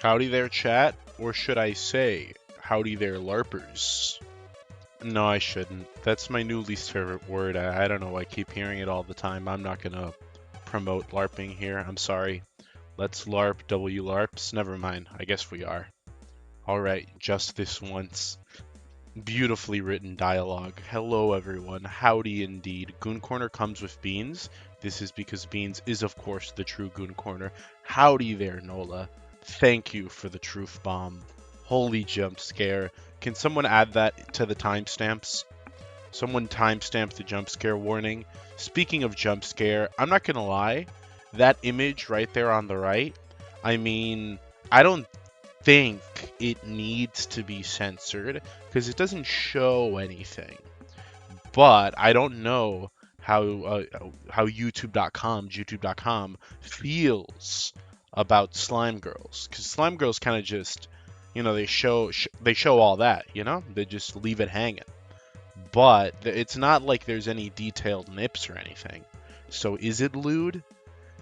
Howdy there, chat, or should I say, howdy there, LARPers? No, I shouldn't. That's my new least favorite word. I don't know, I keep hearing it all the time. I'm not gonna promote LARPing here, I'm sorry. Let's LARP, W-LARPs. Never mind, I guess we are. Alright, just this once. Beautifully written dialogue. Hello everyone, howdy indeed. Goon Corner comes with Beans. This is because Beans is of course the true Goon Corner. Howdy there, Nola. Thank you for the truth bomb. Holy jump scare. Can someone add that to the timestamps? Someone timestamp the jump scare warning. Speaking of jump scare, I'm not gonna lie, that image right there on the right, I mean, I don't think it needs to be censored because it doesn't show anything. But I don't know how YouTube.com feels about slime girls, because slime girls kind of just, you know, they show all that, you know, they just leave it hanging. But it's not like there's any detailed nips or anything. So is it lewd?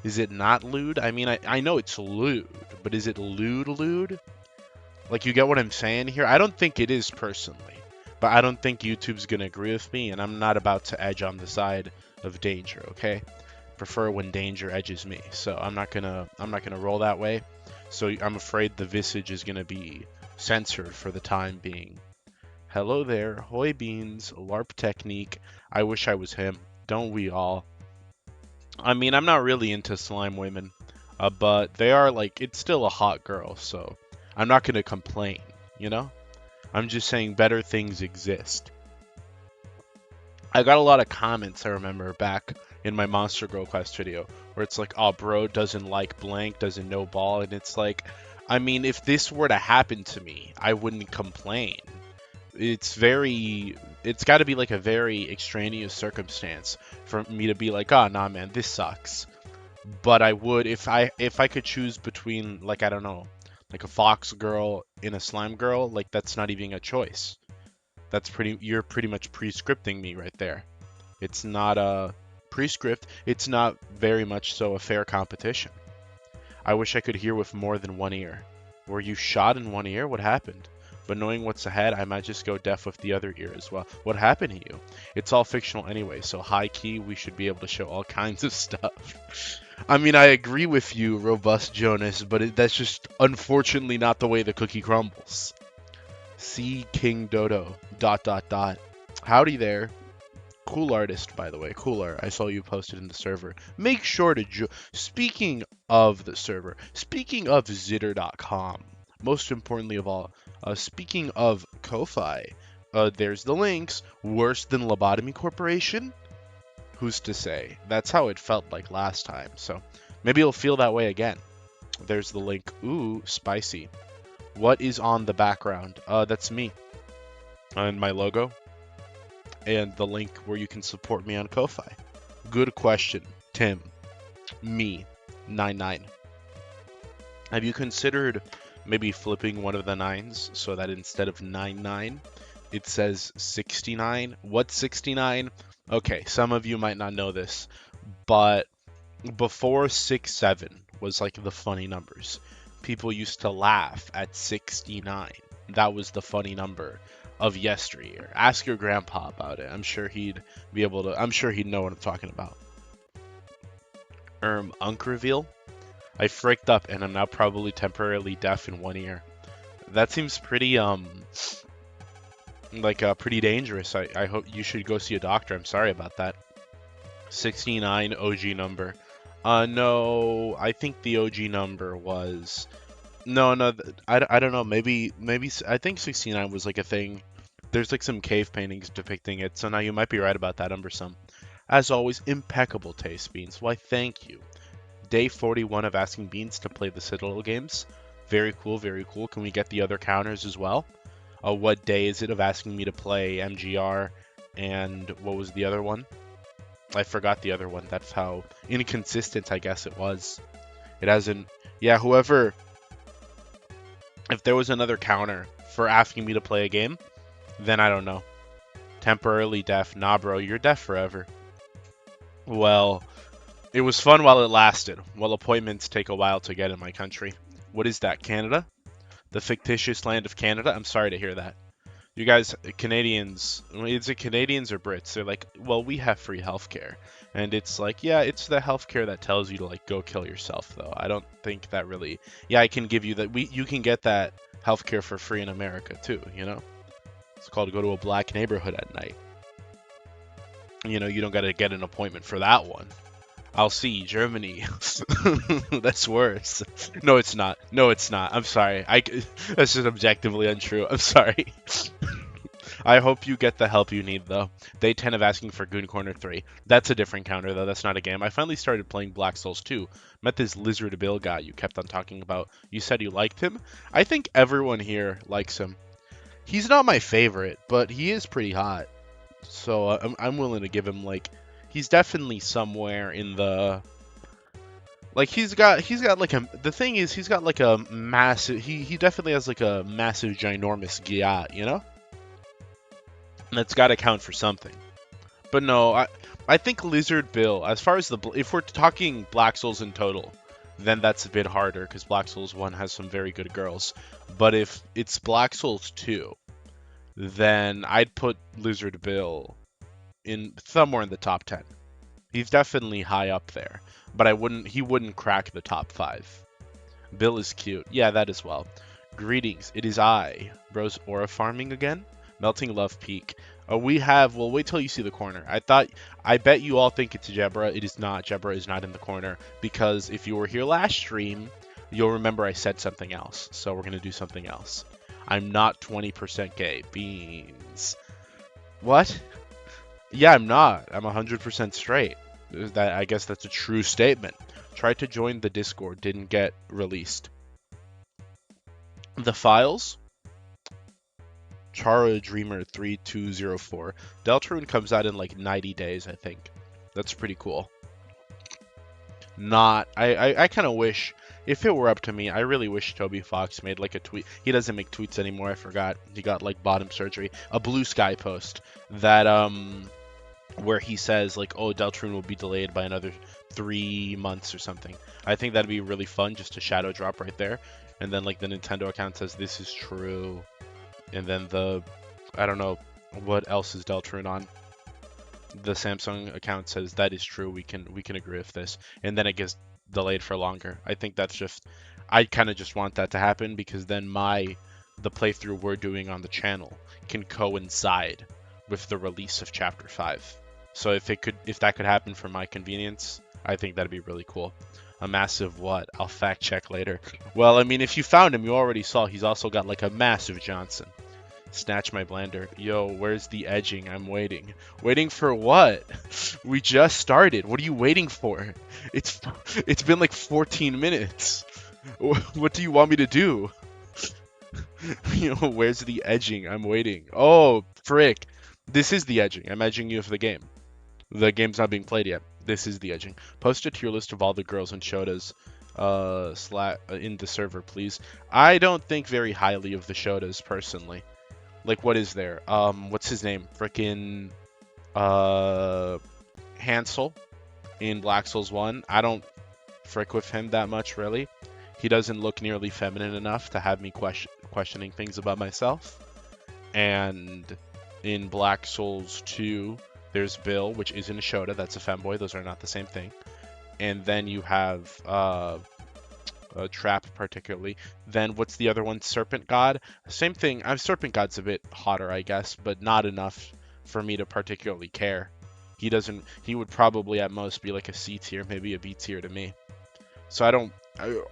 Is it not lewd? I mean, I know it's lewd, but is it lewd? Like, you get what I'm saying here? I don't think it is personally, but I don't think YouTube's gonna agree with me, and I'm not about to edge on the side of danger, okay? Prefer when danger edges me, so I'm not gonna roll that way. So I'm afraid the visage is gonna be censored for the time being. Hello there, Hoy Beans, LARP technique. I wish I was him. Don't we all? I mean, I'm not really into slime women, but they are like, it's still a hot girl, so I'm not gonna complain, you know? I'm just saying better things exist. I got a lot of comments, I remember, back in my Monster Girl Quest video, where it's like, oh, bro doesn't like blank, doesn't know ball, and it's like, I mean, if this were to happen to me, I wouldn't complain. It's got to be like a very extraneous circumstance for me to be like, oh, nah, man, this sucks. But I would, if I could choose between, like, I don't know, like a fox girl and a slime girl, like, that's not even a choice. You're pretty much prescripting me right there. It's not a prescript, it's not very much so a fair competition. I wish I could hear with more than one ear. Were you shot in one ear? What happened? But knowing what's ahead, I might just go deaf with the other ear as well. What happened to you? It's all fictional anyway, so high key, we should be able to show all kinds of stuff. I mean, I agree with you, Robust Jonas, but that's just unfortunately not the way the cookie crumbles. See King Dodo, ... Howdy there. Cool artist, by the way. Cool art. I saw you posted in the server. Make sure to speaking of the server, speaking of zitter.com, most importantly of all, speaking of Ko-Fi, there's the links. Worse than Lobotomy Corporation? Who's to say? That's how it felt like last time, so maybe it'll feel that way again. There's the link. Ooh, spicy. What is on the background? That's me. And my logo. And the link where you can support me on Ko-Fi. Good question, Tim. Me, 99. Have you considered maybe flipping one of the 9s so that instead of 99, it says 69? What's 69? Okay, some of you might not know this, but before 67 was like the funny numbers. People used to laugh at 69. That was the funny number of yesteryear. Ask your grandpa about it. I'm sure he'd be able to. I'm sure he'd know what I'm talking about. Unk reveal. I fricked up and I'm now probably temporarily deaf in one ear. That seems pretty pretty dangerous. I hope you should go see a doctor. I'm sorry about that. 69 OG number. No, I think the OG number was no. I don't know. Maybe I think 69 was like a thing. There's like some cave paintings depicting it, so now you might be right about that, Umbersome. As always, impeccable taste, Beans. Why, thank you. Day 41 of asking Beans to play the Citadel games. Very cool, very cool. Can we get the other counters as well? What day is it of asking me to play MGR, and what was the other one? I forgot the other one. That's how inconsistent I guess it was. It hasn't... Yeah, whoever... If there was another counter for asking me to play a game, then I don't know. Temporarily deaf. Nah, bro, you're deaf forever. Well, it was fun while it lasted. Well, appointments take a while to get in my country. What is that, Canada? The fictitious land of Canada. I'm sorry to hear that. You guys, Canadians, is it Canadians or Brits? They're like, well, we have free healthcare. And it's like, yeah, it's the healthcare that tells you to like go kill yourself, though. I don't think that really. Yeah, I can give you that. You can get that healthcare for free in America too. You know, it's called go to a black neighborhood at night. You know, you don't got to get an appointment for that one. I'll see Germany. That's worse. No, it's not. No, it's not. I'm sorry. That's just objectively untrue. I'm sorry. I hope you get the help you need, though. Day 10 of asking for Goon Corner 3. That's a different counter, though. That's not a game. I finally started playing Black Souls 2. Met this Lizard Bill guy you kept on talking about. You said you liked him? I think everyone here likes him. He's not my favorite, but he is pretty hot. So I'm willing to give him, like... He's definitely somewhere in the... Like, he's got like a... The thing is, he's got like a massive... He definitely has like a massive, ginormous gyat, you know? And that's got to count for something. But no, I think Lizard Bill, as far as the... If we're talking Black Souls in total, then that's a bit harder, because Black Souls 1 has some very good girls. But if it's Black Souls 2, then I'd put Lizard Bill in somewhere in the top 10. He's definitely high up there, but he wouldn't crack the top 5. Bill is cute. Yeah, that as well. Greetings. It is I. Bros aura farming again? Melting Love Peak. Well, wait till you see the corner. I bet you all think it's Jebra. It is not. Jebra is not in the corner, because if you were here last stream, you'll remember I said something else. So we're going to do something else. I'm not 20% gay. Beans. What? Yeah, I'm not. I'm 100% straight. I guess that's a true statement. Tried to join the Discord, didn't get released. The files? Chara Dreamer 3204. Deltarune comes out in like 90 days, I think. That's pretty cool. I kind of wish, if it were up to me, I really wish Toby Fox made like a tweet. He doesn't make tweets anymore, I forgot. He got like bottom surgery. A Blue Sky post that where he says like, oh, Deltarune will be delayed by another 3 months or something. I think that'd be really fun, just a shadow drop right there. And then like the Nintendo account says this is true. And then I don't know what else is Deltarune on. The Samsung account says that is true. We can agree with this. And then it gets delayed for longer. I think that's just, I kind of just want that to happen, because then the playthrough we're doing on the channel can coincide with the release of Chapter 5. So if that could happen for my convenience, I think that'd be really cool. A massive what? I'll fact check later. Well, I mean, if you found him, you already saw he's also got like a massive Johnson. Snatch my blender. Yo, where's the edging? I'm waiting. Waiting for what? We just started. What are you waiting for? It's been like 14 minutes. What do you want me to do? You know, where's the edging? I'm waiting. Oh, frick. This is the edging. I'm edging you for the game. The game's not being played yet. This is the edging. Post a tier list of all the girls in Shotas in the server, please. I don't think very highly of the Shotas, personally. Like, what is there? What's his name? Frickin' Hansel in Black Souls 1. I don't frick with him that much, really. He doesn't look nearly feminine enough to have me questioning things about myself. And in Black Souls 2, there's Bill, which isn't a Shota. That's a femboy. Those are not the same thing. And then you have Trap, particularly. Then what's the other one? Serpent God. Same thing. Serpent God's a bit hotter, I guess, but not enough for me to particularly care. He would probably at most be like a C tier, maybe a B tier to me. So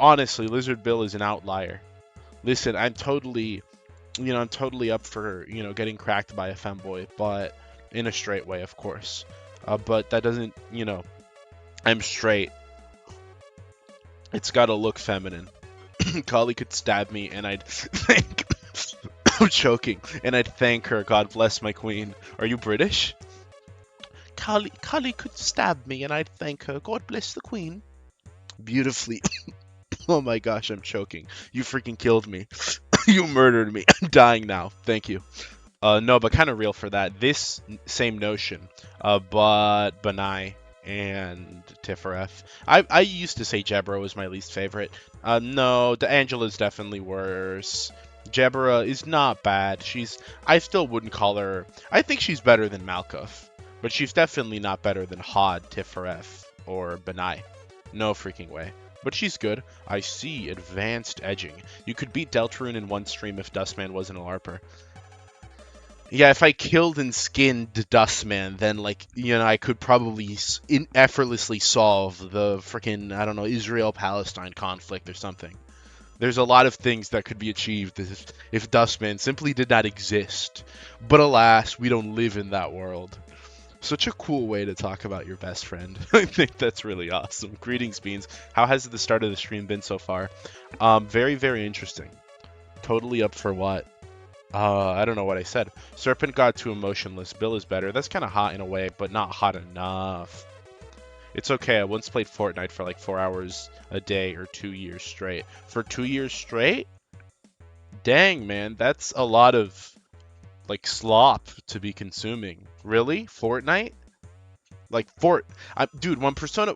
honestly, Lizard Bill is an outlier. Listen, I'm totally up for, getting cracked by a femboy, but in a straight way, of course. But that doesn't, I'm straight. It's gotta look feminine. Kali could stab me and I'd thank... I'm choking. And I'd thank her. God bless my queen. Are you British? Kali could stab me and I'd thank her. God bless the queen. Beautifully. Oh my gosh, I'm choking. You freaking killed me. You murdered me. I'm dying now. Thank you. No, but kind of real for that. This same notion, but Benai. and Tifereth. I used to say Jebra was my least favorite. No, Angela's definitely worse. Jebra is not bad. I still wouldn't call her. I think she's better than Malkuth, but she's definitely not better than Hod, Tifereth, or Benai. No freaking way. But she's good. I see advanced edging. You could beat Deltarune in one stream if Dustman wasn't a LARPer. Yeah, if I killed and skinned Dustman, then, like, I could probably effortlessly solve the freaking, I don't know, Israel-Palestine conflict or something. There's a lot of things that could be achieved if Dustman simply did not exist. But alas, we don't live in that world. Such a cool way to talk about your best friend. I think that's really awesome. Greetings, Beans. How has the start of the stream been so far? Very, very interesting. Totally up for what? I don't know what I said. Serpent got too emotionless. Bill is better. That's kind of hot in a way, but not hot enough. It's okay. I once played Fortnite for like 4 hours a day or 2 years straight. For 2 years straight? Dang, man. That's a lot of, like, slop to be consuming. Really? Fortnite? Like, dude, when Persona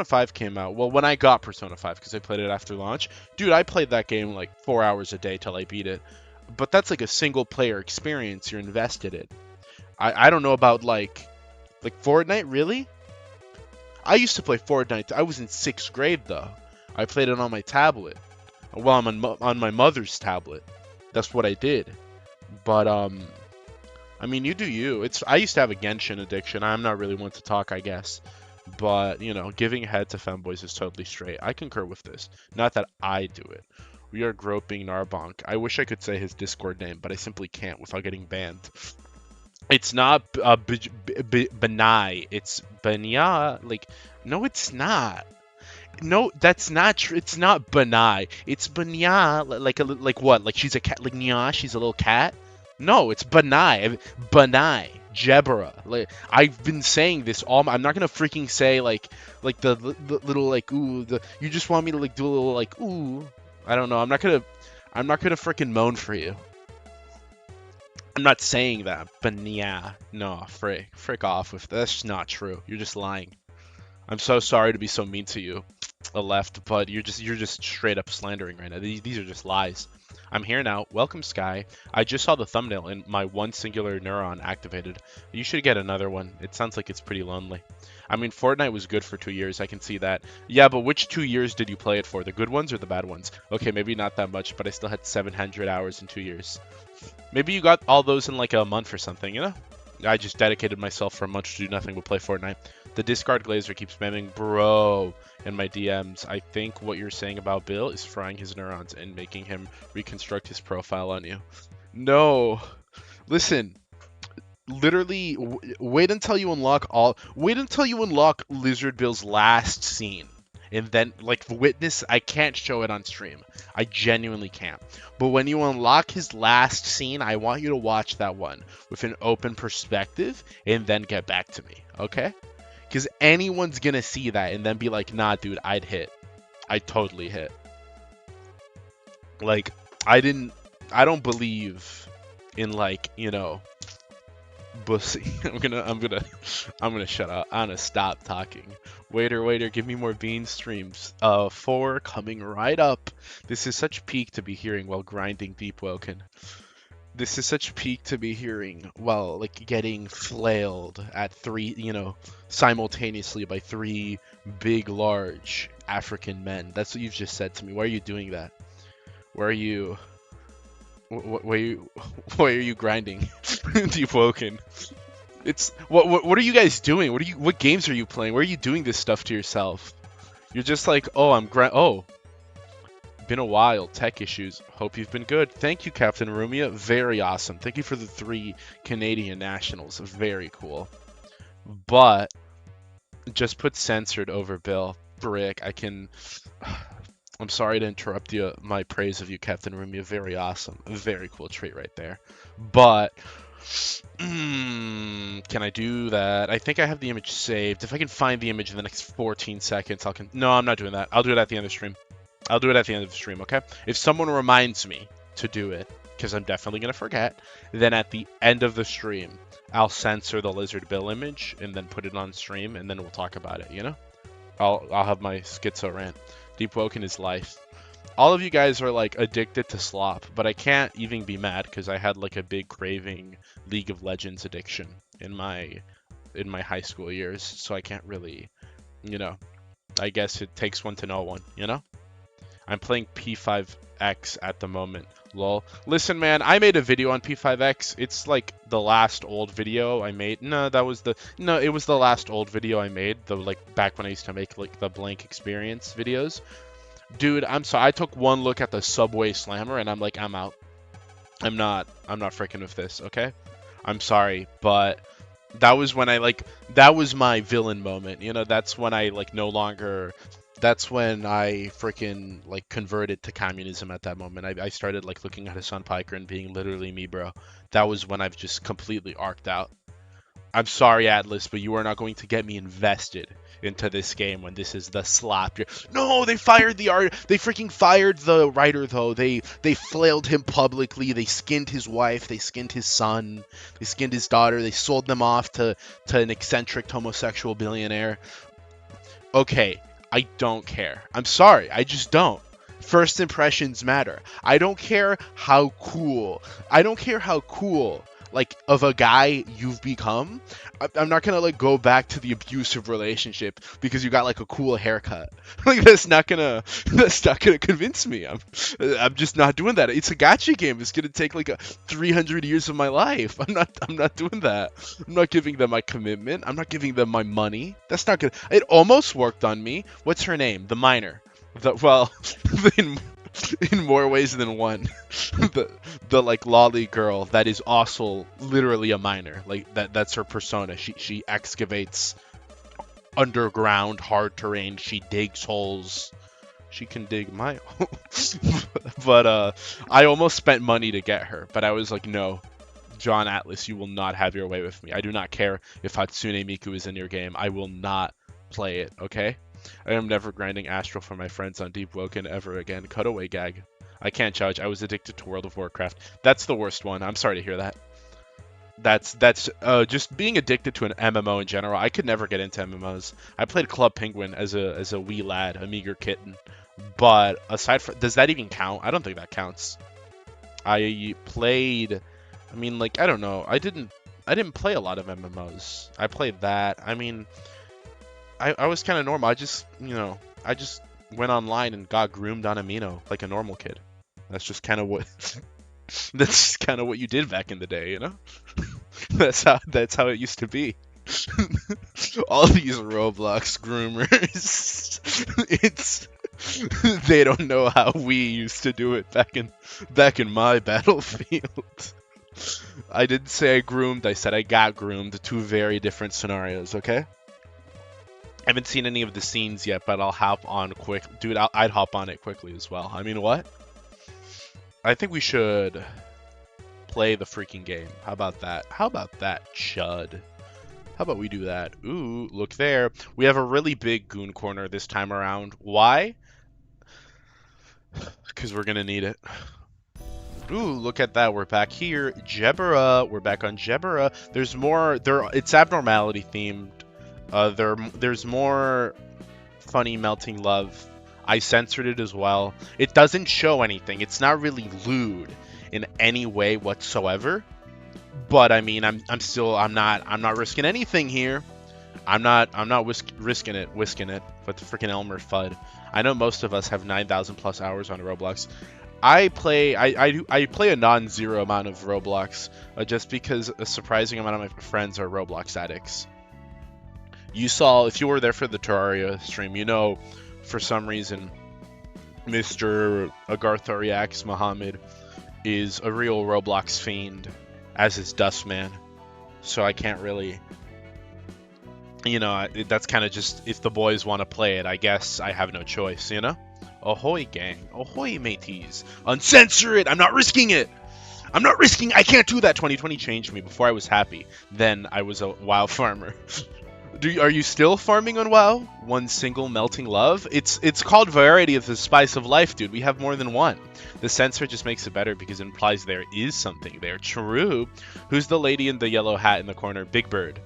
5 came out, well, when I got Persona 5, because I played it after launch, dude, I played that game like 4 hours a day till I beat it. But that's like a single player experience you're invested in. I don't know about like Fortnite, really? I used to play Fortnite. I was in 6th grade though. I played it on my tablet. Well, I'm on my mother's tablet. That's what I did. But I mean, you do you. I used to have a Genshin addiction. I'm not really one to talk, I guess. But, giving head to femboys is totally straight. I concur with this. Not that I do it. We are groping Narbonk. I wish I could say his Discord name, but I simply can't without getting banned. It's not Benai. It's Benya. Like, no, it's not. No, that's not true. It's not Benai. It's Benya. Like what? Like she's a cat. Like Nya, she's a little cat. No, it's Benai. Benai. Jebra. Like I've been saying this all. I'm not gonna freaking say like the little like ooh. You just want me to like do a little like ooh. I don't know. I'm not gonna freaking moan for you. I'm not saying that, but yeah, no, frick off with that's just not true. You're just lying. I'm so sorry to be so mean to you, left, but you're just straight up slandering right now. These are just lies. I'm here now. Welcome, Sky. I just saw the thumbnail and my one singular neuron activated. You should get another one. It sounds like it's pretty lonely. I mean, Fortnite was good for 2 years. I can see that. Yeah, but which 2 years did you play it for? The good ones or the bad ones? Okay, maybe not that much, but I still had 700 hours in 2 years. Maybe you got all those in like a month or something, you know? I just dedicated myself for a month to do nothing but play Fortnite. The Discard Glazer keeps spamming bro in my DMs. I think what you're saying about Bill is frying his neurons and making him reconstruct his profile on you. No. Listen. Literally, wait until you unlock Lizard Bill's last scene. And then, like, witness, I can't show it on stream. I genuinely can't. But when you unlock his last scene, I want you to watch that one with an open perspective and then get back to me, okay? Because anyone's gonna see that and then be like, nah, dude, I'd hit. I'd totally hit. Like, I don't believe in, like, bussy. I'm gonna shut up. I'm gonna stop talking. Waiter, give me more bean streams. 4 coming right up. This is such peak to be hearing while grinding Deep Woken. This is such peak to be hearing while like getting flailed at 3, simultaneously by 3 big, large African men. That's what you've just said to me. Why are you doing that? Why are you grinding Deep Woken? It's what are you guys doing? What games are you playing? Why are you doing this stuff to yourself? You're just like, oh, been a while. Tech issues. Hope you've been good. Thank you, Captain Rumia. Very awesome. Thank you for the 3 Canadian nationals. Very cool. But just put censored over Bill. Brick. I'm sorry to interrupt you. My praise of you, Captain Rumia. Very awesome. A very cool trait right there. But can I do that? I think I have the image saved. If I can find the image in the next 14 seconds, No, I'm not doing that. I'll do it at the end of the stream. Okay? If someone reminds me to do it, because I'm definitely going to forget, then at the end of the stream, I'll censor the lizard bill image and then put it on stream, and then we'll talk about it, you know? I'll have my schizo rant. Deep Woken is life. All of you guys are like addicted to slop, but I can't even be mad because I had like a big craving League of Legends addiction in my high school years, so I can't really, you know, I guess it takes one to know one, you know? I'm playing P5X at the moment. Lol. Listen, man, I made a video on P5X. It's like the last old video I made. No, it was the last old video I made. The like back when I used to make like the blank experience videos. Dude, I'm sorry. I took one look at the Subway Slammer and I'm like, I'm out. I'm not freaking with this, okay? I'm sorry, but that was when that was my villain moment. You know, that's when I like no longer that's when I freaking like converted to communism at that moment. I started like looking at Hassan Piker and being literally me, bro. That was when I've just completely arced out. I'm sorry, Atlas, but you are not going to get me invested into this game when this is the slop. No, they fired the art. They freaking fired the writer though. They flailed him publicly. They skinned his wife. They skinned his son. They skinned his daughter. They sold them off to an eccentric homosexual billionaire. Okay, I don't care. I'm sorry, I just don't. First impressions matter. I don't care how cool. I don't care how cool like of a guy you've become. I'm not gonna like go back to the abusive relationship because you got like a cool haircut. Like that's not gonna convince me. I'm just not doing that. It's a gacha game. It's gonna take like 300 years of my life. I'm not doing that. I'm not giving them my commitment. I'm not giving them my money. That's not good. It almost worked on me. What's her name? The minor. Well, in more ways than one. the like lolly girl that is also literally a miner. Like that's her persona. She excavates underground hard terrain. She digs holes. She can dig my hole. But I almost spent money to get her, but I was like, no, John Atlas, you will not have your way with me. I do not care if Hatsune Miku is in your game. I will not play it, okay? I am never grinding Astral for my friends on Deep Woken ever again. Cutaway gag. I can't judge. I was addicted to World of Warcraft. That's the worst one. I'm sorry to hear that. That's just being addicted to an MMO in general. I could never get into MMOs. I played Club Penguin as a wee lad, a meager kitten. But aside from, does that even count? I don't think that counts. I played, I mean, like, I don't know. I didn't play a lot of MMOs. I played that. I mean, I was kind of normal. I just went online and got groomed on Amino like a normal kid. That's just kind of what that's kind of what you did back in the day, you know? That's how it used to be. All these Roblox groomers. They don't know how we used to do it back in my battlefield. I didn't say I groomed, I said I got groomed. Two very different scenarios, okay? I haven't seen any of the scenes yet, but I'll hop on quick. Dude, I'd hop on it quickly as well. I mean, what? I think we should play the freaking game. How about that? How about that, chud? How about we do that? Ooh, look there. We have a really big goon corner this time around. Why? Because we're going to need it. Ooh, look at that. We're back here. Jebera. We're back on Jebera. There's more. It's abnormality themed. There's more funny melting love. I censored it as well. It doesn't show anything. It's not really lewd in any way whatsoever. But I mean, I'm not risking anything here. I'm not risking it with the freaking Elmer FUD. I know most of us have 9,000 plus hours on Roblox. I play a non-zero amount of Roblox just because a surprising amount of my friends are Roblox addicts. You saw, if you were there for the Terraria stream, you know, for some reason, Mr. Agartha Reacts Muhammad is a real Roblox fiend, as is Dustman. So I can't really, you know, that's kind of just, if the boys want to play it, I guess I have no choice, you know? Ahoy, gang. Ahoy, mateys. Uncensor it! I'm not risking it! I'm not risking, I can't do that! 2020 changed me. Before I was happy. Then I was a wild farmer. Are you still farming on WoW? One single melting love? It's called variety of the spice of life, dude. We have more than one. The censor just makes it better because it implies there is something there. True. Who's the lady in the yellow hat in the corner? Big Bird.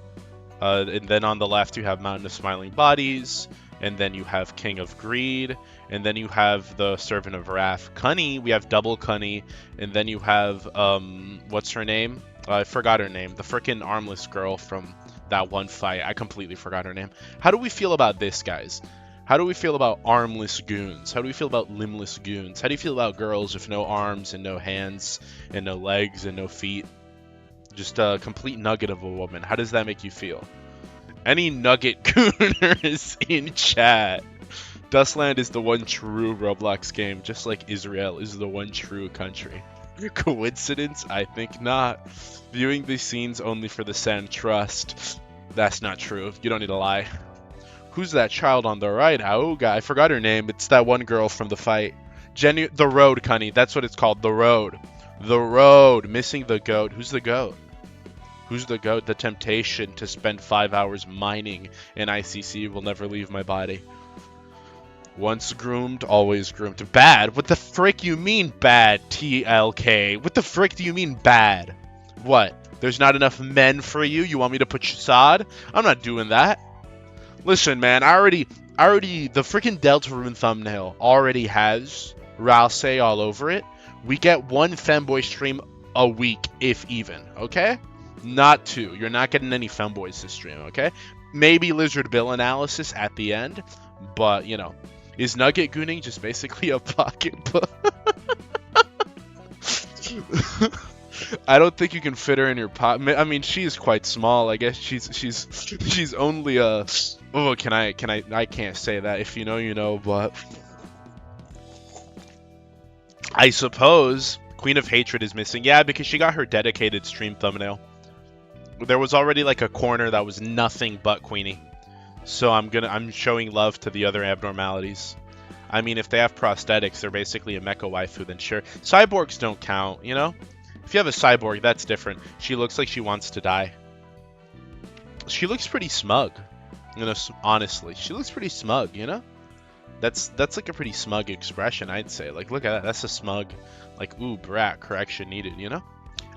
And then on the left you have Mountain of Smiling Bodies, and then you have King of Greed, and then you have the Servant of Wrath. Cunny, we have Double Cunny, and then you have what's her name? I forgot her name. The frickin' armless girl from that one fight. I completely forgot her name. How do we feel about this, guys? How do we feel about armless goons? How do we feel about limbless goons? How do you feel about girls with no arms and no hands and no legs and no feet? Just a complete nugget of a woman. How does that make you feel? Any nugget gooners in chat. Dustland is the one true Roblox game, just like Israel is the one true country. Coincidence? I think not. Viewing these scenes only for the sand trust. That's not true. You don't need to lie. Who's that child on the right? Auga. I forgot her name. It's that one girl from the fight. The Road, Cunny. That's what it's called. The Road. The Road. Missing the goat. Who's the goat? Who's the goat? The temptation to spend 5 hours mining in ICC will never leave my body. Once groomed, always groomed. Bad? What the frick you mean bad, TLK? What the frick do you mean bad? What? There's not enough men for you? You want me to put Shasad? I'm not doing that. Listen, man, I already, the freaking Deltarune thumbnail already has Ralsei all over it. We get one femboy stream a week, if even, okay? Not two. You're not getting any femboys this stream, okay? Maybe Lizard Bill analysis at the end, but, you know. Is Nugget Gooning just basically a pocketbook? I don't think you can fit her in your pot. I mean, she is quite small. I guess she's only a. Oh, I can't say that. If you know, you know. But I suppose Queen of Hatred is missing. Yeah, because she got her dedicated stream thumbnail. There was already like a corner that was nothing but Queenie. So I'm showing love to the other abnormalities. I mean, if they have prosthetics, they're basically a mecha waifu, then sure. Cyborgs don't count, you know? If you have a cyborg, that's different. She looks like she wants to die. She looks pretty smug, you know, honestly. She looks pretty smug, you know? That's like a pretty smug expression, I'd say. Like, look at that. That's a smug, like, ooh, brat, correction needed, you know?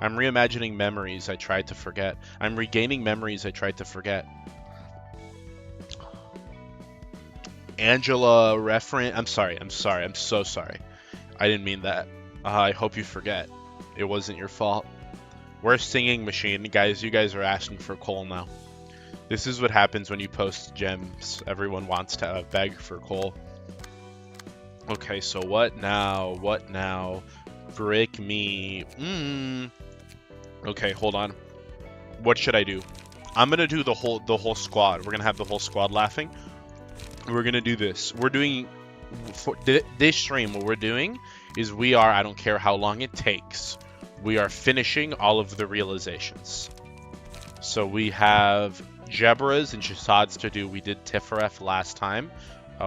I'm reimagining memories I tried to forget. I'm regaining memories I tried to forget. Angela referent. I'm so sorry. I didn't mean that. I hope you forget. It wasn't your fault. We're singing machine. Guys, you guys are asking for coal now. This is what happens when you post gems. Everyone wants to beg for coal. Okay, so what now? What now? Frick me. Okay, hold on. What should I do? I'm gonna do the whole squad. We're gonna have the whole squad laughing. We're gonna do this. We're doing for this stream. What we're doing is I don't care how long it takes. We are finishing all of the realizations. So we have Jebras and Shasad's to do. We did Tifareth last time.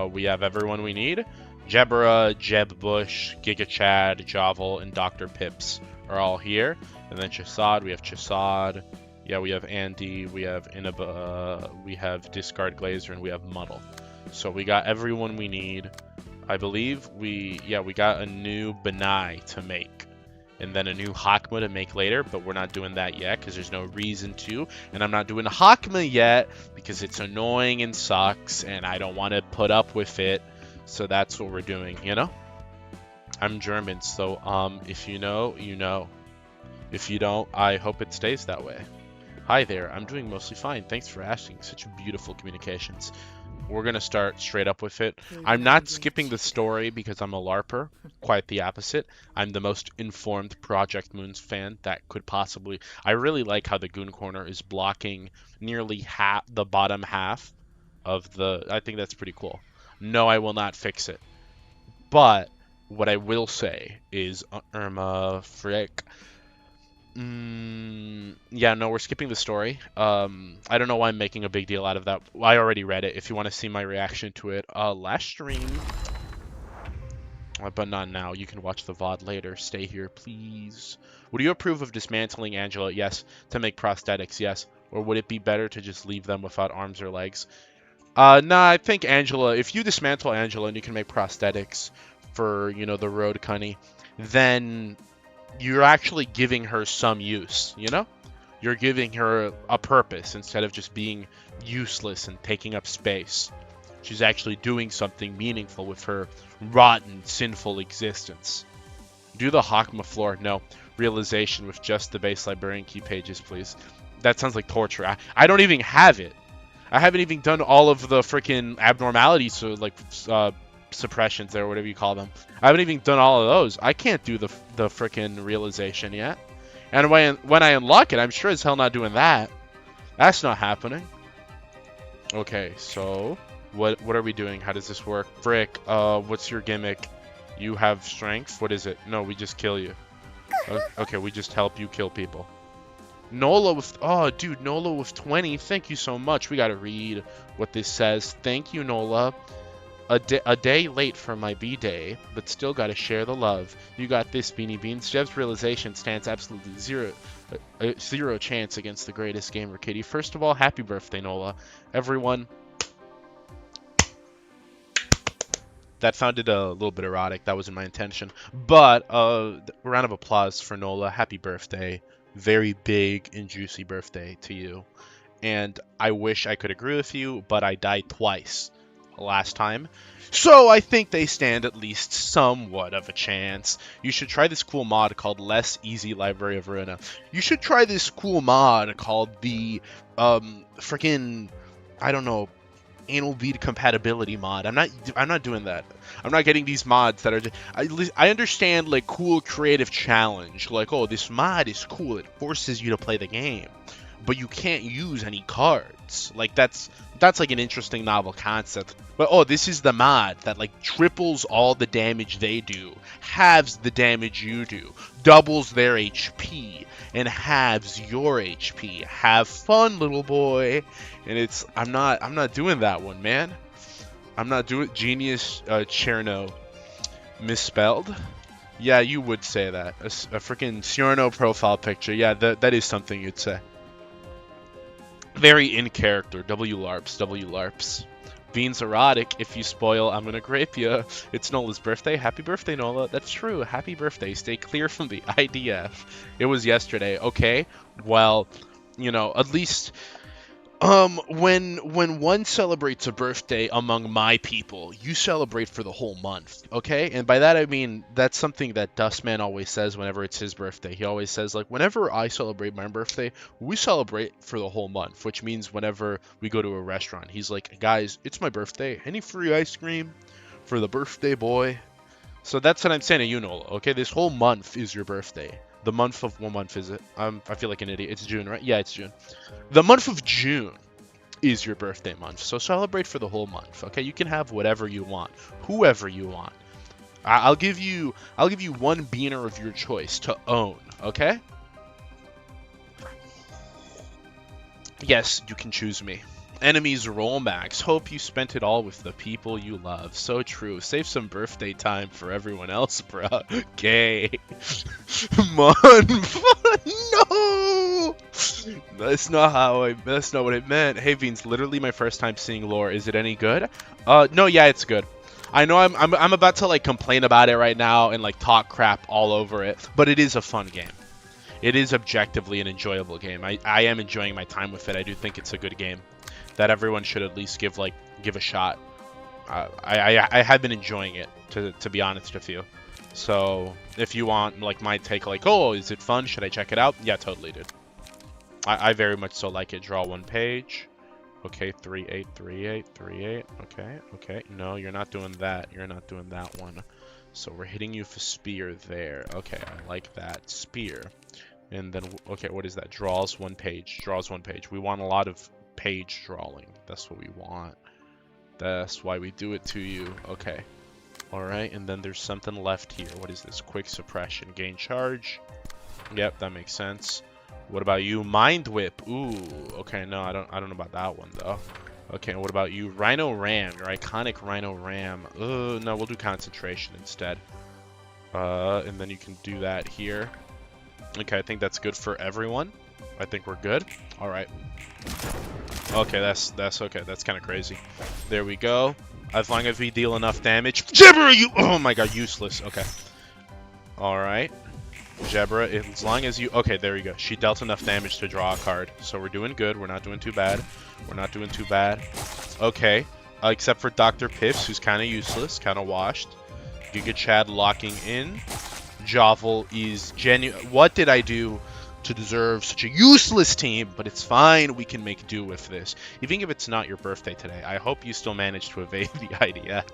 We have everyone we need. Jebra, Jeb Bush, Giga Chad, Javel, and Dr. Pips are all here. And then Shasad, we have Shasad. Yeah, we have Andy, we have Inaba, we have Discard Glazer, and we have Muddle. So we got everyone we need. I believe we got a new Benai to make. And then a new Hakma to make later, but we're not doing that yet because there's no reason to. And I'm not doing Hakma yet because it's annoying and sucks, and I don't want to put up with it. So that's what we're doing, you know? I'm German, so if you know, you know. If you don't, I hope it stays that way. Hi there, I'm doing mostly fine. Thanks for asking. Such beautiful communications. We're going to start straight up with it. I'm not skipping the story because I'm a LARPer. Quite the opposite. I'm the most informed Project Moons fan that could possibly... I really like how the Goon Corner is blocking nearly the bottom half of the... I think that's pretty cool. No, I will not fix it. But what I will say is... Irma, frick... yeah, no, we're skipping the story. I don't know why I'm making a big deal out of that. I already read it. If you want to see my reaction to it, last stream, But not now. You can watch the VOD later. Stay here, please. Would you approve of dismantling Angela? Yes. To make prosthetics? Yes. Or would it be better to just leave them without arms or legs? Nah, I think Angela, if you dismantle Angela and you can make prosthetics for, you know, the road cunny, then you're actually giving her some use, you know? You're giving her a purpose instead of just being useless and taking up space. She's actually doing something meaningful with her rotten, sinful existence. Do the Hakma floor. No. Realization with just the base librarian key pages, please. That sounds like torture. I don't even have it. I haven't even done all of the freaking abnormalities, so like suppressions or whatever you call them. I haven't even done all of those. I can't do the freaking realization yet. And when I unlock it, I'm sure as hell not doing that. That's not happening. Okay, so what are we doing? How does this work? Frick, what's your gimmick? You have strength? What is it? No, we just kill you. Okay, we just help you kill people. Nola with, oh dude, Nola with 20. Thank you so much. We gotta read what this says. Thank you, Nola. A day late for my B-day, but still gotta share the love. You got this, Beanie Beans. Jeb's realization stands absolutely zero chance against the greatest gamer kitty. First of all, happy birthday, Nola. Everyone. That sounded a little bit erotic. That wasn't my intention. But a round of applause for Nola. Happy birthday. Very big and juicy birthday to you. And I wish I could agree with you, but I died twice last time. So I think they stand at least somewhat of a chance. You should try this cool mod called Less Easy Library of Ruina. You should try this cool mod called the freaking, I don't know, anal bead compatibility mod. I'm not doing that. I'm not getting these mods that are I understand like cool creative challenge, like, oh, this mod is cool, it forces you to play the game, but you can't use any cards. Like that's like an interesting novel concept. But oh, this is the mod that like triples all the damage they do, halves the damage you do, doubles their HP, and halves your HP. Have fun, little boy. And it's I'm not doing that one, man. I'm not doing Genius Cherno misspelled. Yeah, you would say that. A freaking Cherno profile picture. Yeah, that is something you'd say. Very in character. W-larps. Beans erotic. If you spoil, I'm gonna grape ya. It's Nola's birthday. Happy birthday, Nola. That's true. Happy birthday. Stay clear from the IDF. It was yesterday. Okay. Well, you know, at least when one celebrates a birthday among my people, you celebrate for the whole month, okay? And by that I mean that's something that Dustman always says whenever it's his birthday. He always says, like, whenever I celebrate my birthday, we celebrate for the whole month, which means whenever we go to a restaurant, he's like, guys, it's my birthday. Any free ice cream for the birthday boy? So that's what I'm saying to you, Nola, okay? This whole month is your birthday. The month of, what month is it? I feel like an idiot. It's June, right? Yeah, it's June. The month of June is your birthday month, so celebrate for the whole month, okay? You can have whatever you want, whoever you want. I'll give you one beaner of your choice to own, okay? Yes, you can choose me. Enemies roll max. Hope you spent it all with the people you love. So true. Save some birthday time for everyone else, bruh. Gay. No! That's not what it meant. Hey, Beans, literally my first time seeing lore. Is it any good? No, yeah, it's good. I know I'm about to like complain about it right now and like talk crap all over it, but it is a fun game. It is objectively an enjoyable game. I am enjoying my time with it. I do think it's a good game that everyone should at least give a shot. I have been enjoying it, to be honest with you. So if you want like my take, like, oh, is it fun? Should I check it out? Yeah, totally, dude. I very much so like it. Draw one page. Okay, 3-8, 3-8, 3-8. Okay. No, you're not doing that. You're not doing that one. So we're hitting you for spear there. Okay, I like that. Spear. And then, okay, what is that? Draws one page. Draws one page. We want a lot of page drawing. That's what we want. That's why we do it to you. Okay. Alright, and then there's something left here. What is this? Quick suppression. Gain charge. Yep, that makes sense. What about you? Mind whip. Ooh, okay, no, I don't know about that one though. Okay, and what about you? Rhino Ram, your iconic Rhino Ram. No, we'll do concentration instead. And then you can do that here. Okay, I think that's good for everyone. I think we're good. All right. Okay, that's okay. That's kind of crazy. There we go. As long as we deal enough damage. Jebra, you... Oh my god, useless. Okay. All right. Jebra, as long as you... Okay, there you go. She dealt enough damage to draw a card. So we're doing good. We're not doing too bad. We're not doing too bad. Okay. Except for Dr. Piffs, who's kind of useless, kind of washed. Giga Chad locking in. Jovel is genuine. What did I do to deserve such a useless team? But it's fine. We can make do with this. Even if it's not your birthday today, I hope you still manage to evade the IDF.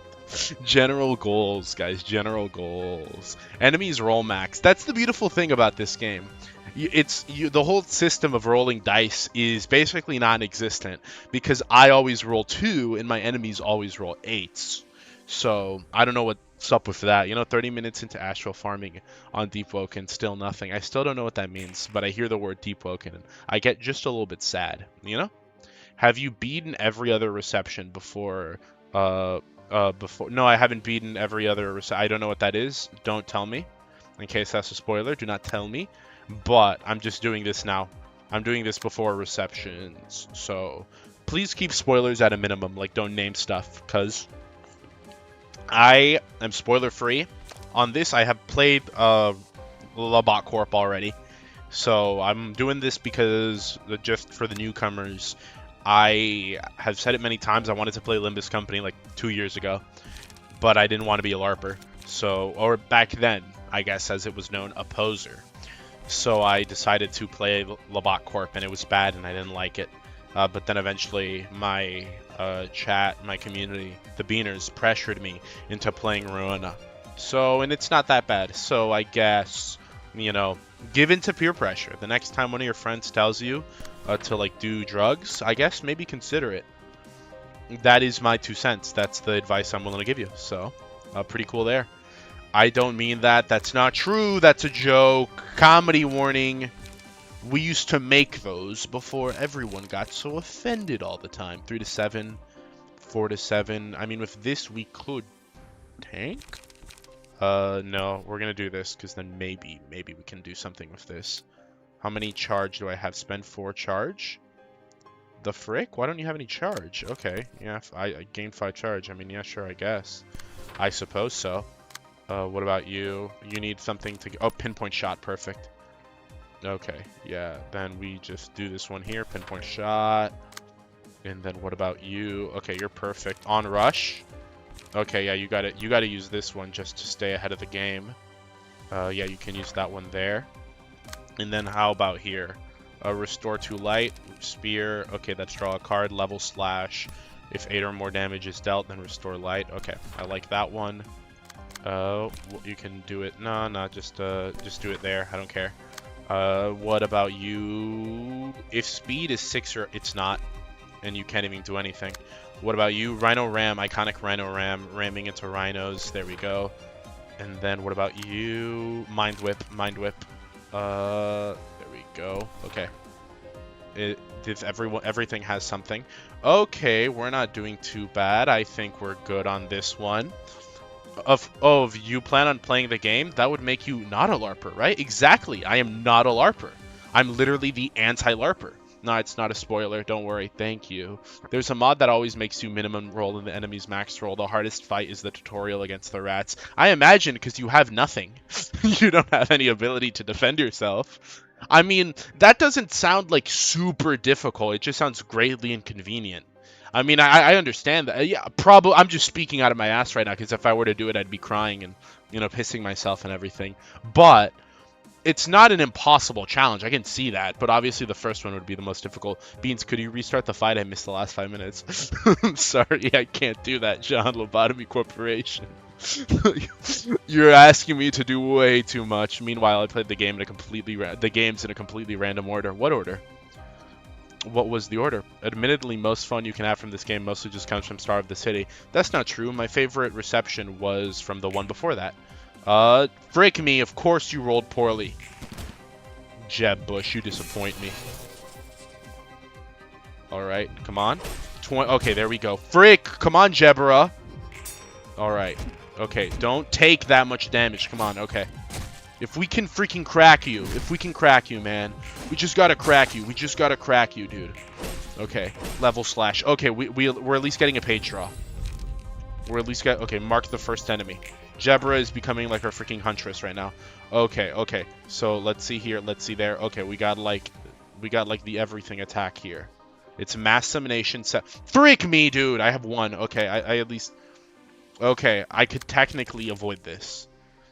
General goals, guys. General goals. Enemies roll max. That's the beautiful thing about this game. The whole system of rolling dice is basically non-existent because I always roll 2 and my enemies always roll 8s. So I don't know what's up with that. You know, 30 minutes into astral farming on Deep Woken, still nothing. I still don't know what that means, but I hear the word Deep Woken and I get just a little bit sad. You know? Have you beaten every other reception before? No, I haven't beaten every other. I don't know what that is. Don't tell me. In case that's a spoiler, do not tell me. But I'm just doing this now. I'm doing this before receptions. So please keep spoilers at a minimum. Like, don't name stuff. Because I am spoiler free. On this, I have played Labot Corp already. So I'm doing this because just for the newcomers. I have said it many times. I wanted to play Limbus Company like 2 years ago, but I didn't want to be a LARPer. So, or back then, I guess, as it was known, a poser. So I decided to play Labot Corp, and it was bad, and I didn't like it. But then eventually, my chat, my community, the Beaners, pressured me into playing Ruina. So, and it's not that bad. So I guess, you know, give in to peer pressure. The next time one of your friends tells you to like do drugs, I guess maybe consider it. That is my 2 cents. That's the advice I'm willing to give you. So, pretty cool there. I don't mean that. That's not true. That's a joke. Comedy warning. We used to make those before everyone got so offended all the time. 3 to 7, 4 to 7. I mean, with this we could tank. No, we're gonna do this because then maybe we can do something with this. How many charge do I have? Spend 4 charge? The frick? Why don't you have any charge? Okay, yeah, I gained 5 charge. I mean, yeah, sure, I guess. I suppose so. What about you? You need something to... Oh, pinpoint shot. Perfect. Okay, yeah, then we just do this one here. Pinpoint shot. And then what about you? Okay, you're perfect. On rush. Okay, yeah, you got it. You got to use this one just to stay ahead of the game. Yeah, you can use that one there. And then how about here? Restore to light, spear. Okay, that's draw a card, level slash. If 8 or more damage is dealt, then restore light. Okay, I like that one. You can do it. No, just do it there. I don't care. What about you? If speed is 6 or it's not, and you can't even do anything. What about you? Rhino Ram, iconic Rhino Ram, ramming into rhinos. There we go. And then what about you? Mind Whip. There we go. Okay. Everything has something. Okay, we're not doing too bad. I think we're good on this one. If you plan on playing the game, that would make you not a LARPer, right? Exactly. I am not a LARPer. I'm literally the anti-LARPer. No, it's not a spoiler. Don't worry. Thank you. There's a mod that always makes you minimum roll in the enemy's max roll. The hardest fight is the tutorial against the rats. I imagine because you have nothing. You don't have any ability to defend yourself. I mean, that doesn't sound like super difficult. It just sounds greatly inconvenient. I mean, I understand that. Yeah, probably. I'm just speaking out of my ass right now because if I were to do it, I'd be crying and, you know, pissing myself and everything. But it's not an impossible challenge. I can see that. But obviously, the first one would be the most difficult. Beans, could you restart the fight? I missed the last 5 minutes. I'm sorry. I can't do that, John. Lobotomy Corporation. You're asking me to do way too much. Meanwhile, I played the game in a completely random order. What order? What was the order? Admittedly, most fun you can have from this game mostly just comes from Star of the City. That's not true. My favorite reception was from the one before that. Frick me, of course you rolled poorly. Jeb Bush, you disappoint me. Alright, come on. Okay, there we go. Frick! Come on, Jebra. Alright. Okay, don't take that much damage. Come on, okay. If we can freaking crack you. If we can crack you, man. We just gotta crack you. We just gotta crack you, dude. Okay. Level slash. Okay, we're at least getting a page draw. We're at least get... Okay, mark the first enemy. Jebra is becoming like our freaking huntress right now. Okay, okay. So, let's see here. Let's see there. Okay, we got like the everything attack here. It's mass summonation set. Freak me, dude! I have one. Okay, I at least... Okay, I could technically avoid this.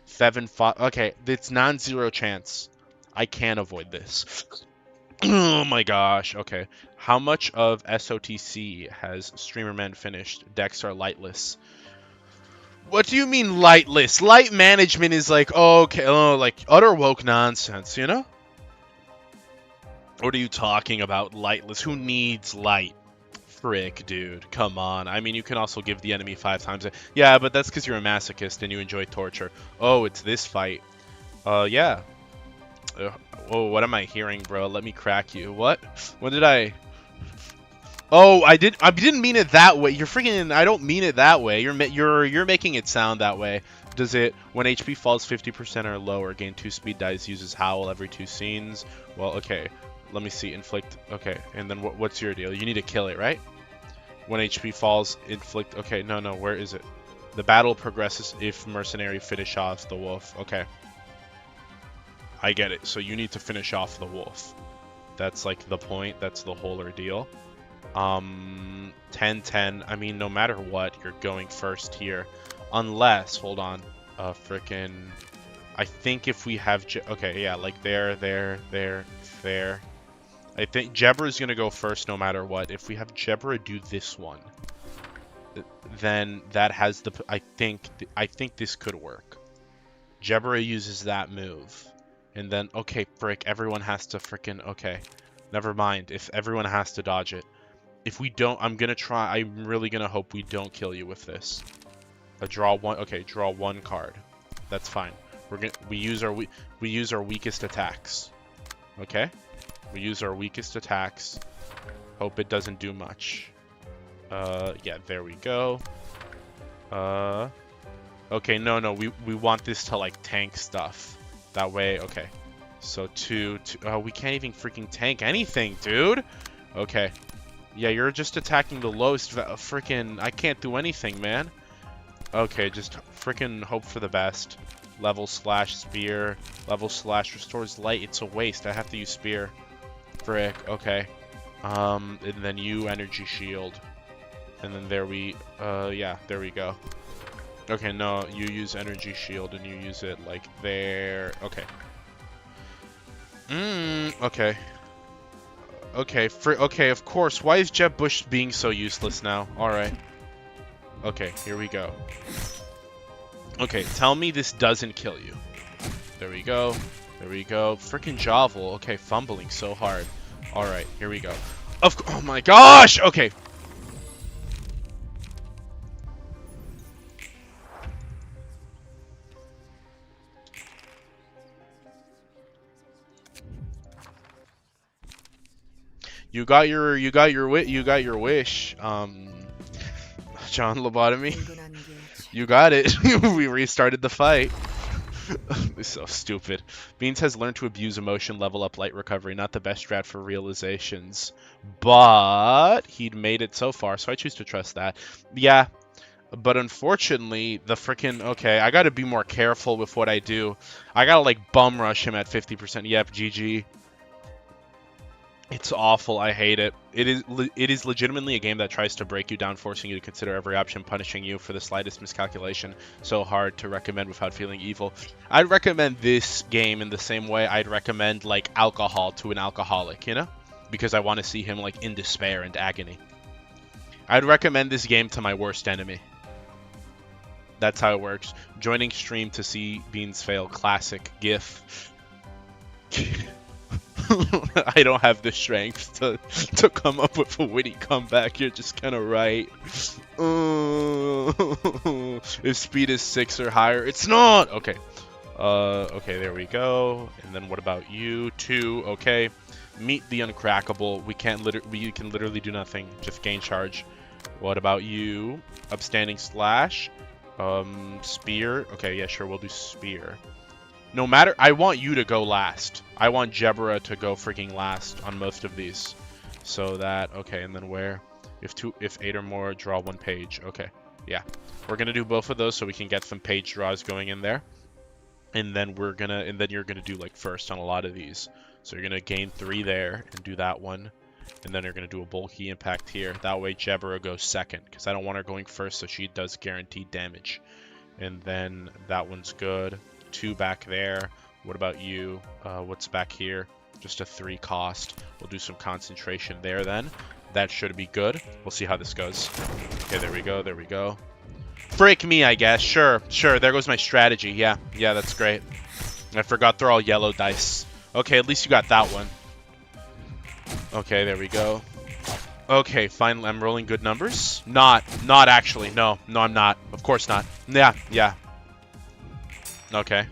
7-5. Okay, it's non-zero chance. I can avoid this. Oh my gosh. Okay. How much of SOTC has Streamerman finished? Decks are lightless. What do you mean lightless? Light management is like, okay, like utter woke nonsense, you know? What are you talking about, lightless? Who needs light? Frick, dude. Come on. I mean, you can also give the enemy 5 times. Yeah, but that's because you're a masochist and you enjoy torture. Oh, it's this fight. Yeah. Oh, what am I hearing, bro? Let me crack you. What? What did I... Oh, I didn't mean it that way. You're freaking... I don't mean it that way. You're making it sound that way. Does it... When HP falls 50% or lower, gain 2 speed dice, uses Howl every 2 scenes? Well, okay. Let me see. Inflict... Okay. And then what's your deal? You need to kill it, right? When HP falls, inflict... Okay, no, where is it? The battle progresses if mercenary finish off the wolf. Okay. I get it. So you need to finish off the wolf. That's like the point. That's the whole ordeal. 10-10. I mean, no matter what, you're going first here. Unless, hold on. Frickin'... I think if we have... Okay, yeah, like there. I think Jebra's gonna go first no matter what. If we have Jebra do this one, then that has the... I think this could work. Jebra uses that move. And then, okay, frick, everyone has to frickin'... Okay, never mind. If everyone has to dodge it. If we don't, I'm gonna try... I'm really gonna hope we don't kill you with this. Draw one... Okay, draw 1 card. That's fine. We use our weakest attacks. Okay? We use our weakest attacks. Hope it doesn't do much. Yeah, there we go. Okay, no, we want this to, like, tank stuff. That way, okay. So, we can't even freaking tank anything, dude! Okay. Yeah, you're just attacking the lowest freaking... I can't do anything, man. Okay, just freaking hope for the best. Level slash spear. Level slash restores light. It's a waste. I have to use spear. Frick. Okay. And then you energy shield. And then there we... yeah, there we go. Okay, no, you use energy shield and you use it like there. Okay. Okay. Okay, okay, of course. Why is Jeb Bush being so useless now? Alright. Okay, here we go. Okay, tell me this doesn't kill you. There we go. There we go. Frickin' Jovel. Okay, fumbling so hard. Alright, here we go. Oh my gosh! Okay. You got your wish. John Lobotomy. You got it. We restarted the fight. It's so stupid. Beans has learned to abuse emotion, level up light recovery. Not the best strat for realizations, but he'd made it so far, so I choose to trust that. Yeah, but unfortunately, the freaking... Okay, I gotta be more careful with what I do. I gotta, like, bum rush him at 50%. Yep, GG. It's awful. I hate it. It is legitimately a game that tries to break you down, forcing you to consider every option, punishing you for the slightest miscalculation. So hard to recommend without feeling evil. I'd recommend this game in the same way I'd recommend, like, alcohol to an alcoholic, you know? Because I want to see him, like, in despair and agony. I'd recommend this game to my worst enemy. That's how it works. Joining stream to see Beans fail. Classic GIF. I don't have the strength to come up with a witty comeback. You're just kind of right. If speed is 6 or higher, it's not. Okay. Okay, there we go. And then what about you? 2. Okay. Meet the uncrackable. We can literally do nothing. Just gain charge. What about you? Upstanding slash. Spear. Okay, yeah, sure, we'll do spear. No matter, I want you to go last. I want Jebra to go freaking last on most of these. So that, okay, and then where? If 8 or more, draw 1 page. Okay, yeah. We're gonna do both of those so we can get some page draws going in there. And then you're gonna do like first on a lot of these. So you're gonna gain 3 there and do that one. And then you're gonna do a bulky impact here. That way Jebra goes second, because I don't want her going first, so she does guaranteed damage. And then that one's good. 2 back there. What about you? What's back here? Just a 3 cost. We'll do some concentration there then. That should be good. We'll see how this goes. Okay, there we go. There we go. Frick me, I guess. Sure, sure. There goes my strategy. Yeah, yeah, that's great. I forgot they're all yellow dice. Okay, at least you got that one. Okay, there we go. Okay, finally, I'm rolling good numbers. Not actually. No, I'm not. Of course not. Yeah. Okay.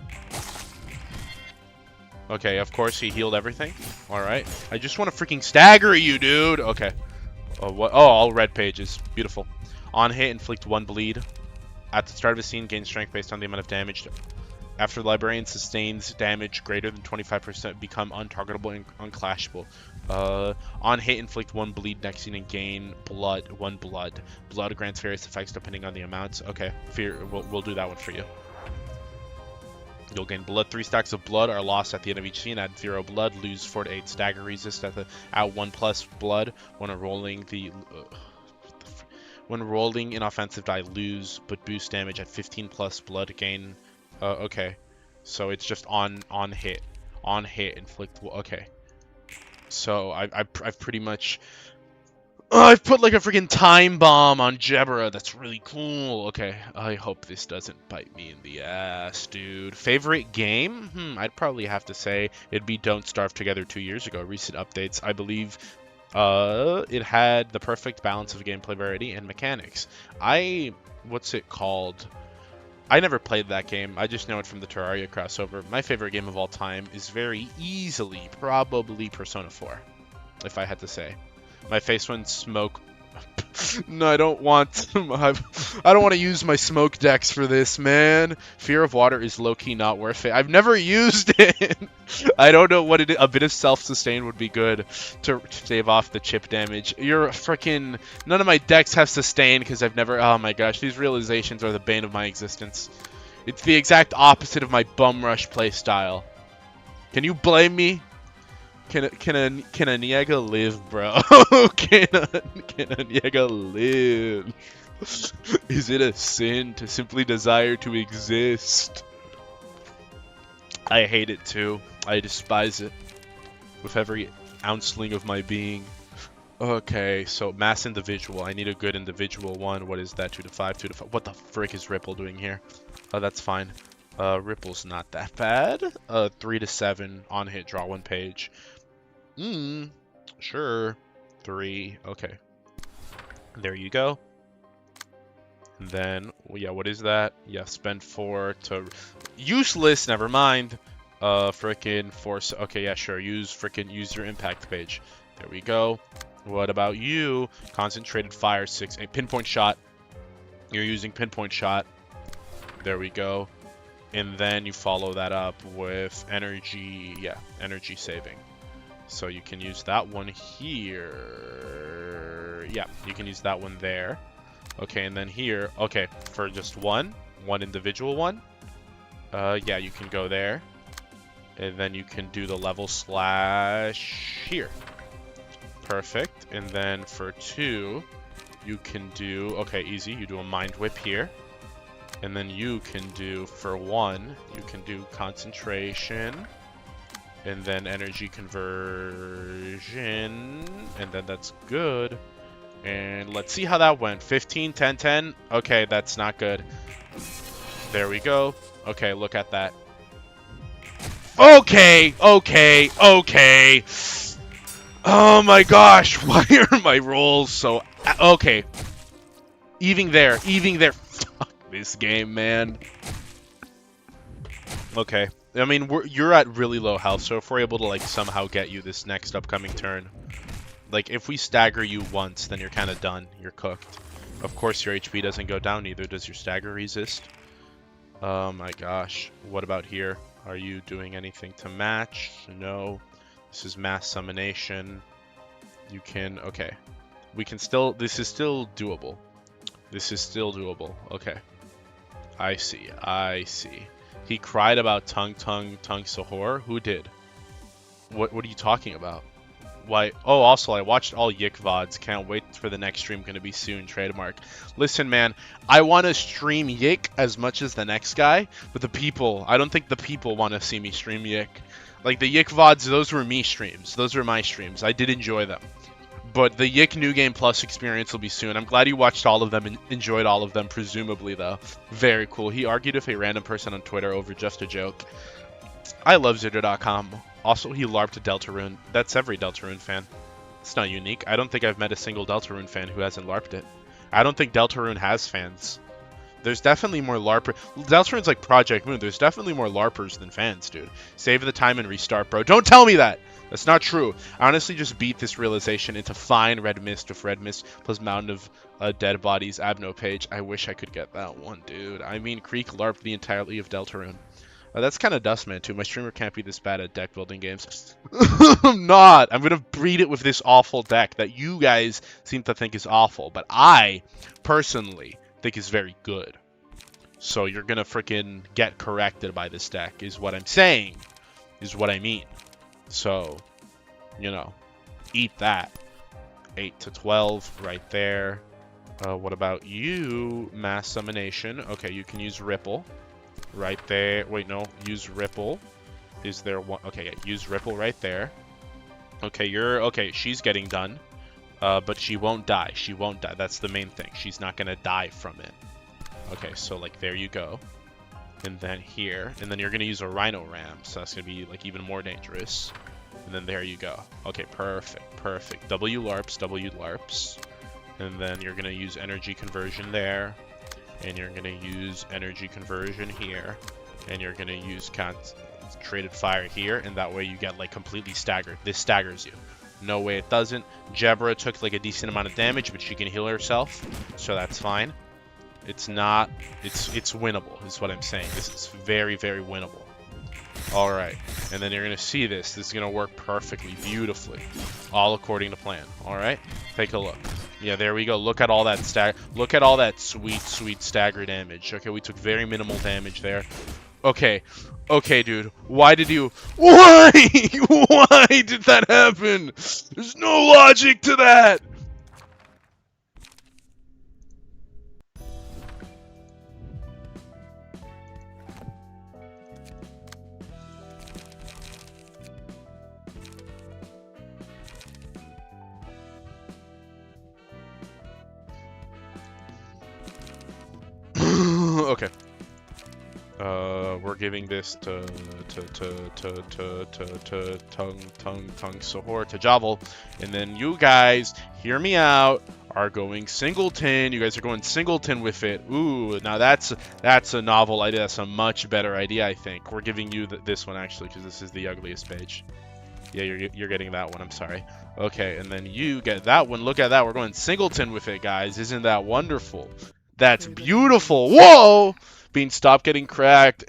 Okay, of course he healed everything. Alright. I just want to freaking stagger you, dude. Okay. What? Oh, all red pages. Beautiful. On hit, inflict 1 bleed. At the start of a scene, gain strength based on the amount of damage. After the librarian sustains damage greater than 25%, become untargetable and unclashable. On hit, inflict 1 bleed next scene and gain blood. 1 blood. Blood grants various effects depending on the amounts. Okay, we'll do that one for you. You'll gain blood. 3 stacks of blood are lost at the end of each scene. Add 0 blood. Lose 4 to 8 stagger resist at 1 plus blood when rolling the. When rolling an offensive die, lose but boost damage at 15 plus blood gain. Okay, so it's just on hit, inflict. Okay, so I've pretty much. I've put like a freaking time bomb on Jebra. That's really cool. Okay, I hope this doesn't bite me in the ass, dude. Favorite game? I'd probably have to say it'd be Don't Starve Together 2 years ago. Recent updates, I believe. It had the perfect balance of gameplay variety and mechanics. What's it called? I never played that game. I just know it from the Terraria crossover. My favorite game of all time is very easily probably Persona 4, if I had to say. My face went smoke. No, I don't want. I don't want to use my smoke decks for this, man. Fear of water is low-key not worth it. I've never used it. I don't know what it is. A bit of self-sustain would be good to save off the chip damage. You're freaking. None of my decks have sustain because I've never. Oh my gosh, these realizations are the bane of my existence. It's the exact opposite of my bum rush playstyle. Can you blame me? Can a Niega live, bro? Can a Niega live? Is it a sin to simply desire to exist? I hate it too. I despise it with every ounceling of my being. Okay, so mass individual. I need a good individual one. What is that? 2 to 5, 2 to 5. What the frick is Ripple doing here? Oh, that's fine. Ripple's not that bad. 3 to 7 on hit, draw 1 page. Sure. 3. Okay. There you go. And then, yeah, what is that? Yeah, spend 4 to... Useless, never mind. Frickin' force... Okay, yeah, sure. Use your impact page. There we go. What about you? Concentrated fire, 6, 8. Pinpoint shot. You're using pinpoint shot. There we go. And then you follow that up with energy... Yeah, energy saving. So you can use that one here. Yeah, you can use that one there. Okay, and then here. Okay, for just one individual one. Yeah, you can go there. And then you can do the level slash here. Perfect. And then for 2, you can do... Okay, easy. You do a mind whip here. And then you can do, for 1, you can do concentration. And then energy conversion. And then that's good. And let's see how that went. 15, 10, 10. Okay, that's not good. There we go. Okay, look at that. Okay. Oh my gosh. Why are my rolls so... Okay. Even there. Fuck this game, man. Okay. I mean, you're at really low health, so if we're able to, like, somehow get you this next upcoming turn, like, if we stagger you once, then you're kind of done. You're cooked. Of course, your HP doesn't go down, neither does your stagger resist. Oh my gosh. What about here? Are you doing anything to match? No. This is mass summonation. You can... Okay. We can still... This is still doable. This is still doable. Okay. I see. I see. He cried about tongue Sahur. Who did? What are you talking about? Why? Oh, also, I watched all Yik VODs. Can't wait for the next stream. Gonna be soon. Trademark. Listen, man. I want to stream Yik as much as the next guy, but the people... I don't think the people want to see me stream Yik. Like, the Yik VODs, those were me streams. Those were my streams. I did enjoy them. But the Yik New Game Plus experience will be soon. I'm glad you watched all of them and enjoyed all of them, presumably, though. Very cool. He argued with a random person on Twitter over just a joke. I love Zitter.com. Also, he LARPed Deltarune. That's every Deltarune fan. It's not unique. I don't think I've met a single Deltarune fan who hasn't LARPed it. I don't think Deltarune has fans. There's definitely more LARPers. Deltarune's like Project Moon. There's definitely more LARPers than fans, dude. Save the time and restart, bro. Don't tell me that! That's not true. I honestly just beat this realization into fine red mist with red mist plus mountain of dead bodies Abno page. I wish I could get that one, dude. I mean, Creek LARP the entirety of Deltarune. That's kind of Dustman, too. My streamer can't be this bad at deck building games. I'm not. I'm going to breed it with this awful deck that you guys seem to think is awful. But I, personally, think is very good. So you're going to freaking get corrected by this deck, is what I'm saying. Is what I mean. So, you know, eat that. 8 to 12 right there. What about you? Mass Summonation. Okay, you can use Ripple. Right there. Wait, no. Use Ripple. Is there one? Okay, yeah, use Ripple right there. Okay, okay, she's getting done. But she won't die. She won't die. That's the main thing. She's not going to die from it. Okay, so, like, there you go. And then here. And then you're going to use a Rhino Ram. So that's going to be, like, even more dangerous. And then there you go. Okay, perfect. Perfect. W LARPs. And then you're going to use Energy Conversion there. And you're going to use Energy Conversion here. And you're going to use Concentrated Fire here. And that way you get, like, completely staggered. This staggers you. No way it doesn't. Jebra took, like, a decent amount of damage, but she can heal herself. So that's fine. It's not... It's winnable, is what I'm saying. This is very, very winnable. Alright. And then you're going to see this. This is going to work perfectly, beautifully. All according to plan. Alright? Take a look. Yeah, there we go. Look at all that Look at all that sweet, sweet stagger damage. Okay, we took very minimal damage there. Okay. Okay, dude. Why did you... Why? Why did that happen? There's no logic to that! Okay. We're giving this to Tongue Sahur to Javel, and then you guys, hear me out, are going singleton. You guys are going singleton with it. Ooh, now that's a novel idea. That's a much better idea, I think. We're giving you this one actually, because this is the ugliest page. Yeah, you're getting that one. I'm sorry. Okay, and then you get that one. Look at that. We're going singleton with it, guys. Isn't that wonderful? That's beautiful. Whoa! Bean, stop getting cracked.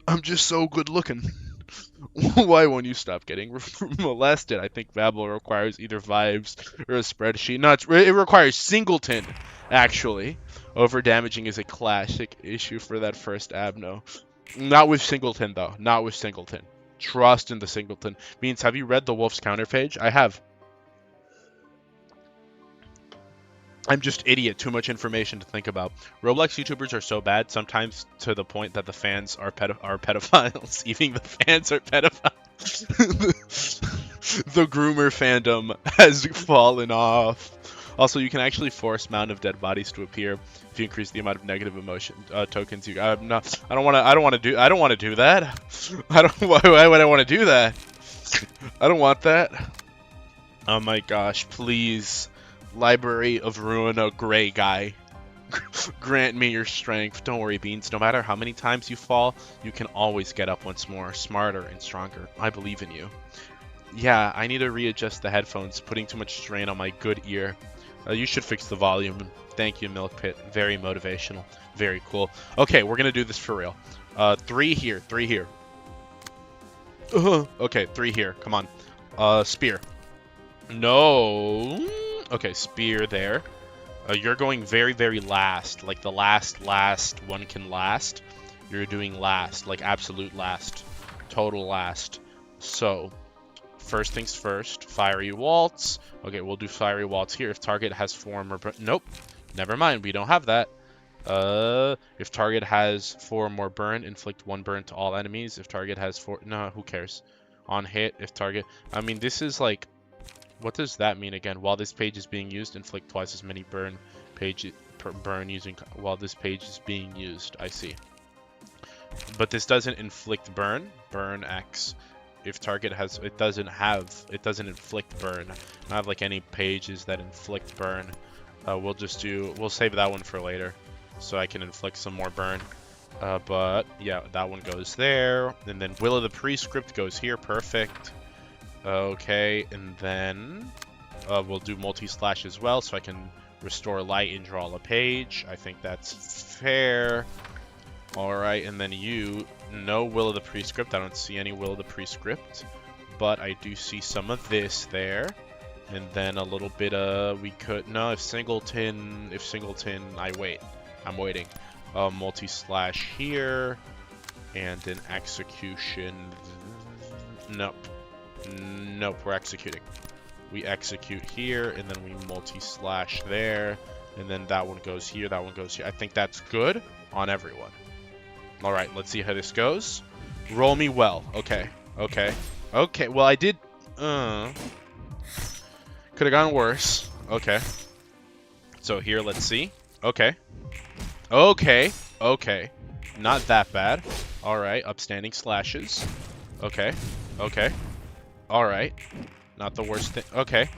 I'm just so good looking. Why won't you stop getting molested? I think Babel requires either vibes or a spreadsheet. No, it requires singleton, actually. Over damaging is a classic issue for that first Abno. Not with singleton, though. Not with singleton. Trust in the singleton. Beans, have you read the Wolf's counter page? I have. I'm just idiot. Too much information to think about. Roblox YouTubers are so bad, sometimes to the point that the fans are pedophiles. Even the fans are pedophiles. The groomer fandom has fallen off. Also, you can actually force Mountain of Dead Bodies to appear if you increase the amount of negative emotion tokens you. I don't want to do that. Why would I want to do that? I don't want that. Oh my gosh! Please. Library of Ruina gray guy. Grant me your strength. Don't worry, Beans. No matter how many times you fall, you can always get up once more, smarter and stronger. I believe in you. Yeah, I need to readjust the headphones, putting too much strain on my good ear. You should fix the volume. Thank you, Milk Pit. Very motivational. Very cool. Okay, we're gonna do this for real. 3 here, 3 here. Okay, 3 here. Come on. Spear. No. Okay, spear there. You're going very, very last. Like the last one can last. You're doing last. Like absolute last. Total last. So, first things first. Fiery Waltz. Okay, we'll do Fiery Waltz here. If target has 4 more... Nope. Never mind. We don't have that. If target has 4 more burn, inflict 1 burn to all enemies. If target has 4... No, who cares? On hit, if target... I mean, this is like... What does that mean again? While this page is being used, inflict twice as many burn using while this page is being used. I see. But this doesn't inflict burn. Burn X. If target has, it doesn't inflict burn. I have like any pages that inflict burn. We'll save that one for later, so I can inflict some more burn. But yeah, that one goes there, and then Will of the Prescript goes here. Perfect. Okay, and then we'll do multi-slash as well, so I can restore light and draw a page. I think that's fair. Alright, and then no Will of the Prescript. I don't see any Will of the Prescript, but I do see some of this there. And then a little bit of, if Singleton, I'm waiting. Multi-slash here, and an execution. Nope, we're executing. We execute here, and then we multi-slash there, and then that one goes here, that one goes here. I think that's good on everyone. Alright, let's see how this goes. Roll me well. Okay. Well, I did... Could have gone worse. Okay. So here, let's see. Okay. Not that bad. Alright, upstanding slashes. Okay. Alright. Not the worst thing. Okay.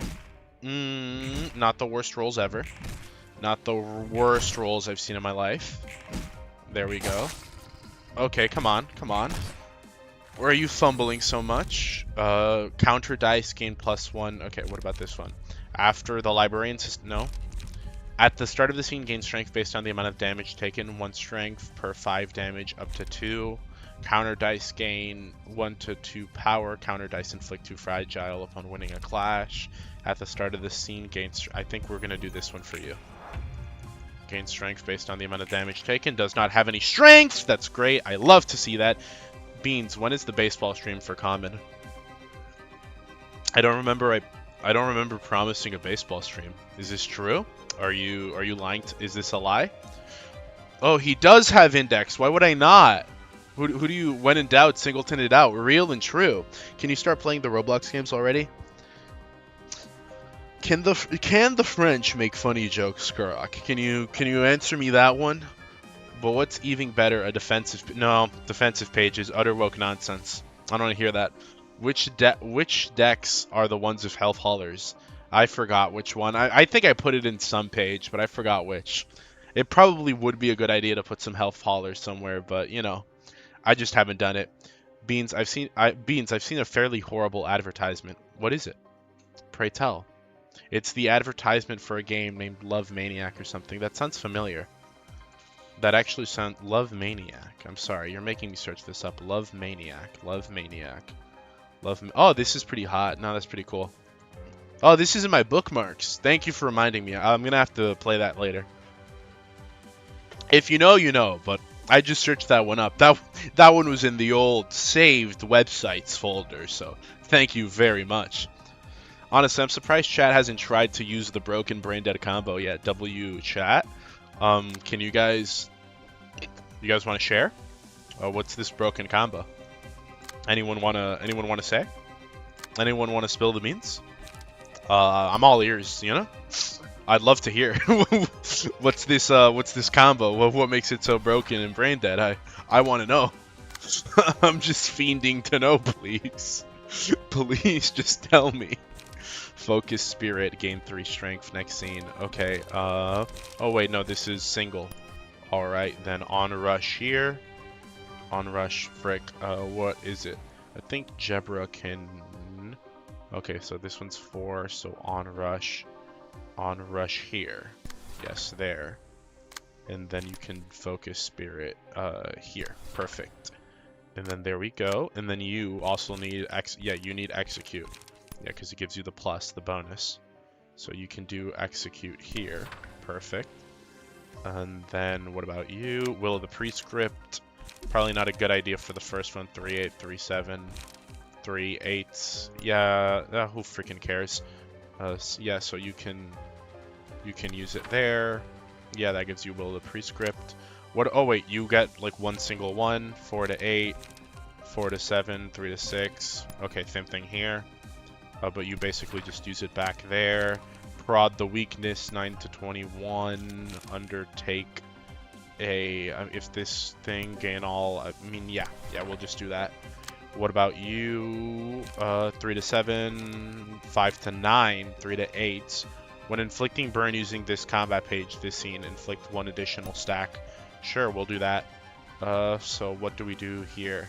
Not the worst rolls ever. Not the worst rolls I've seen in my life. There we go. Okay, come on. Where are you fumbling so much? Counter dice gain +1. Okay, what about this one? After the librarian system. No. At the start of the scene, gain strength based on the amount of damage taken. 1 strength per 5 damage up to 2. Counter dice gain 1 to 2 power. Counter dice inflict 2 fragile upon winning a clash. At the start of the scene, gain... I think we're going to do this one for you. Gain strength based on the amount of damage taken. Does not have any strength. That's great. I love to see that. Beans, when is the baseball stream for Common? I don't remember promising a baseball stream. Is this true? Are you lying? Is this a lie? Oh, he does have index. Why would I not? Who do you, when in doubt, singleton it out? Real and true. Can you start playing the Roblox games already? Can the French make funny jokes, Skurrock? Can you answer me that one? But what's even better, a defensive page is utter woke nonsense. I don't want to hear that. Which decks are the ones with health haulers? I forgot which one. I think I put it in some page, but I forgot which. It probably would be a good idea to put some health haulers somewhere, but you know, I just haven't done it. Beans, I've seen a fairly horrible advertisement. What is it? Pray tell. It's the advertisement for a game named Love Maniac or something. That sounds familiar. That actually sounds... Love Maniac. I'm sorry, you're making me search this up. Love Maniac. Oh, this is pretty hot. No, that's pretty cool. Oh, this is in my bookmarks. Thank you for reminding me. I'm going to have to play that later. If you know, you know, but I just searched that one up. That one was in the old saved websites folder, so thank you very much. Honestly, I'm surprised chat hasn't tried to use the broken brain dead combo yet. W chat. Can you guys want to share? What's this broken combo? Anyone wanna say? Anyone wanna spill the beans? I'm all ears, you know? I'd love to hear. What's this combo? What makes it so broken and brain dead? I want to know. I'm just fiending to know, please. Please just tell me. Focus spirit, gain 3 strength, next scene. Okay, oh wait, no, this is single. Alright, then on rush here. On rush, frick, what is it? I think Jebra can... Okay, so this one's 4, so on rush here. Yes, there. And then you can focus spirit, here. Perfect. And then there we go. And then you also need, you need execute. Yeah, because it gives you the plus, the bonus. So you can do execute here. Perfect. And then what about you? Will of the Prescript. Probably not a good idea for the first one. 3-8, 3-7, 3-8. Yeah, who freaking cares? Yeah, so you can use it there. Yeah, that gives you Will of the Prescript. What? Oh wait, you get like one single one. 4-8, 4-7, 3-6. Okay, same thing here. But you basically just use it back there. Prod the weakness, 9-21. Undertake a... if this thing gain all... I mean, yeah, we'll just do that. What about you? 3-7, 5-9, 3-8. When inflicting burn using this combat page, this scene, inflict 1 additional stack. Sure, we'll do that. So what do we do here?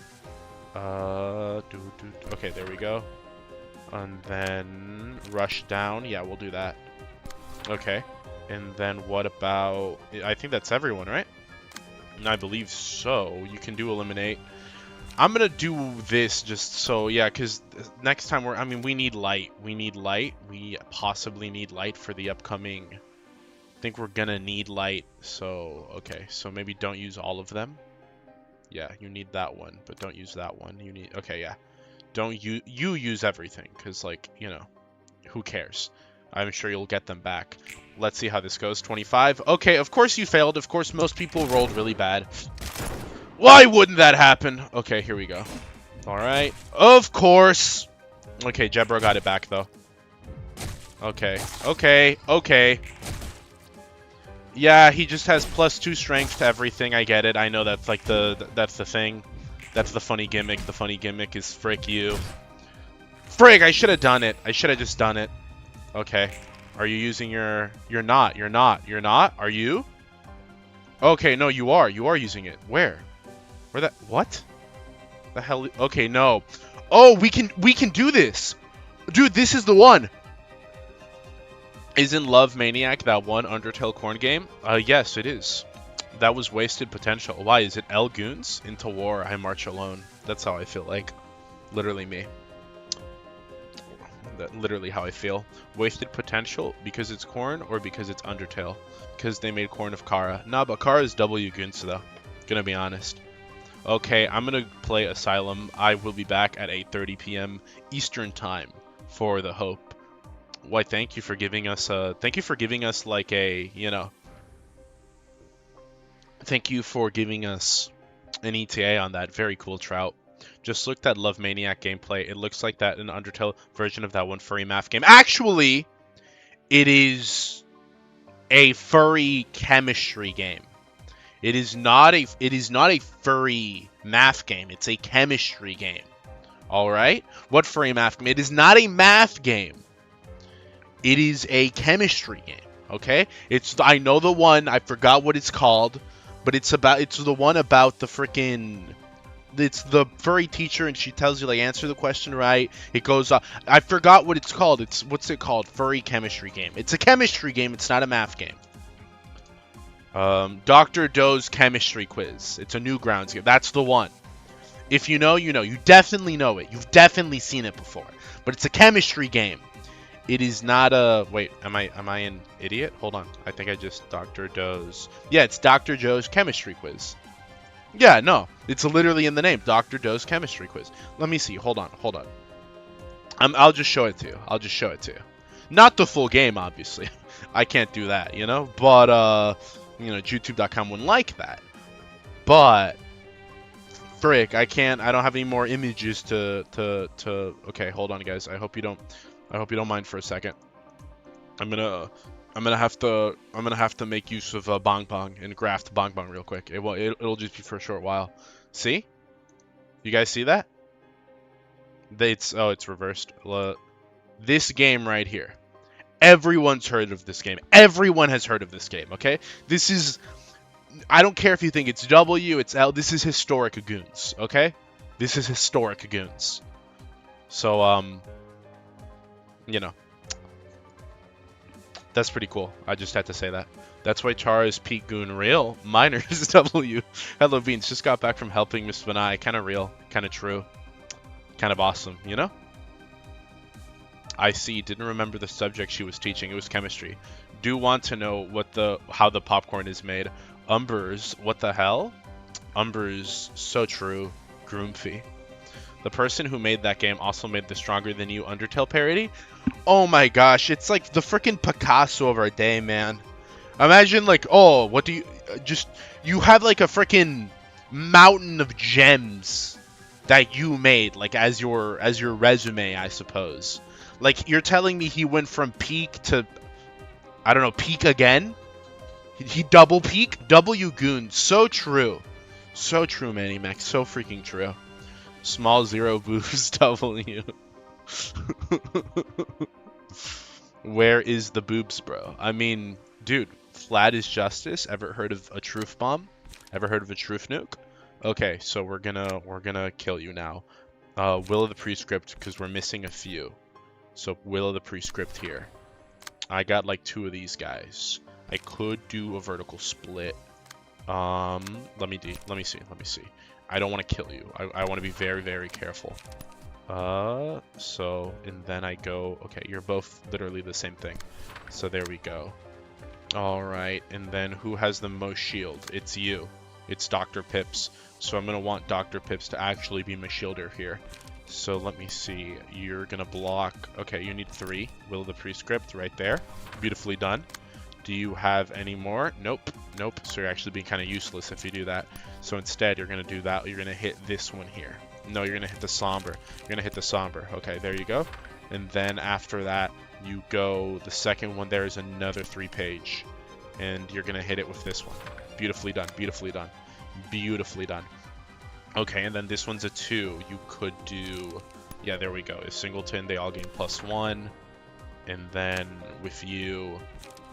Okay, there we go. And then rush down. Yeah, we'll do that. Okay. And then what about... I think that's everyone, right? I believe so. You can do eliminate. I'm gonna do this just so... Yeah, because next time I mean, we need light. We need light. We possibly need light for the upcoming... I think we're gonna need light. So, okay. So maybe don't use all of them. Yeah, you need that one, but don't use that one. You need... Okay, yeah. Don't you use everything, because, like, you know, who cares? I'm sure you'll get them back. Let's see how this goes. 25. Okay, of course you failed. Of course most people rolled really bad. Why wouldn't that happen? Okay, here we go. Alright. Of course. Okay, Jebra got it back, though. Okay. Yeah, he just has +2 strength to everything. I get it. I know that's, like, that's the thing. That's the funny gimmick. The funny gimmick is frick you. Frig, I should have done it. I should have just done it. Okay. Are you using your... You're not. Are you? Okay, no, you are. You are using it. Where that... What? The hell... Okay, no. Oh, we can do this. Dude, this is the one. Isn't Love Maniac that one Undertale corn game? Yes, it is. That was wasted potential. Why? Is it El Goons? Into war, I march alone. That's how I feel like. Literally me. Literally how I feel. Wasted potential because it's corn or because it's Undertale? Because they made corn of Kara. Nah, but Kara is W Goons though. Gonna be honest. Okay, I'm gonna play Asylum. I will be back at 8:30 p.m. Eastern time for the Hope. Why, thank you for giving us like a, you know, thank you for giving us an ETA on that. Very cool, Trout. Just looked at Love Maniac gameplay. It looks like that an Undertale version of that one furry math game. Actually, it is a furry chemistry game. It is not a furry math game. It's a chemistry game. All right? What furry math game? It is not a math game. It is a chemistry game. Okay? I know the one. I forgot what it's called. But it's the one about the freaking... It's the furry teacher, and she tells you, like, answer the question right. It goes... I forgot what it's called. What's it called? Furry chemistry game. It's a chemistry game. It's not a math game. Dr. Doe's chemistry quiz. It's a Newgrounds game. That's the one. If you know, you know. You definitely know it. You've definitely seen it before. But it's a chemistry game. It is not a... Wait, am I an idiot? Hold on. I think I just... Dr. Doe's... Yeah, it's Dr. Joe's chemistry quiz. Yeah, no. It's literally in the name. Dr. Doe's chemistry quiz. Let me see. Hold on. I'll just show it to you. Not the full game, obviously. I can't do that, you know? But, you know, YouTube.com wouldn't like that. But... Frick, I don't have any more images to... Okay, hold on, guys. I hope you don't mind for a second. I'm gonna have to make use of Bong Bong and graft Bong Bong real quick. It'll just be for a short while. See? You guys see that? It's reversed. This game right here. Everyone's heard of this game. Everyone has heard of this game, okay? This is... I don't care if you think it's W, it's L. This is historic Goons, okay? This is historic Goons. So, you know. That's pretty cool. I just had to say that. That's why Char is peak Goon real. Minor is W. Hello, Beans. Just got back from helping Miss Benai. Kind of real. Kind of true. Kind of awesome, you know? I see. Didn't remember the subject she was teaching. It was chemistry. Do want to know how the popcorn is made. Umbers, what the hell? Umbers, so true. Groomfy. The person who made that game also made the Stronger Than You Undertale parody. Oh my gosh, it's like the freaking Picasso of our day, man. Imagine like, oh, what do you you have like a freaking mountain of gems that you made like as your resume, I suppose. Like you're telling me he went from peak to, I don't know, peak again? He double peak? W Goon. So true. So true, Manny Mac. So freaking true. Small zero boobs W. Where is the boobs, bro? I mean, dude, flat is justice. Ever heard of a truth bomb? Ever heard of a truth nuke? Okay, so we're gonna kill you now. Will of the Prescript, because we're missing a few. So Will of the Prescript here. I got like 2 of these guys. I could do a vertical split. Let me see. I don't want to kill you. I want to be very, very careful. So, and then I go, okay, you're both literally the same thing. So there we go. All right, and then who has the most shield? It's you. It's Dr. Pips. So I'm going to want Dr. Pips to actually be my shielder here. So let me see. You're going to block. Okay, you need 3. Will of the Prescript right there. Beautifully done. Do you have any more? Nope. Nope. So you're actually being kind of useless if you do that. So instead, you're going to do that. You're going to hit this one here. No, you're going to hit the Somber. You're going to hit the Somber. Okay, there you go. And then after that, you go, the second one there is another 3-page. And you're going to hit it with this one. Beautifully done. Beautifully done. Beautifully done. Okay, and then this one's a 2. You could do... Yeah, there we go. A singleton, they all gain +1. And then with you...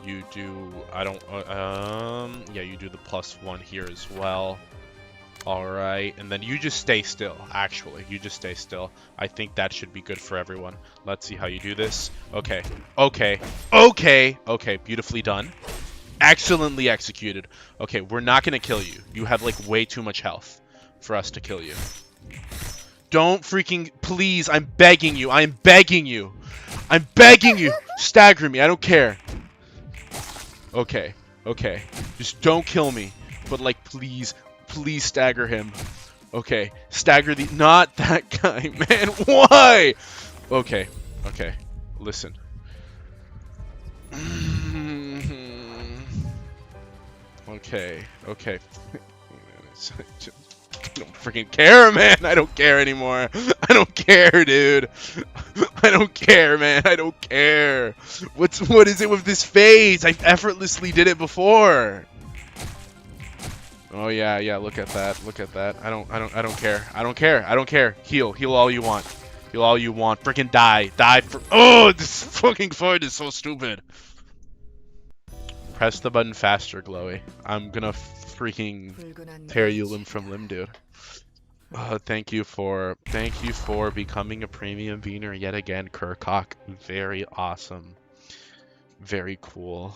You do, yeah, you do the +1 here as well. Alright, and then you just stay still, actually. You just stay still. I think that should be good for everyone. Let's see how you do this. Okay, okay, okay, okay, beautifully done. Excellently executed. Okay, we're not going to kill you. You have, like, way too much health for us to kill you. Don't freaking, please, I'm begging you. I'm begging you. I'm begging you. Stagger me, I don't care. Okay, okay. Just don't kill me. But, like, please, please stagger him. Okay, stagger the... Not that guy, man. Why? Okay, okay. Listen. Okay, okay. I don't freaking care, man. I don't care anymore. I don't care, dude. I don't care, man. I don't care. What is it with this phase? I effortlessly did it before. Oh yeah, yeah. Look at that. Look at that. I don't care. I don't care. I don't care. Heal all you want. Heal all you want. Freaking die. Die for. Oh, this fucking fight is so stupid. Press the button faster, Glowy. I'm gonna freaking tear you limb from limb, dude. Thank you for becoming a premium beaner yet again, Kurkok. Very awesome. Very cool.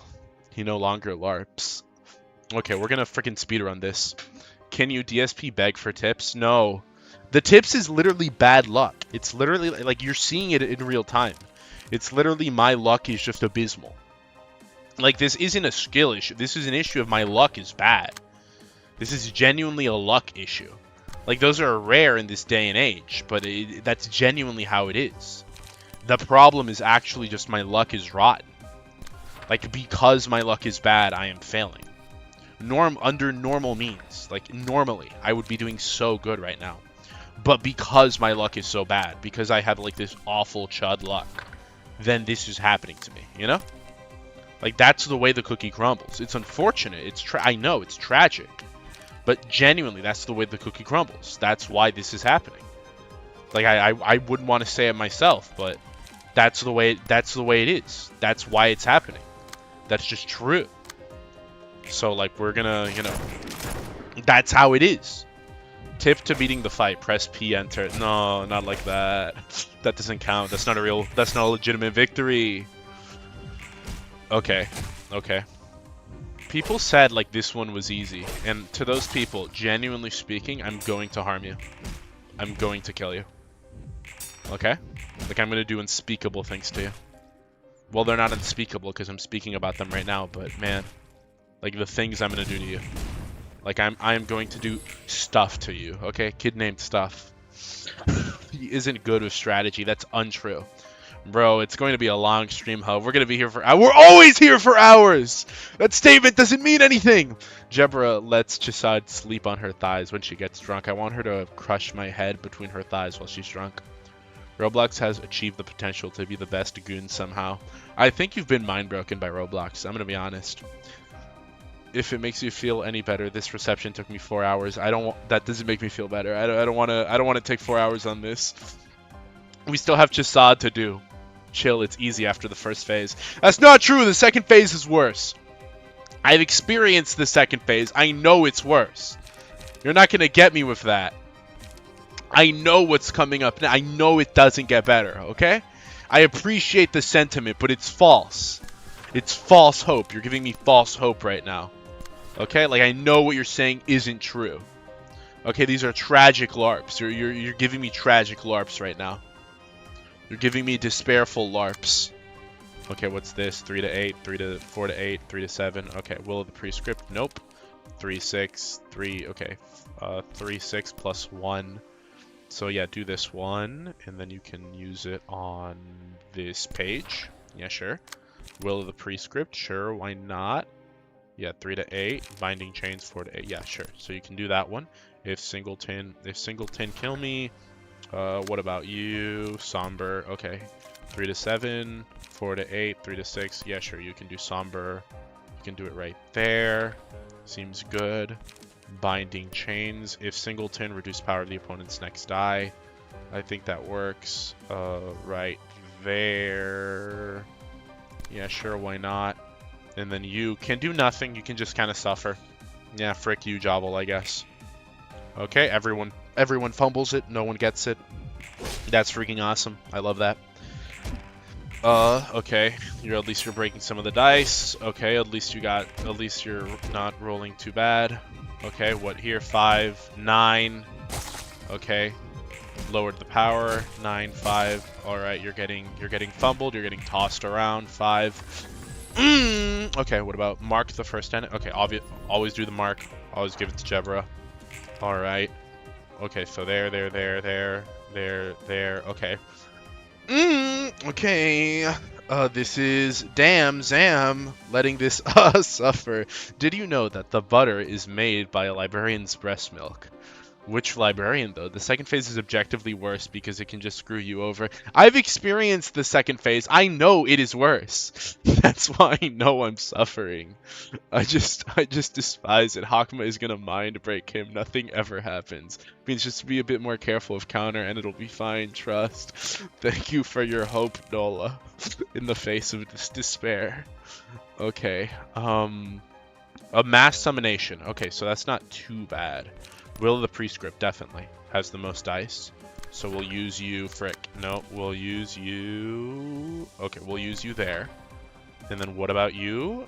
He no longer LARPs. Okay, we're gonna freaking speedrun this. Can you DSP beg for tips? No. The tips is literally bad luck. It's literally like you're seeing it in real time. It's literally my luck is just abysmal. Like, this isn't a skill issue. This is an issue of my luck is bad. This is genuinely a luck issue. Like, those are rare in this day and age, but that's genuinely how it is. The problem is actually just my luck is rotten. Like, because my luck is bad, I am failing. Under normal means, like, normally, I would be doing so good right now. But because my luck is so bad, because I have, like, this awful chud luck, then this is happening to me, you know? Like, that's the way the cookie crumbles. It's unfortunate. I know, it's tragic. But genuinely, that's the way the cookie crumbles. That's why this is happening. Like, I wouldn't want to say it myself, but That's the way it is. That's why it's happening. That's just true. So like we're gonna, that's how it is. Tip to beating the fight, press P, enter. No, not like that. That doesn't count. That's not a legitimate victory. Okay. Okay. People said like this one was easy, and to those people, genuinely speaking, I'm going to harm you. I'm going to kill you. Okay? Like I'm gonna do unspeakable things to you. Well, they're not unspeakable because I'm speaking about them right now, but man, like the things I'm gonna do to you. Like I'm going to do stuff to you, okay? Kid named Stuff. He isn't good with strategy. That's untrue. Bro, it's going to be a long stream, Hub. We're going to be here for hours. We're always here for hours! That statement doesn't mean anything! Jebra lets Chisad sleep on her thighs when she gets drunk. I want her to crush my head between her thighs while she's drunk. Roblox has achieved the potential to be the best goon somehow. I think you've been mind broken by Roblox. I'm going to be honest. If it makes you feel any better, this reception took me 4 hours. That doesn't make me feel better. I don't want to take 4 hours on this. We still have Chisad to do. Chill, it's easy after the first phase. That's not true. The second phase is worse. I've experienced the second phase. I know it's worse. You're not going to get me with that. I know what's coming up now. I know it doesn't get better, okay? I appreciate the sentiment, but it's false. It's false hope. You're giving me false hope right now. Okay? Like, I know what you're saying isn't true. Okay, these are tragic LARPs. You're giving me tragic LARPs right now. You're giving me despairful LARPs. Okay, what's this? 3 to 8, 4 to 8, 3 to 7. Okay, will of the prescript? Nope. 3, 6, 3. Okay, 3, 6 plus 1. So yeah, do this one, and then you can use it on this page. Yeah, sure. Will of the prescript? Sure, why not? Yeah, 3 to 8. Binding chains 4 to 8. Yeah, sure. So you can do that one. If singleton kill me. What about you? Somber. Okay. 3 to 7, 4 to 8, 3 to 6. Yeah, sure. You can do somber. You can do it right there. Seems good. Binding chains. If singleton, reduce power of the opponent's next die. I think that works. Right there. Yeah, sure. Why not? And then you can do nothing. You can just kind of suffer. Yeah, frick you, Jobble, I guess. Okay, everyone fumbles it. No one gets it. That's freaking awesome. I love that. Okay. At least you're breaking some of the dice. Okay, at least you're not rolling too bad. Okay, what here? 5, 9. Okay. Lowered the power. 9, 5. Alright, you're getting fumbled, you're getting tossed around. 5. Okay, what about mark the first enemy? Okay, always do the mark. Always give it to Jebra. Alright. Okay, so there. Okay. Okay. This is damn Zam letting this suffer. Did you know that the butter is made by a librarian's breast milk? Which librarian, though? The second phase is objectively worse because it can just screw you over. I've experienced the second phase. I know it is worse. That's why I know I'm suffering. I just despise it. Hakma is gonna mind break him. Nothing ever happens. It means just be a bit more careful of counter and it'll be fine. Trust. Thank you for your hope, Nola. In the face of this despair. Okay. A mass summonation. Okay, so that's not too bad. Will of the prescript definitely has the most dice. So we'll use you, frick. No, we'll use you. Okay, we'll use you there. And then what about you?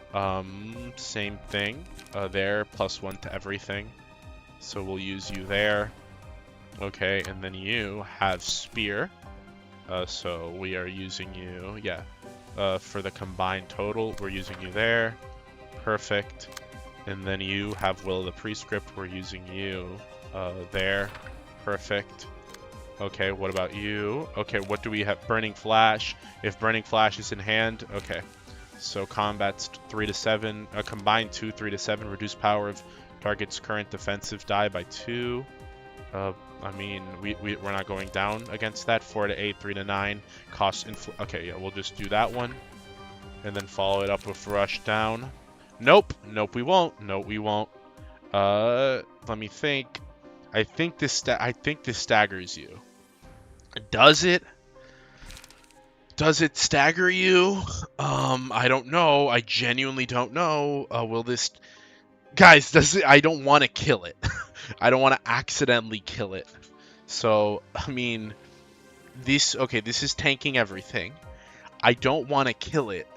Same thing. There, +1 to everything. So we'll use you there. Okay, and then you have spear. So we are using you, yeah. For the combined total, we're using you there. Perfect. And then you have will of the prescript. We're using you there. Perfect. Okay, what about you? Okay, what do we have? Burning Flash. If Burning Flash is in hand, okay. So combat's 3 to 7. Combined 2, 3 to 7. Reduce power of target's current defensive die by 2. I mean, we're not going down against that. 4 to 8, 3 to 9. Cost okay, yeah, we'll just do that one. And then follow it up with Rush Down. Nope. Nope, we won't. Nope, we won't. Let me think. I think this staggers you. Does it? Does it stagger you? I don't know. I genuinely don't know. Will this... Guys, does it... I don't want to kill it. I don't want to accidentally kill it. So, I mean, this... Okay, this is tanking everything. I don't want to kill it.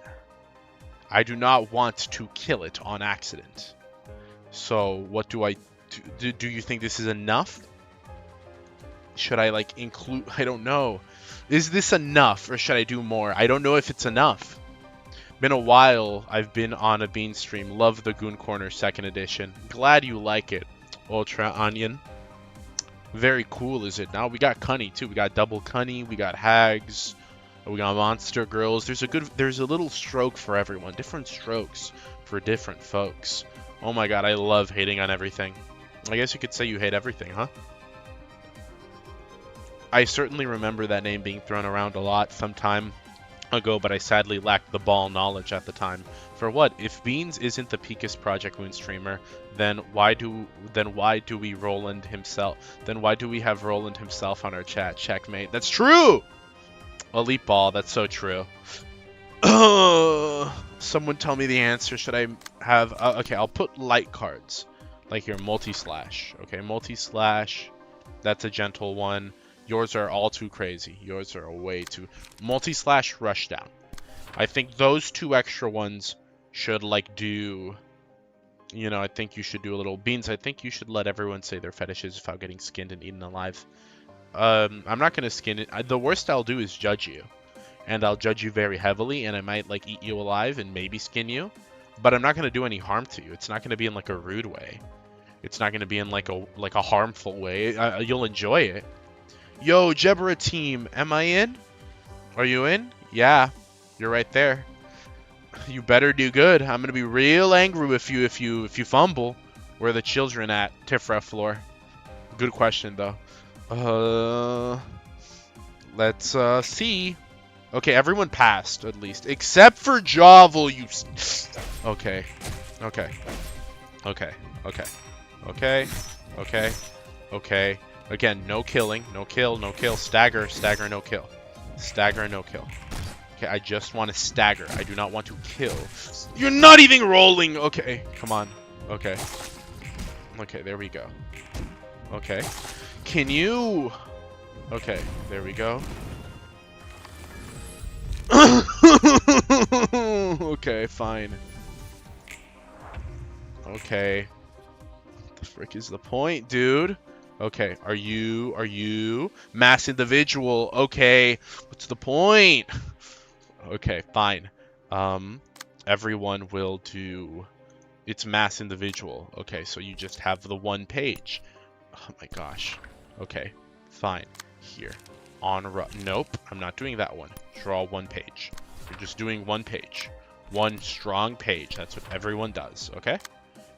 I do not want to kill it on accident. So, what do I... Do you think this is enough? Should I, like, include... I don't know. Is this enough, or should I do more? I don't know if it's enough. Been a while I've been on a Bean stream. Love the Goon Corner 2nd edition. Glad you like it, Ultra Onion. Very cool, is it? Now we got Cunny, too. We got Double Cunny. We got Hags. We got Monster Girls. There's a little stroke for everyone. Different strokes for different folks. Oh my god, I love hating on everything. I guess you could say you hate everything, huh? I certainly remember that name being thrown around a lot some time ago, but I sadly lacked the ball knowledge at the time. For what? If Beans isn't the peakest Project Moon streamer, then why do we Roland himself? Then why do we have Roland himself on our chat? Checkmate. That's true. Elite Ball. That's so true. Someone tell me the answer. Should I have? Okay, I'll put light cards. Like here, multi-slash. Okay, multi-slash. That's a gentle one. Yours are all too crazy. Yours are way too... Multi-slash rushdown. I think those 2 extra ones should, like, do... You know, I think you should do a little... Beans, I think you should let everyone say their fetishes without getting skinned and eaten alive. I'm not going to skin it. The worst I'll do is judge you. And I'll judge you very heavily, and I might, like, eat you alive and maybe skin you. But I'm not going to do any harm to you. It's not going to be in, like, a rude way. It's not going to be in, like a harmful way. You'll enjoy it. Yo, Jebra team, am I in? Are you in? Yeah, you're right there. You better do good. I'm gonna be real angry with you if you fumble. Where are the children at? Tifra floor. Good question though. Let's see. Okay, everyone passed at least, except for Javel. You. Okay. Okay. Okay. Okay. Okay. Okay. Okay. Again, no killing, no kill, no kill, stagger, stagger, no kill. Stagger, no kill. Okay, I just want to stagger. I do not want to kill. You're not even rolling! Okay, come on. Okay. Okay, there we go. Okay. Can you... Okay, there we go. Okay, fine. Okay. What the frick is the point, dude? Okay, are you mass individual? Okay, what's the point? Okay, fine. Everyone will do... It's mass individual. Okay, so you just have the 1 page. Oh my gosh. Okay, fine. Here. Nope, I'm not doing that one. Draw 1 page. You're just doing 1 page. 1 strong page. That's what everyone does, okay?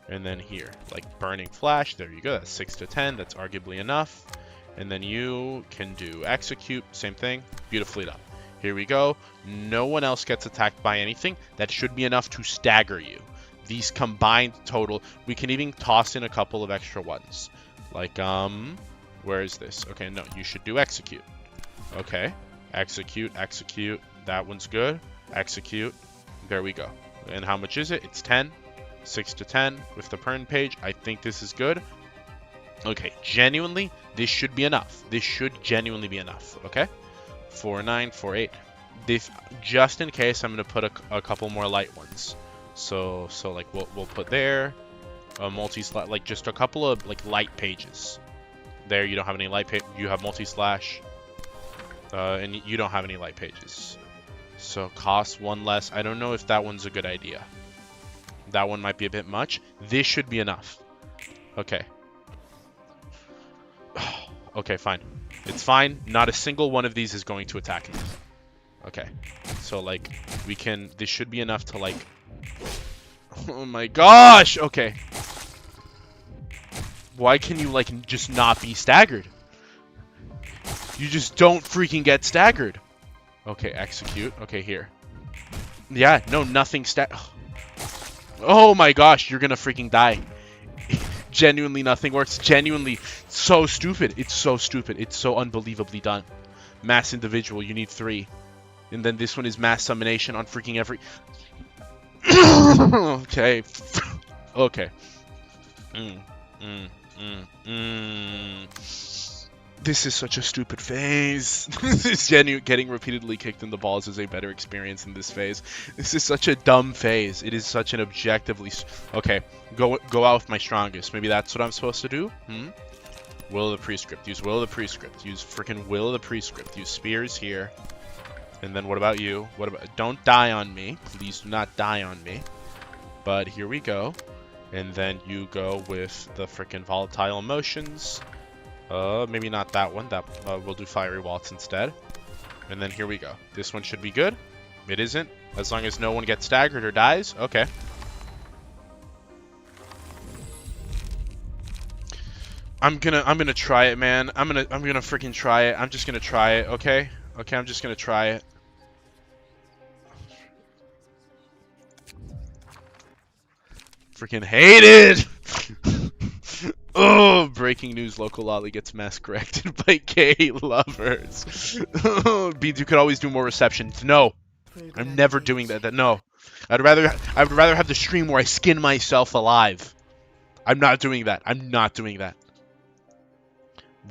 And then here, like Burning Flash, there you go, that's 6 to 10, that's arguably enough. And then you can do Execute, same thing, beautifully done. Here we go, no one else gets attacked by anything, that should be enough to stagger you. These combined total, we can even toss in a couple of extra ones. Like, where is this? Okay, no, you should do Execute. Okay, Execute, Execute, that one's good, Execute, there we go. And how much is it? It's 10. 6 to 10 with the Pern page. I think this is good. Okay, genuinely, this should be enough. This should genuinely be enough, okay? 4, 9, 4, 8. This, just in case, I'm going to put a couple more light ones. So like, we'll put there, a multi-slash, like, just a couple of, like, light pages. There, you don't have any light page. You have multi-slash, and you don't have any light pages. So, cost 1 less. I don't know if that one's a good idea. That one might be a bit much. This should be enough. Okay. Okay, fine. It's fine. Not a single one of these is going to attack me. Okay. So, like, we can... This should be enough to, like... Oh my gosh! Okay. Why can you, like, just not be staggered? You just don't freaking get staggered. Okay, execute. Okay, here. Yeah, no, nothing Oh my gosh, you're gonna freaking die. Genuinely nothing works. Genuinely so stupid. It's so stupid. It's so unbelievably done. Mass individual, you need 3. And then this one is mass summonation on freaking every... Okay. Okay. This is such a stupid phase. This is getting repeatedly kicked in the balls is a better experience in this phase. This is such a dumb phase. It is such an objectively... Okay, go out with my strongest. Maybe that's what I'm supposed to do? Will of the Prescript. Use Will of the Prescript. Use freaking Will of the Prescript. Use Spears here. And then what about you? What about... Don't die on me. Please do not die on me. But here we go. And then you go with the freaking Volatile Emotions. Maybe not that one. That we'll do Fiery Waltz instead. And then here we go. This one should be good. It isn't. As long as no one gets staggered or dies. Okay. I'm gonna try it, man. I'm gonna freaking try it. I'm just gonna try it, okay? Okay, I'm just gonna try it. Freaking hate it! Oh, breaking news, local lolly gets mass corrected by gay lovers. Beans, you could always do more receptions. No. I'm never doing that. No. I would rather have the stream where I skin myself alive. I'm not doing that. I'm not doing that.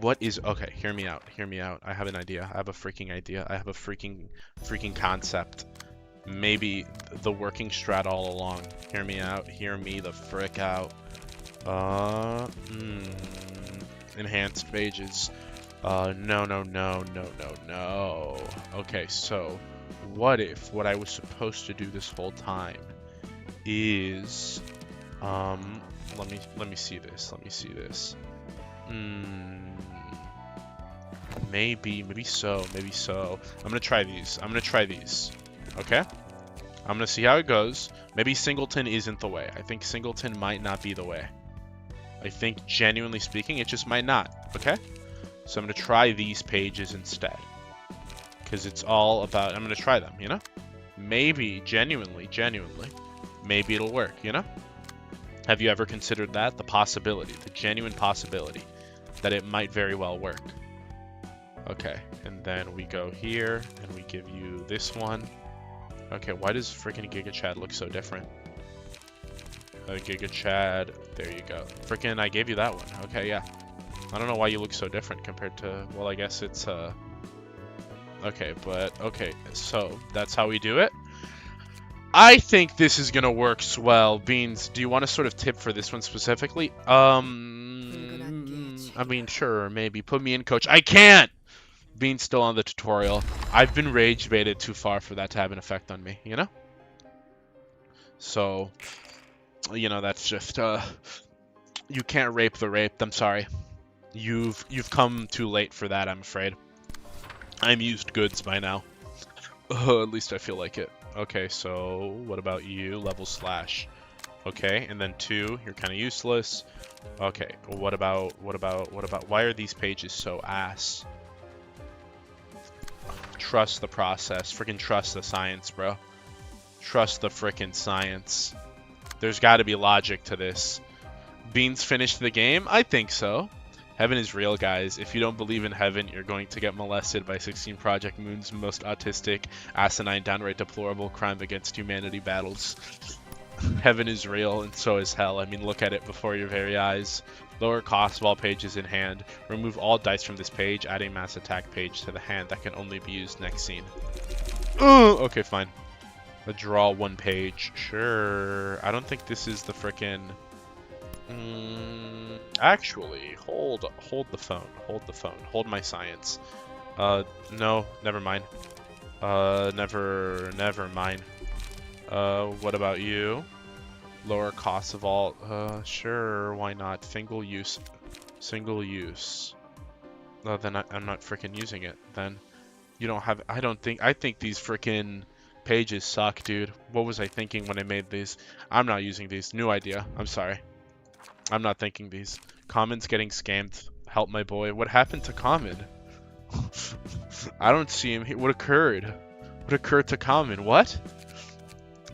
What is... Okay, hear me out. Hear me out. I have an idea. I have a freaking idea. I have a freaking concept. Maybe the working strat all along. Hear me out. Hear me the frick out. Enhanced pages. No. Okay, so what if what I was supposed to do this whole time is let me see this. Let me see this. Maybe so. I'm gonna try these. Okay? I'm gonna see how it goes. Maybe Singleton isn't the way. I think Singleton might not be the way. I think, genuinely speaking, it just might not. Okay? So I'm gonna try these pages instead. Because it's all about... I'm gonna try them, you know? Maybe, genuinely, maybe it'll work, you know? Have you ever considered that? The possibility, the genuine possibility that it might very well work. Okay, and then we go here, and we give you this one. Okay, why does freaking Giga Chad look so different? Giga Chad, there you go. Freaking, I gave you that one. Okay, yeah. I don't know why you look so different compared to, well, I guess it's, okay, but, okay, so that's how we do it. I think this is gonna work swell. Beans, do you want to sort of tip for this one specifically? I mean, sure, maybe. Put me in, coach. I can't! Beans still on the tutorial. I've been rage baited too far for that to have an effect on me, you know? So, you know, that's just, you can't rape the raped. I'm sorry. You've come too late for that, I'm afraid. I'm used goods by now. At least I feel like it. Okay, so what about you? Level slash. Okay, and then 2, you're kind of useless. Okay, what about, why are these pages so ass? Trust the process. Freaking trust the science, bro. Trust the freaking science. There's got to be logic to this. Beans finished the game? I think so. Heaven is real, guys. If you don't believe in heaven, you're going to get molested by 16 Project Moon's most autistic, asinine, downright deplorable crime against humanity battles. Heaven is real, and so is hell. I mean, look at it before your very eyes. Lower cost of all pages in hand. Remove all dice from this page. Add a mass attack page to the hand that can only be used next scene. Okay, fine. A draw 1 page. Sure. I don't think this is the frickin'... Actually, hold the phone. Hold the phone. Hold my science. No, never mind. Never mind. What about you? Lower cost of all, sure, why not? Single use. Then I'm not freaking using it. Then you don't have, I think these freaking pages suck, dude. What was I thinking when I made these? I'm not using these. New idea. I'm sorry. I'm not thinking these. Common's getting scammed. Help my boy. What happened to Common? I don't see him. What occurred? What occurred to Common? What?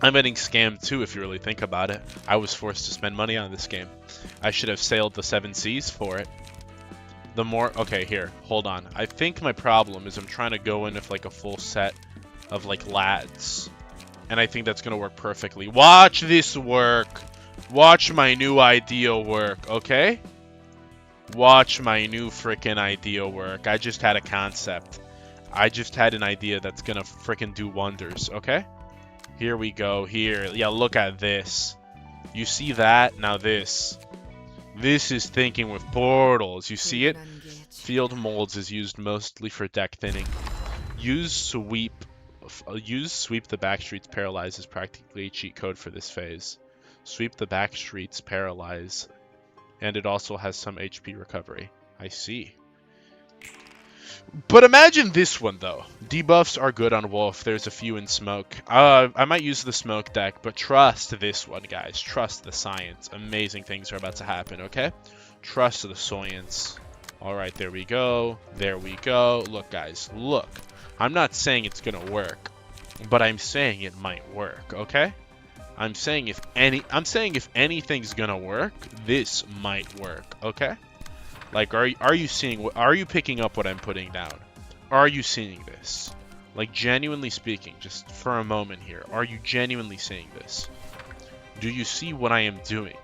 I'm getting scammed too, if you really think about it. I was forced to spend money on this game. I should have sailed the 7 seas for it. The more... Okay, here. Hold on. I think my problem is I'm trying to go in with like a full set of like lads. And I think that's gonna work perfectly. Watch this work. Watch my new idea work, okay? Watch my new frickin' idea work. I just had a concept. I just had an idea that's gonna frickin' do wonders, okay? Here we go, here. Yeah, look at this. You see that? Now this. This is thinking with portals. You see it? Field molds is used mostly for deck thinning. Use sweep the backstreets paralyze is practically a cheat code for this phase. Sweep the backstreets paralyze. And it also has some HP recovery. I see. But imagine this one, though. Debuffs are good on Wolf. There's a few in Smoke. I might use the Smoke deck, but trust this one, guys. Trust the science. Amazing things are about to happen, okay? Trust the science. Alright, there we go. There we go. Look, guys. Look. I'm not saying it's gonna work, but I'm saying it might work, okay? I'm saying if anything's gonna work, this might work, okay? Like, are you picking up what I'm putting down? Are you seeing this? Like, genuinely speaking, just for a moment here, are you genuinely seeing this? Do you see what I am doing?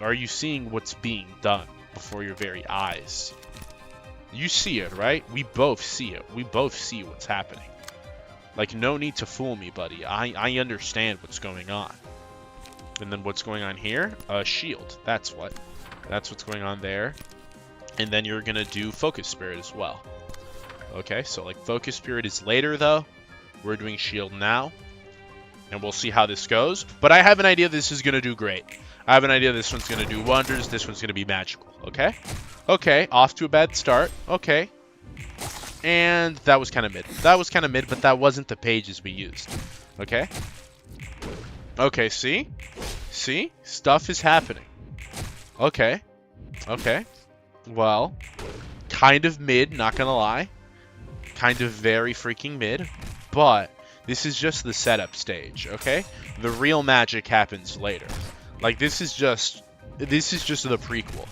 Are you seeing what's being done before your very eyes? You see it, right? We both see it. We both see what's happening. Like, no need to fool me, buddy. I understand what's going on. And then what's going on here? Shield. That's what's going on there. And then you're gonna do Focus Spirit as well. Okay, so like Focus Spirit is later though. We're doing Shield now. And we'll see how this goes. But I have an idea this is gonna do great. I have an idea this one's gonna do wonders. This one's gonna be magical. Okay? Okay, off to a bad start. Okay. And that was kind of mid. That was kind of mid, but that wasn't the pages we used. Okay? Okay, see? See? Stuff is happening. Okay. Okay. Well, kind of mid, not gonna lie. Kind of very freaking mid. But this is just the setup stage, okay? The real magic happens later. Like, this is just the prequel.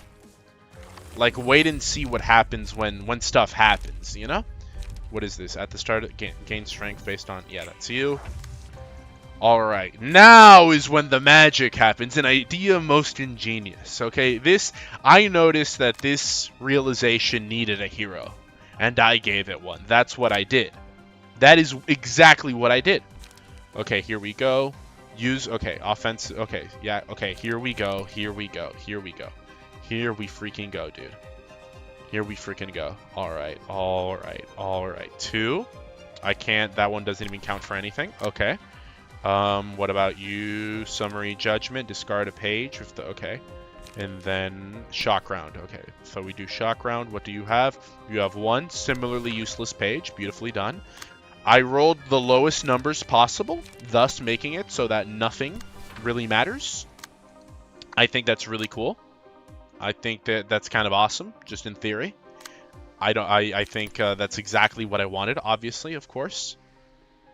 Like, wait and see what happens when stuff happens, you know? What is this? At the start, gain strength based on... Yeah, that's you. Alright, now is when the magic happens. An idea most ingenious, okay? I noticed that this realization needed a hero. And I gave it one. That's what I did. That is exactly what I did. Okay, here we go. Okay, offense... Okay, yeah, okay, here we go. Here we go. Here we go. Here we freaking go, dude. Here we freaking go. Alright, alright, alright. 2. I can't... That one doesn't even count for anything. Okay. What about you? Summary Judgment. Discard a page with the... Okay. And then Shock Round. Okay. So we do Shock Round. What do you have? You have 1 similarly useless page. Beautifully done. I rolled the lowest numbers possible, thus making it so that nothing really matters. I think that's really cool. I think that's kind of awesome, just in theory. I think that's exactly what I wanted, obviously, of course.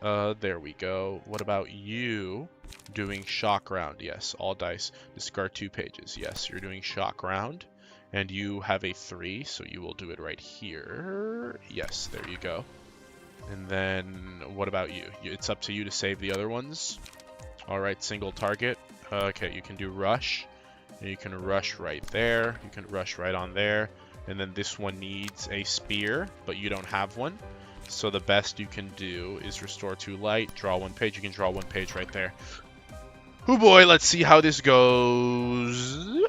There we go. What about you doing Shock Round? Yes, all dice. Discard 2 pages. Yes, you're doing Shock Round. And you have a 3, so you will do it right here. Yes, there you go. And then, what about you? It's up to you to save the other ones. Alright, single target. Okay, you can do Rush. And you can rush right there. You can rush right on there. And then this one needs a spear, but you don't have one. So the best you can do is restore 2 light, draw 1 page. You can draw 1 page right there. Oh boy, let's see how this goes.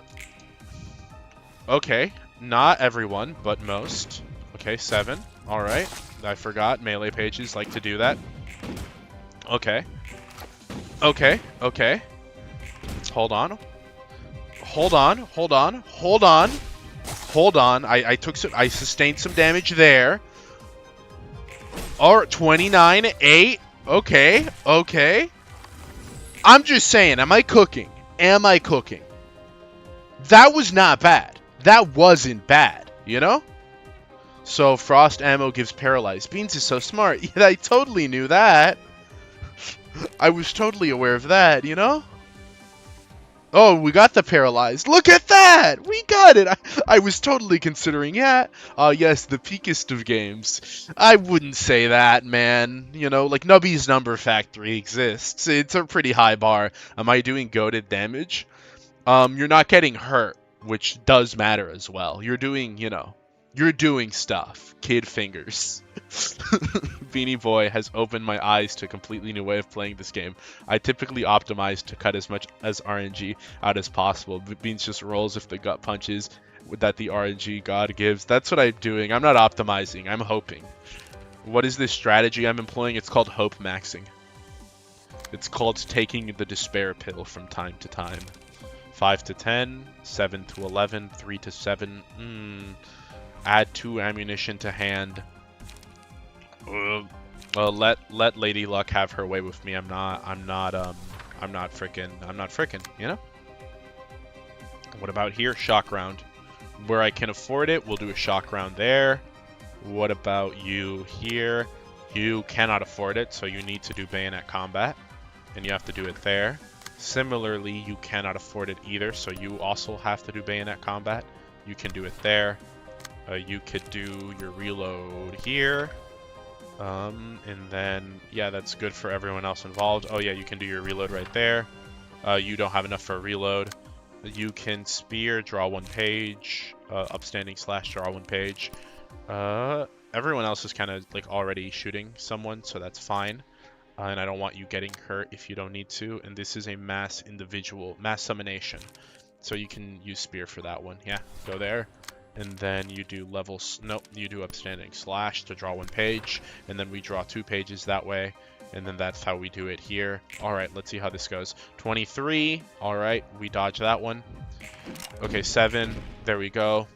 Okay, not everyone, but most. Okay, 7. Alright, I forgot. Melee pages like to do that. Okay. Okay, okay. Hold on. Hold on, hold on, hold on. Hold on. I sustained some damage there. Alright, 29, 8. Okay, okay. I'm just saying, am I cooking? Am I cooking? That was not bad. That wasn't bad, you know? So, Frost Ammo gives Paralyzed. Beans is so smart. Yeah, I totally knew that. I was totally aware of that, you know? Oh, we got the paralyzed. Look at that! We got it! I was totally considering, yeah. Yes, the peakest of games. I wouldn't say that, man. You know, like, Nubby's Number Factory exists. It's a pretty high bar. Am I doing goated damage? You're not getting hurt, which does matter as well. You're doing, you know, you're doing stuff. Kid fingers. Beanie Boy has opened my eyes to a completely new way of playing this game. I typically optimize to cut as much as RNG out as possible. Beans just rolls if the gut punches that the RNG god gives. That's what I'm doing. I'm not optimizing. I'm hoping. What is this strategy I'm employing? It's called hope maxing. It's called taking the despair pill from time to time. 5 to 10, 7 to 11, 3 to 7. Add 2 ammunition to hand. Let Lady Luck have her way with me. I'm not frickin', you know? What about here? Shock round. Where I can afford it, we'll do a shock round there. What about you here? You cannot afford it, so you need to do bayonet combat. And you have to do it there. Similarly, you cannot afford it either, so you also have to do bayonet combat. You can do it there. You could do your reload here. And then, yeah, that's good for everyone else involved. Oh yeah, you can do your reload right there. You don't have enough for a reload. You can spear, draw 1 page, upstanding slash draw 1 page. Everyone else is kind of like already shooting someone, so that's fine. And I don't want you getting hurt if you don't need to. And this is a mass summonation. So you can use spear for that one. Yeah, go there. And then you do you do upstanding slash to draw 1 page. And then we draw 2 pages that way. And then that's how we do it here. All right, let's see how this goes. 23. All right, we dodge that one. Okay, 7. There we go.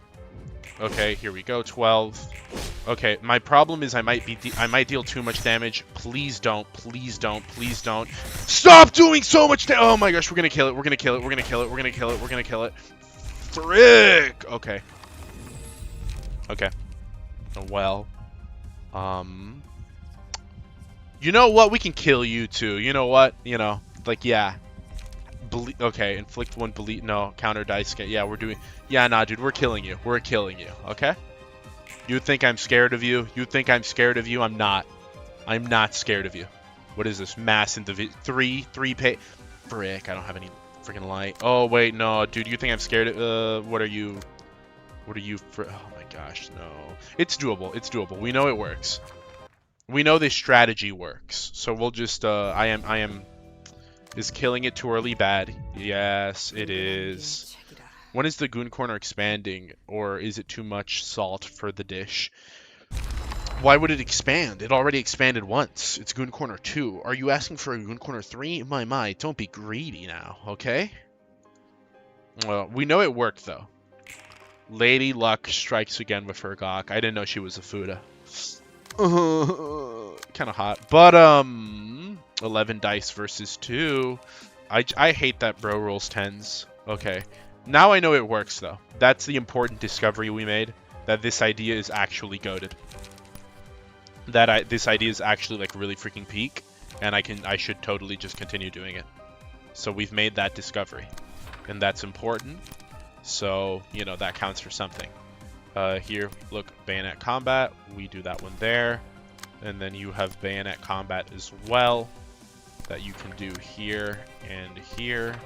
Okay, here we go. 12. Okay, my problem is I might deal too much damage. Please don't. Please don't. Please don't. Stop doing so much damage. Oh my gosh, we're gonna kill it. We're gonna kill it. We're gonna kill it. We're gonna kill it. We're gonna kill it. Frick. Okay. Okay. Well. You know what? We can kill you too. You know what? You know, like, yeah. Okay, inflict 1 bleed. No, counter dice. Yeah, we're doing. Yeah, nah, dude, we're killing you. We're killing you. Okay. You think I'm scared of you? You think I'm scared of you? I'm not. I'm not scared of you. What is this? Mass individual. 3 pay. Frick, I don't have any freaking light. Oh wait, no, dude. You think I'm scared of? What are you? What are you? Oh my gosh, no. It's doable. It's doable. We know it works. We know this strategy works. So we'll just. I am. Is killing it too early bad? Yes, it is. When is the Goon Corner expanding, or is it too much salt for the dish? Why would it expand? It already expanded once. It's Goon Corner 2. Are you asking for a Goon Corner 3? My, don't be greedy now, okay? Well, we know it worked, though. Lady Luck strikes again with her Gawk. I didn't know she was a Fuda. Kind of hot. But, 11 dice versus 2. I hate that bro rolls 10s. Okay. Now I know it works, though. That's the important discovery we made. That this idea is actually goated. This idea is actually, like, really freaking peak. And I should totally just continue doing it. So we've made that discovery. And that's important. So, you know, that counts for something. Here, look, bayonet combat. We do that one there. And then you have bayonet combat as well. That you can do here and here.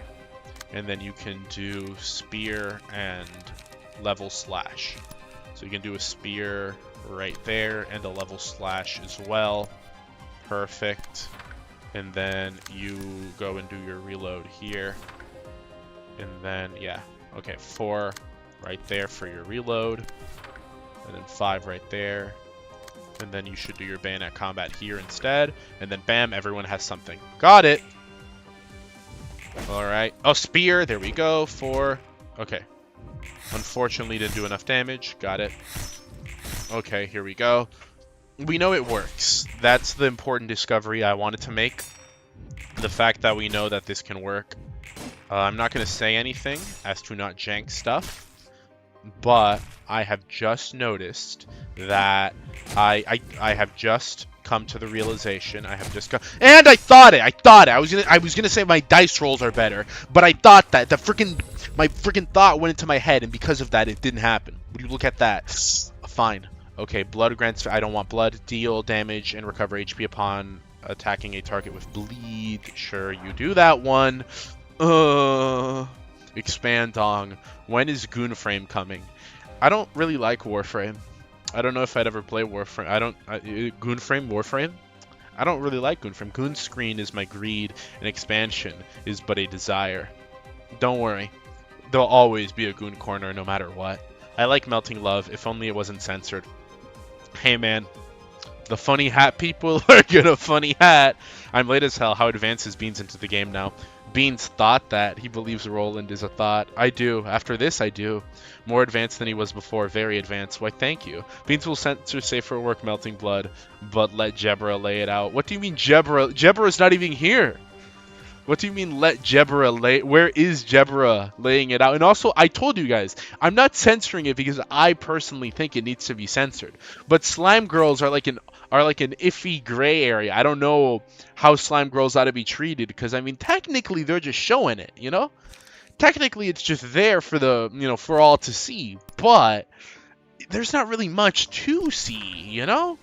And then you can do spear and level slash. So you can do a spear right there and a level slash as well. Perfect. And then you go and do your reload here. And then, yeah. Okay, 4 right there for your reload. And then 5 right there. And then you should do your bayonet combat here instead. And then bam, everyone has something. Got it! Alright. Oh, spear. There we go. 4. Okay. Unfortunately, didn't do enough damage. Got it. Okay, here we go. We know it works. That's the important discovery I wanted to make. The fact that we know that this can work. I'm not going to say anything as to not jank stuff. but I have just noticed that I have just come to the realization. I have just come, and I thought it. I was gonna say my dice rolls are better, but I thought that my freaking thought went into my head, and because of that, it didn't happen. Would you look at that? Fine. Okay, blood grants. I don't want blood. Deal damage and recover HP upon attacking a target with bleed. Sure, you do that one. Expand Dong. When is Goonframe coming? I don't really like Warframe. I don't know if I'd ever play Warframe. Goonframe, Warframe? I don't really like Goonframe. Goon Screen is my greed, and expansion is but a desire. Don't worry. There'll always be a Goon Corner no matter what. I like Melting Love, if only it wasn't censored. Hey man, the funny hat people are gonna funny hat. I'm late as hell. How advanced is Beans into the game now? Beans thought that. He believes Roland is a thought. I do. After this, I do. More advanced than he was before. Very advanced. Why, thank you. Beans will censor safer work Melting Blood, but let Jebra lay it out. What do you mean Jebra? Jebra's not even here. What do you mean let Jebra lay? Where is Jebra laying it out? And also, I told you guys, I'm not censoring it because I personally think it needs to be censored. But slime girls are like an iffy gray area. I don't know how slime girls ought to be treated because I mean technically they're just showing it, you know? Technically it's just there for the, for all to see, but there's not really much to see, you know?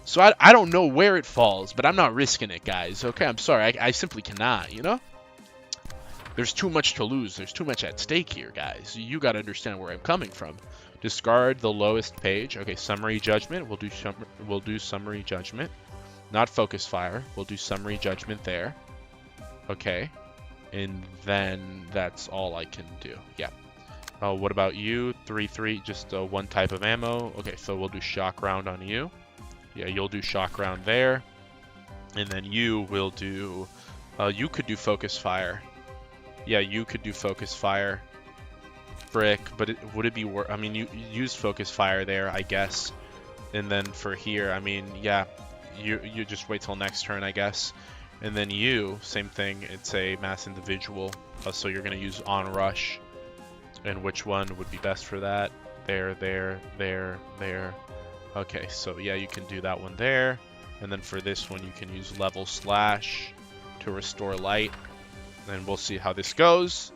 So I don't know where it falls, but I'm not risking it, guys. Okay, I'm sorry. I simply cannot, you know? There's too much to lose. There's too much at stake here, guys. You got to understand where I'm coming from. Discard the lowest page. Okay, Summary Judgment. We'll do Summary Judgment. Not Focus Fire. We'll do Summary Judgment there. Okay. And then that's all I can do. Yeah. What about you? 3-3, just one type of ammo. Okay, so we'll do Shock Round on you. Yeah, you'll do Shock Round there. And then you will do... you could do Focus Fire. Yeah, you could do Focus Fire. Frick, but would it be worth... I mean, you use Focus Fire there, I guess. And then for here, I mean, yeah, you just wait till next turn, I guess. And then you, same thing, it's a mass individual. So you're going to use On Rush. And which one would be best for that? There, there, there, there. Okay, so yeah, you can do that one there. And then for this one, you can use Level Slash to restore light. And we'll see how this goes.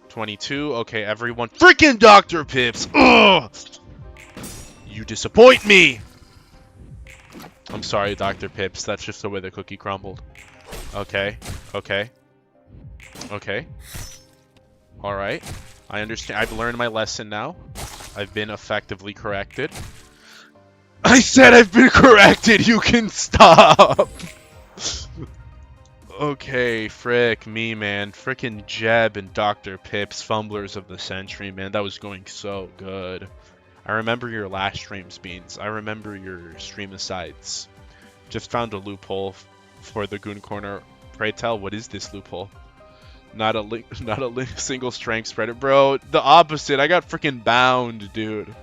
22. Okay, everyone. Freaking Dr. Pips! Ugh! You disappoint me! I'm sorry, Dr. Pips. That's just the way the cookie crumbled. Okay, okay. Okay. Alright. I understand. I've learned my lesson now. I've been effectively corrected. I said I've been corrected! You can stop! Okay, frick me, man. Frickin' Jeb and Dr. Pips, fumblers of the century, man. That was going so good. I remember your last streams, Beans. I remember your stream asides. Just found a loophole for the Goon Corner. Pray tell, what is this loophole? Not a single strength spreader. Bro, the opposite. I got frickin' bound, dude.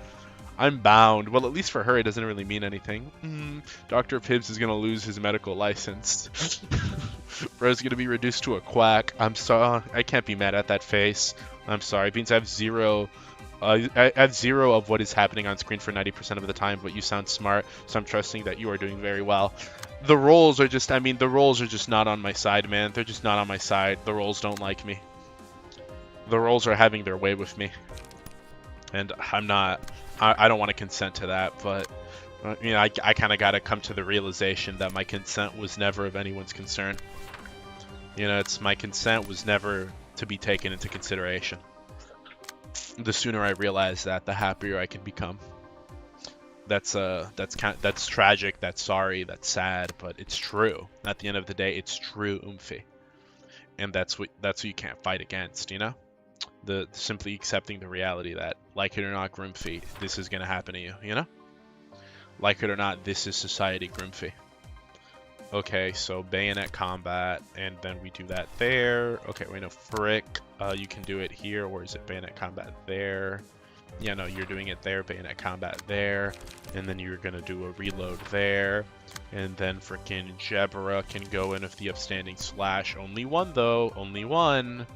I'm bound. Well, at least for her, it doesn't really mean anything. Dr. Pibbs is going to lose his medical license. Bro's going to be reduced to a quack. I'm sorry. I can't be mad at that face. I'm sorry. Beans, I have zero... I have zero of what is happening on screen for 90% of the time, but you sound smart, so I'm trusting that you are doing very well. The rolls are just... I mean, the rolls are just not on my side, man. They're just not on my side. The rolls don't like me. The rolls are having their way with me. And I'm not... I don't want to consent to that, but you know, I kind of got to come to the realization that my consent was never of anyone's concern. You know, my consent was never to be taken into consideration. The sooner I realize that, the happier I can become. That's tragic, that's sorry, that's sad, but it's true. At the end of the day, it's true, Oomphy. And that's what you can't fight against, you know? The simply accepting the reality that, like it or not, Groomfy, this is gonna happen to you, you know? Like it or not, this is society, Groomfy. Okay, so bayonet combat, and then we do that there. Okay, wait, no, frick. You can do it here, or is it bayonet combat there? Yeah, no, you're doing it there, bayonet combat there, and then you're gonna do a reload there, and then frickin' Jebra can go in with the upstanding slash. Only one though, only one.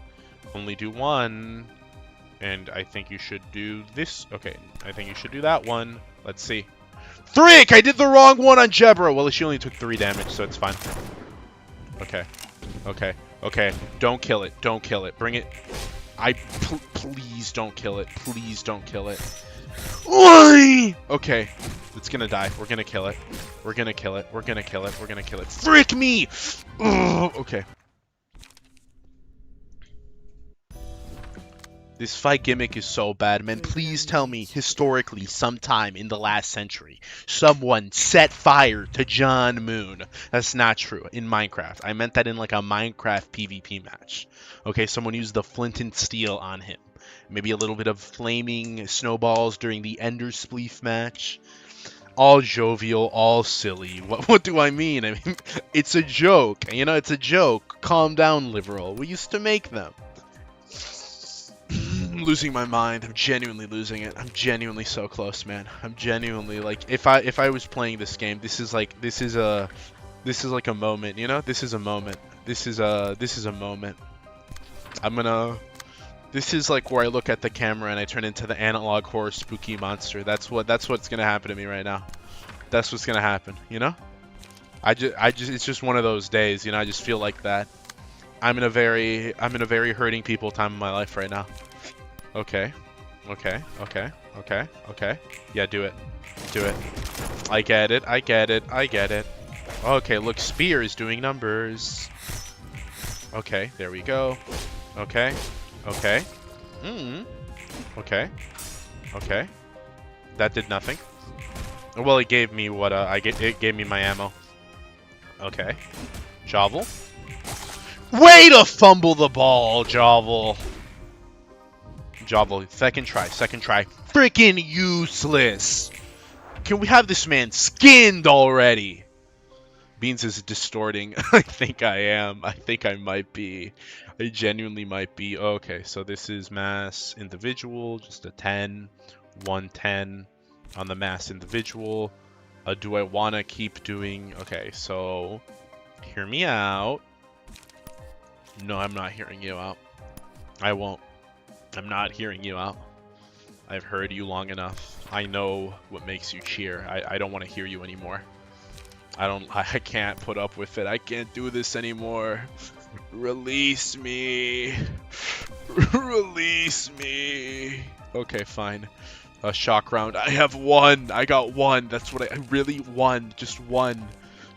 Only do one, And I think you should do this. Okay, I think you should do that one. Let's see. Frick! I did the wrong one on Jebra! Well, she only took 3 damage, so it's fine. Okay. Okay. Okay. Don't kill it. Don't kill it. Bring it. Please don't kill it. Please don't kill it. Why? Okay. It's gonna die. We're gonna kill it. We're gonna kill it. We're gonna kill it. We're gonna kill it. Frick me! Ugh, okay. This fight gimmick is so bad, man. Please tell me, historically, sometime in the last century, someone set fire to John Moon. That's not true in Minecraft. I meant that in like a Minecraft PvP match. Okay, someone used the flint and steel on him. Maybe a little bit of flaming snowballs during the Ender Spleef match. All jovial, all silly. What do I mean? I mean, it's a joke. You know, it's a joke. Calm down, Liberal. We used to make them. I'm losing my mind. I'm genuinely losing it. I'm genuinely so close, man. I'm genuinely like, if I was playing this game, this is like a moment, you know? This is a moment. This is a moment. This is like where I look at the camera and I turn into the analog horror spooky monster. That's what's gonna happen to me right now. That's what's gonna happen, you know? It's just one of those days, you know? I just feel like that. I'm in a very hurting people time in my life right now. Okay. Okay. Okay. Okay. Okay. Yeah, do it. Do it. I get it. I get it. I get it. Okay, look, Spear is doing numbers. Okay, there we go. Okay. Okay. Okay. Okay. That did nothing. Well, it gave me what it gave me my ammo. Okay. Jovel. Way to fumble the ball, Jovel. Jovel, second try. Freaking useless. Can we have this man skinned already? Beans is distorting. I think I am. I think I might be. I genuinely might be. Okay, so this is mass individual, just a 10, 110 on the mass individual. Do I want to keep doing... Okay, so hear me out. No, I'm not hearing you out. I won't. I'm not hearing you out. I've heard you long enough. I know what makes you cheer. I don't want to hear you anymore. I can't put up with it. I can't do this anymore. Release me. Release me. Okay, fine. A shock round. I have 1. I got 1. That's what I really won. Just 1.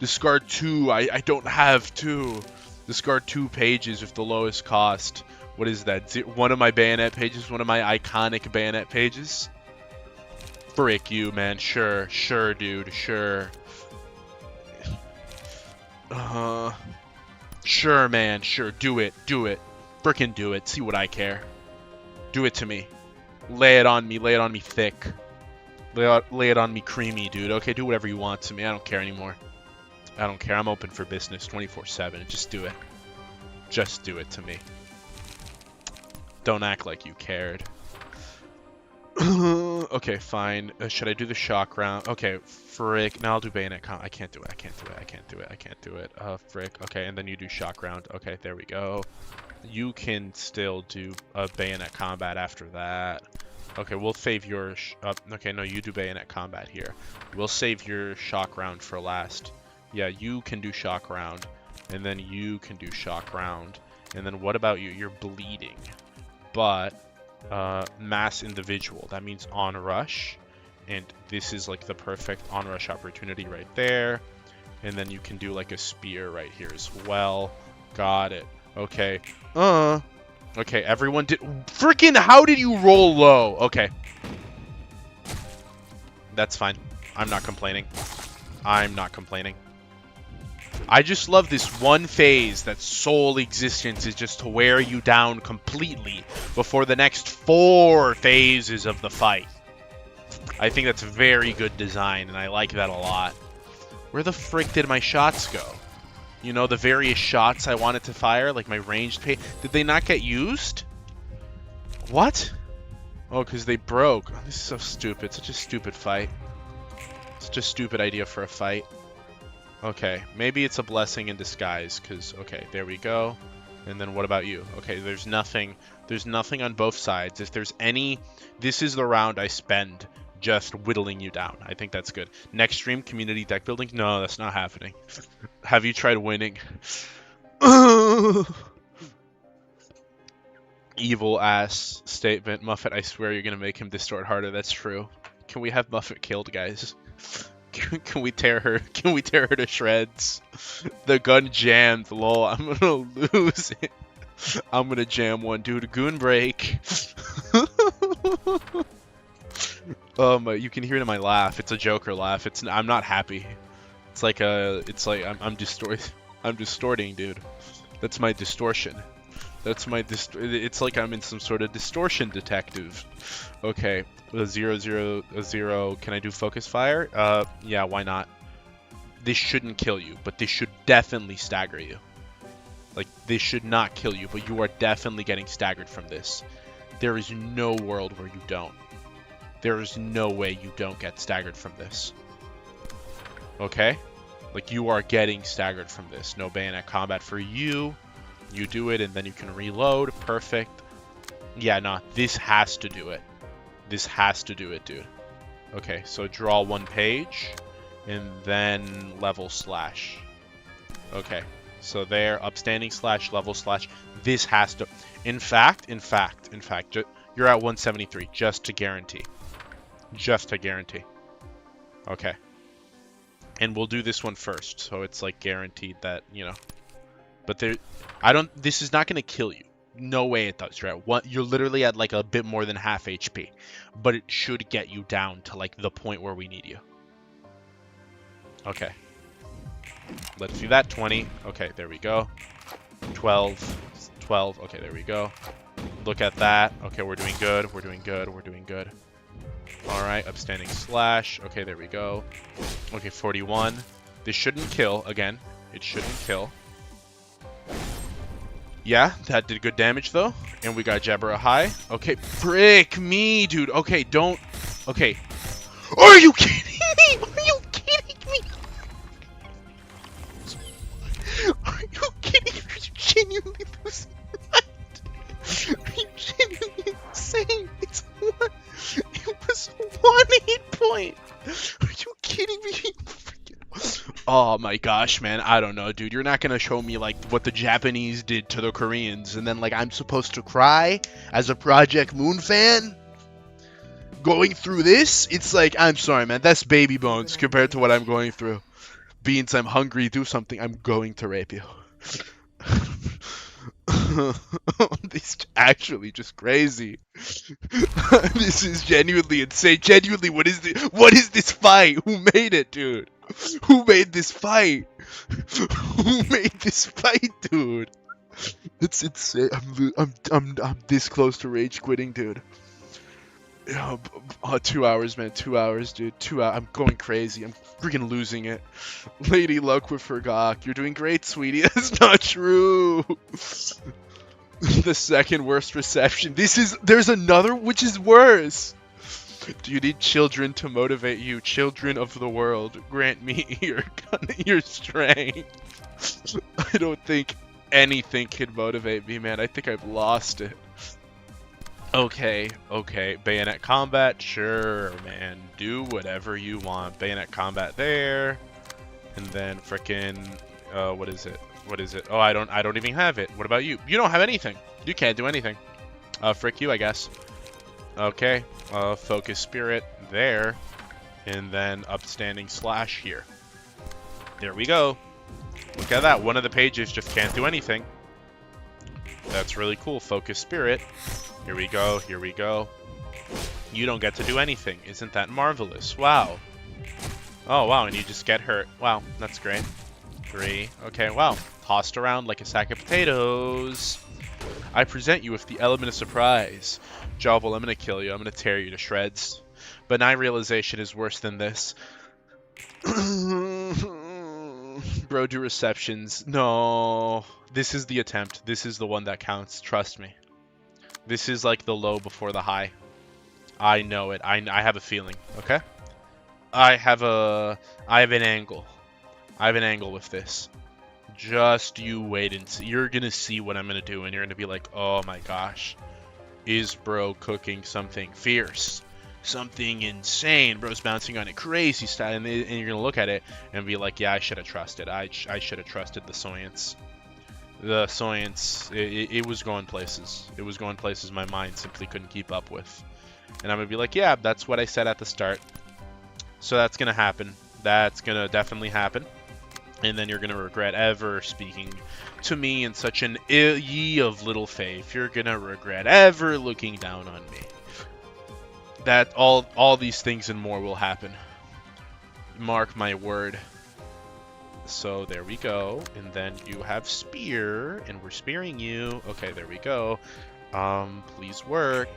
Discard 2. I don't have 2. Discard 2 pages with the lowest cost. What is that? One of my bayonet pages? One of my iconic bayonet pages? Frick you, man. Sure. Sure, dude. Sure. Sure, man. Sure. Do it. Do it. Frickin' do it. See what I care. Do it to me. Lay it on me. Lay it on me thick. Lay it on me creamy, dude. Okay, do whatever you want to me. I don't care anymore. I don't care. I'm open for business 24/7. Just do it. Just do it to me. Don't act like you cared. Okay, fine. Should I do the shock round? Okay, frick. Now I'll do bayonet combat. I can't do it. I can't do it. I can't do it. I can't do it. Frick. Okay, and then you do shock round. Okay, there we go. You can still do a bayonet combat after that. Okay, we'll save your... okay, no, you do bayonet combat here. We'll save your shock round for last. Yeah, you can do shock round. And then you can do shock round. And then what about you? You're bleeding. But... mass individual. That means on rush. And this is like the perfect on rush opportunity right there. And then you can do like a spear right here as well. Got it. Okay. Okay, everyone did... Freaking how did you roll low? Okay. That's fine. I'm not complaining. I'm not complaining. I just love this one phase that sole existence is just to wear you down completely before the next 4 phases of the fight. I think that's very good design, and I like that a lot. Where the frick did my shots go? You know, the various shots I wanted to fire, like my ranged pay. Did they not get used? What? Oh, because they broke. Oh, this is so stupid. Such a stupid fight. Such a stupid idea for a fight. Okay, maybe it's a blessing in disguise, because, okay, there we go. And then what about you? Okay, there's nothing on both sides. If there's any, this is the round I spend just whittling you down. I think that's good. Next stream, community deck building? No, that's not happening. Have you tried winning? Evil ass statement. Muffet, I swear you're gonna make him distort harder. That's true. Can we have Muffet killed, guys? Can we tear her? Can we tear her to shreds? The gun jammed. Lol. I'm gonna lose it. I'm gonna jam one, dude. Goon break. You can hear it in my laugh. It's a Joker laugh. I'm not happy. It's like I'm distorting, dude. That's my distortion. It's like I'm in some sort of distortion detective. Okay, a 0, Can I do focus fire? Yeah, why not? This shouldn't kill you, but this should definitely stagger you. Like, this should not kill you, but you are definitely getting staggered from this. There is no world where you don't. There is no way you don't get staggered from this. Okay? Like, you are getting staggered from this. No bayonet combat for you. You do it, and then you can reload. Perfect. Yeah, no, this has to do it. This has to do it, dude. Okay, so draw one page, and then level slash. Okay, so there, upstanding slash, level slash. This has to... In fact, you're at 173, just to guarantee. Just to guarantee. Okay. And we'll do this one first, so it's like guaranteed that, you know. But this is not going to kill you. No way it does. You're literally at like a bit more than half HP. But it should get you down to like the point where we need you. Okay. Let's do that. 20. Okay, there we go. 12. 12. Okay, there we go. Look at that. Okay, we're doing good. We're doing good. We're doing good. Alright, upstanding slash. Okay, there we go. Okay, 41. This shouldn't kill. Again, it shouldn't kill. Yeah, that did good damage, though. And we got Jabra high. Okay, frick me, dude. Okay, don't... Okay. Are you kidding me? Are you kidding me? Are you kidding me? Are you genuinely losing your mind? Are you genuinely insane? It was 1 hit point. Are you kidding me? Oh my gosh, man. I don't know, dude. You're not gonna show me, like, what the Japanese did to the Koreans, and then, like, I'm supposed to cry as a Project Moon fan? Going through this? It's like, I'm sorry, man. That's baby bones compared to what I'm going through. Beans, I'm hungry. Do something. I'm going to rape you. This is actually just crazy. This is genuinely insane. Genuinely, what is this fight? Who made it, dude? Who made this fight? Who made this fight, dude? It's insane. I'm this close to rage quitting, dude. 2 hours, man. 2 hours, dude. 2 hours. I'm going crazy. I'm freaking losing it. Lady Luck with Fergok. You're doing great, sweetie. That's not true. The second worst reception. There's another which is worse. Do you need children to motivate you? Children of the world, grant me your strength. I don't think anything can motivate me, man. I think I've lost it. Okay. Bayonet combat, sure, man. Do whatever you want. Bayonet combat there, and then frickin' what is it? Oh, I don't even have it. What about you? You don't have anything. You can't do anything. Frick you, I guess. Okay. Focus spirit there, and then upstanding slash here. There we go. Look at that. One of the pages just can't do anything. That's really cool. Focus spirit. Here we go. Here we go. You don't get to do anything. Isn't that marvelous? Wow. Oh, wow. And you just get hurt. Wow. That's great. 3. Okay, wow. Tossed around like a sack of potatoes. I present you with the element of surprise. Jovel, I'm gonna kill you. I'm gonna tear you to shreds. Benign realization is worse than this. Bro, do receptions. No. This is the attempt. This is the one that counts. Trust me. This is like the low before the high. I know it. I have a feeling. Okay? I have an angle. I have an angle with this. Just you wait and see. You're gonna see what I'm gonna do, and you're gonna be like, oh my gosh, is bro cooking something fierce? Something insane. Bro's bouncing on it crazy style, and you're gonna look at it and be like, yeah, I should have trusted. I should have trusted the science. The science, it was going places. It was going places my mind simply couldn't keep up with. And I'm gonna be like, yeah, that's what I said at the start. So that's gonna happen. That's gonna definitely happen. And then you're gonna regret ever speaking to me in such an ye of little faith. You're gonna regret ever looking down on me. That all these things and more will happen. Mark my word. So there we go. And then you have spear, and we're spearing you. Okay, there we go. Please work.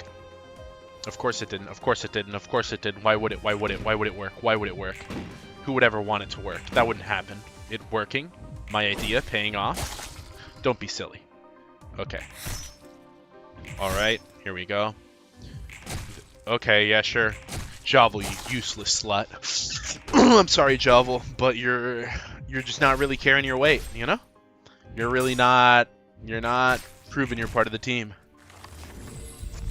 Of course it didn't. Of course it didn't. Of course it didn't. Why would it? Why would it? Why would it work? Why would it work? Who would ever want it to work? That wouldn't happen. It working. My idea paying off. Don't be silly. Okay. All right. Here we go. Okay. Yeah. Sure. Jovel, you useless slut. I'm sorry, Jovel, but you're just not really carrying your weight. You know. You're really not. You're not proving you're part of the team.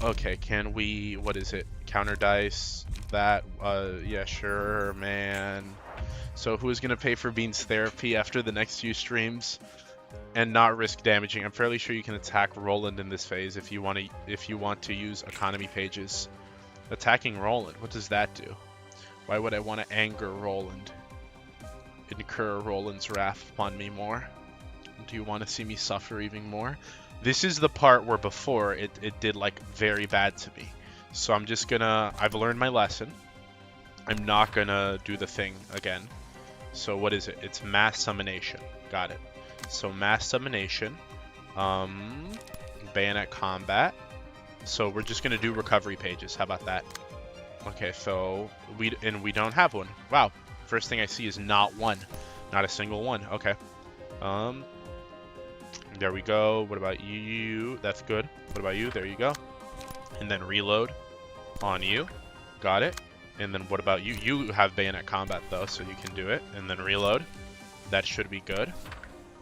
Okay, can we, what is it? Counter dice that, yeah, sure, man. So who's gonna pay for Bean's therapy after the next few streams and not risk damaging? I'm fairly sure you can attack Roland in this phase if you want to use economy pages. Attacking Roland, what does that do? Why would I want to anger Roland? Incur Roland's wrath upon me more? Do you want to see me suffer even more? This is the part where before it did like very bad to me. So I'm just gonna, I've learned my lesson. I'm not gonna do the thing again. So what is it? It's mass summonation. Got it. So mass summonation, bayonet combat. So we're just gonna do recovery pages. How about that? Okay, so we don't have one. Wow. First thing I see is not one. Not a single one. Okay. There we go. What about you? That's good. What about you? There you go. And then reload on you. Got it. And then what about you? You have bayonet combat though, so you can do it. And then reload. That should be good.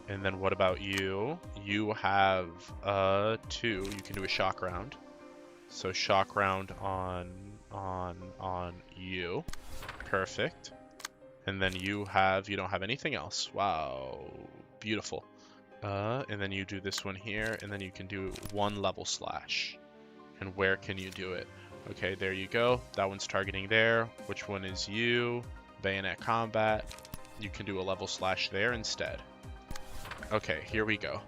And then what about you? You have 2. You can do a shock round. So shock round on you. Perfect. And then you don't have anything else. Wow. Beautiful. And then you do this one here, and then you can do 1 level slash. And where can you do it? Okay, there you go. That one's targeting there. Which one is you? Bayonet combat. You can do a level slash there instead. Okay, here we go.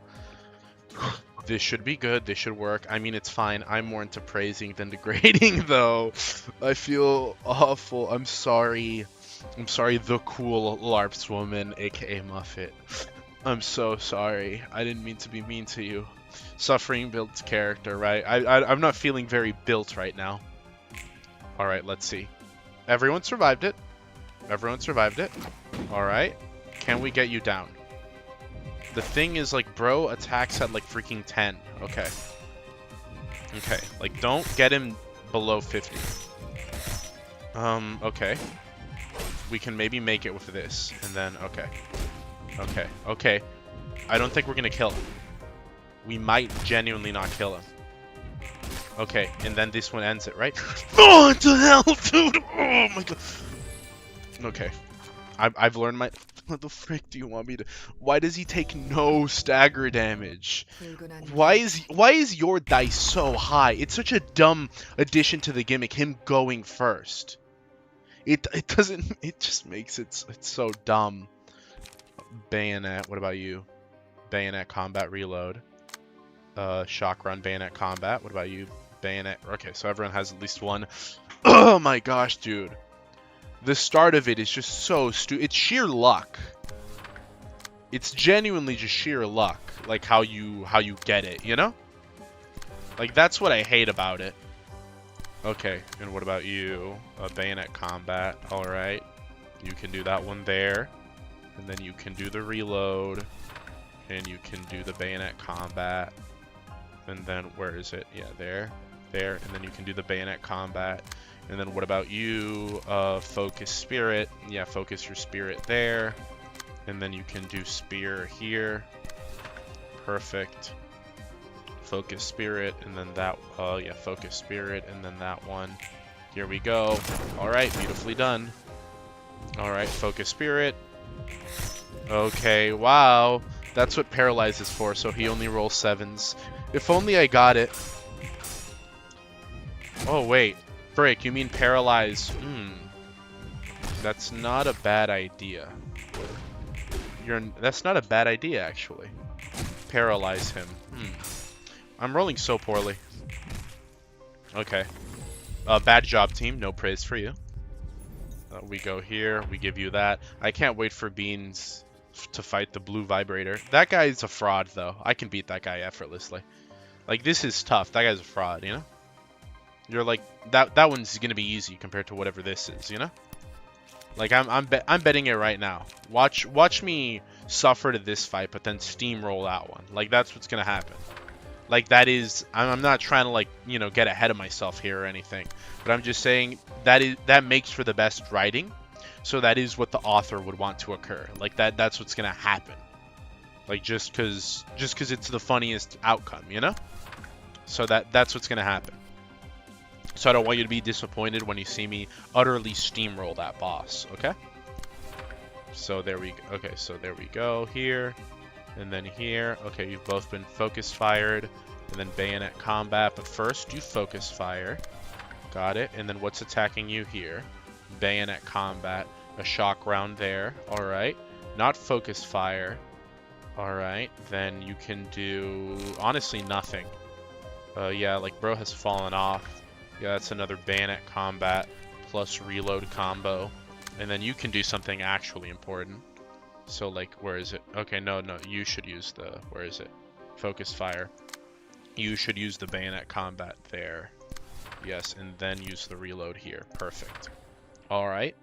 This should be good. This should work. I mean, it's fine. I'm more into praising than degrading, though. I feel awful. I'm sorry. I'm sorry, the cool LARPs woman, aka Muffet. I'm so sorry. I didn't mean to be mean to you. Suffering builds character, right? I'm not feeling very built right now. Alright, let's see. Everyone survived it. Everyone survived it. Alright. Can we get you down? The thing is, like, bro attacks at, like, freaking 10. Okay. Okay. Like, don't get him below 50. Okay. We can maybe make it with this. And then, okay. Okay, okay. I don't think we're gonna kill him. We might genuinely not kill him. Okay, and then this one ends it, right? Oh, what the hell, dude? Oh my god. Okay. I've learned my... What the frick do you want me to... Why does he take no stagger damage? Why is your dice so high? It's such a dumb addition to the gimmick, him going first. It doesn't... It just makes it... It's so dumb. Bayonet, what about you? Bayonet combat reload. Shock run, bayonet combat. What about you? Bayonet. Okay, so everyone has at least one. Oh my gosh, dude. The start of it is just so stupid. It's sheer luck. It's genuinely just sheer luck. Like how you get it, you know? Like that's what I hate about it. Okay, and what about you? Bayonet combat. Alright. You can do that one there. And then you can do the reload. And you can do the bayonet combat. And then, where is it? Yeah, there. There. And then you can do the bayonet combat. And then what about you? Focus spirit. Yeah, focus your spirit there. And then you can do spear here. Perfect. Focus spirit, and then that, yeah, focus spirit, and then that one. Here we go. Alright, beautifully done. Alright, focus spirit. Okay, wow. That's what paralyze is for, so he only rolls 7s. If only I got it. Oh, wait. Frick, you mean paralyze? That's not a bad idea. That's not a bad idea, actually. Paralyze him. I'm rolling so poorly. Okay. Bad job, team. No praise for you. We go here. We give you that. I can't wait for Beans to fight the blue vibrator. That guy's a fraud, though. I can beat that guy effortlessly. Like, this is tough. That guy's a fraud, you know? You're like, that one's gonna be easy compared to whatever this is, you know? Like, I'm betting it right now. Watch me suffer to this fight, but then steamroll that one. Like, that's what's gonna happen. Like, that is, I'm not trying to, like, you know, get ahead of myself here or anything, but I'm just saying that makes for the best writing, so that is what the author would want to occur. Like, that's what's gonna happen. Like, just cause it's the funniest outcome, you know? So that's what's gonna happen. So I don't want you to be disappointed when you see me utterly steamroll that boss, okay? So there we go. Okay, so there we go here. And then here, okay, you've both been focus fired, and then bayonet combat, but first you focus fire. Got it. And then what's attacking you here? Bayonet combat, a shock round there. All right. Not focus fire. All right. Then you can do, honestly, nothing. Yeah, like bro has fallen off. Yeah, that's another bayonet combat plus reload combo. And then you can do something actually important. So, like, where is it? Okay, no, you should use the, where is it? Focus fire. You should use the bayonet combat there. Yes, and then use the reload here. Perfect. Alright.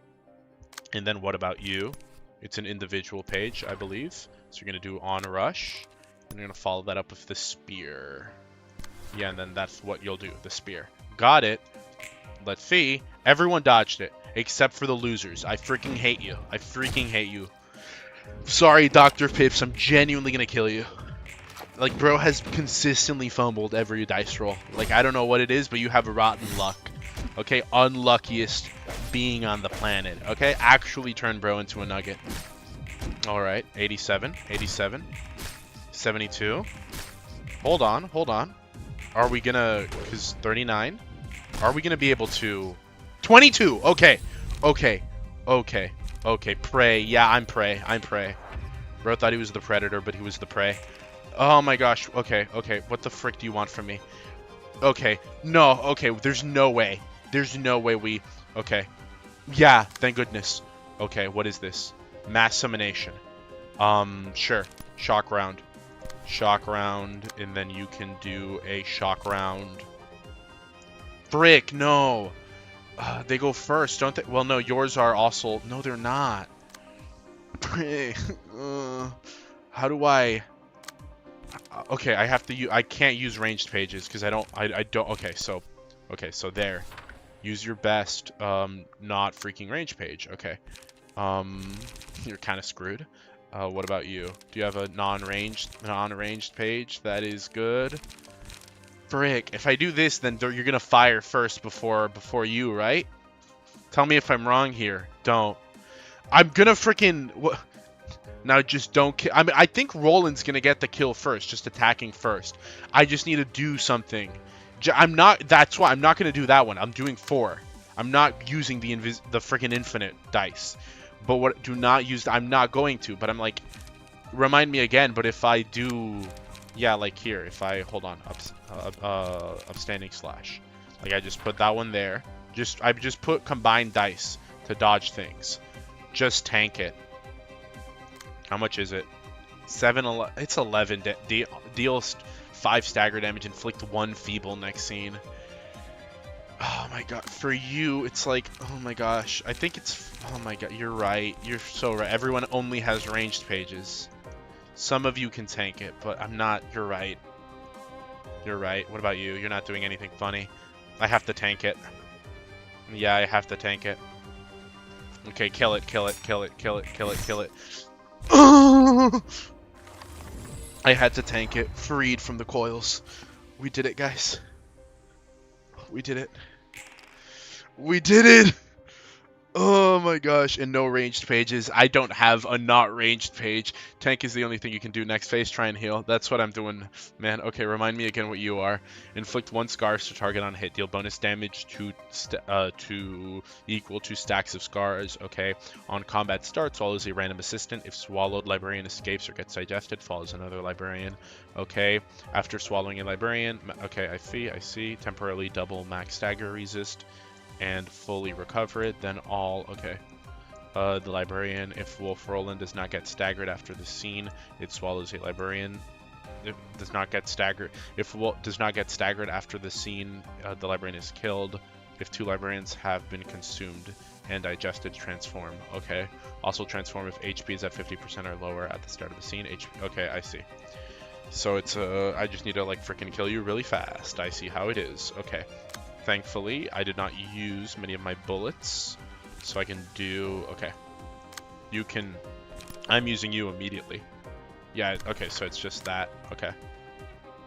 And then what about you? It's an individual page, I believe. So you're going to do on rush. And you're going to follow that up with the spear. Yeah, and then that's what you'll do, the spear. Got it. Let's see. Everyone dodged it, except for the losers. I freaking hate you. I freaking hate you. Sorry, Dr. Pips, I'm genuinely gonna kill you. Like, bro has consistently fumbled every dice roll. Like, I don't know what it is, but you have rotten luck. Okay, unluckiest being on the planet. Okay, actually turn bro into a nugget. Alright, 87, 87, 72. Hold on. Are we gonna, because 39, are we gonna be able to, 22, okay, prey. Yeah, I'm prey. Bro thought he was the predator, but he was the prey. Oh my gosh. Okay. What the frick do you want from me? Okay. No. Okay. There's no way we... Okay. Yeah. Thank goodness. Okay. What is this? Mass summonation. Sure. Shock round. And then you can do a shock round. Frick. No. They go first, don't they? Well, no, yours are also... No, they're not. How do I... Okay, I have to use... I can't use ranged pages because I don't... Okay, so there. Use your best, not freaking range page. Okay. You're kind of screwed. What about you? Do you have a non-ranged page? That is good. Frick. If I do this, then you're gonna fire first before you, right? Tell me if I'm wrong here. Don't. I'm gonna freaking... Now just don't kill. I mean, I think Roland's gonna get the kill first, just attacking first. I just need to do something. That's why I'm not gonna do that one. I'm doing 4. I'm not using the freaking infinite dice. But what? Do not use. I'm not going to. But I'm like, remind me again. But if I do, yeah, like here. If I hold on, upstanding slash. Like I just put that one there. I just put combined dice to dodge things. Just tank it. How much is it? 7. It's 11. Deals 5 stagger damage. Inflict 1 feeble next scene. Oh my god. For you, it's like, oh my gosh. I think it's, oh my god. You're right. You're so right. Everyone only has ranged pages. Some of you can tank it, but I'm not. You're right. You're right. What about you? You're not doing anything funny. I have to tank it. Yeah, I have to tank it. Okay, kill it. I had to tank it. Freed from the coils. We did it, guys. We did it. We did it! Oh my gosh, and no ranged pages. I don't have a not ranged page. Tank is the only thing you can do. Next phase, try and heal. That's what I'm doing, man. Okay, remind me again what you are. Inflict 1 scars to target on hit. Deal bonus damage to equal to stacks of scars. Okay. On combat start, swallows a random assistant. If swallowed, librarian escapes or gets digested, follows another librarian. Okay. After swallowing a librarian, okay, I see. Temporarily double max stagger resist and fully recover it, then all, okay. The librarian, if Wolf Roland does not get staggered after the scene, it swallows a librarian. It does not get staggered. If Wolf does not get staggered after the scene, the librarian is killed. If 2 librarians have been consumed and digested, transform. Okay. Also transform if HP is at 50% or lower at the start of the scene. Okay, I see. So it's I just need to like freaking kill you really fast. I see how it is. Okay. Thankfully, I did not use many of my bullets, so I can do, okay. You can, I'm using you immediately. Yeah, okay, so it's just that, okay.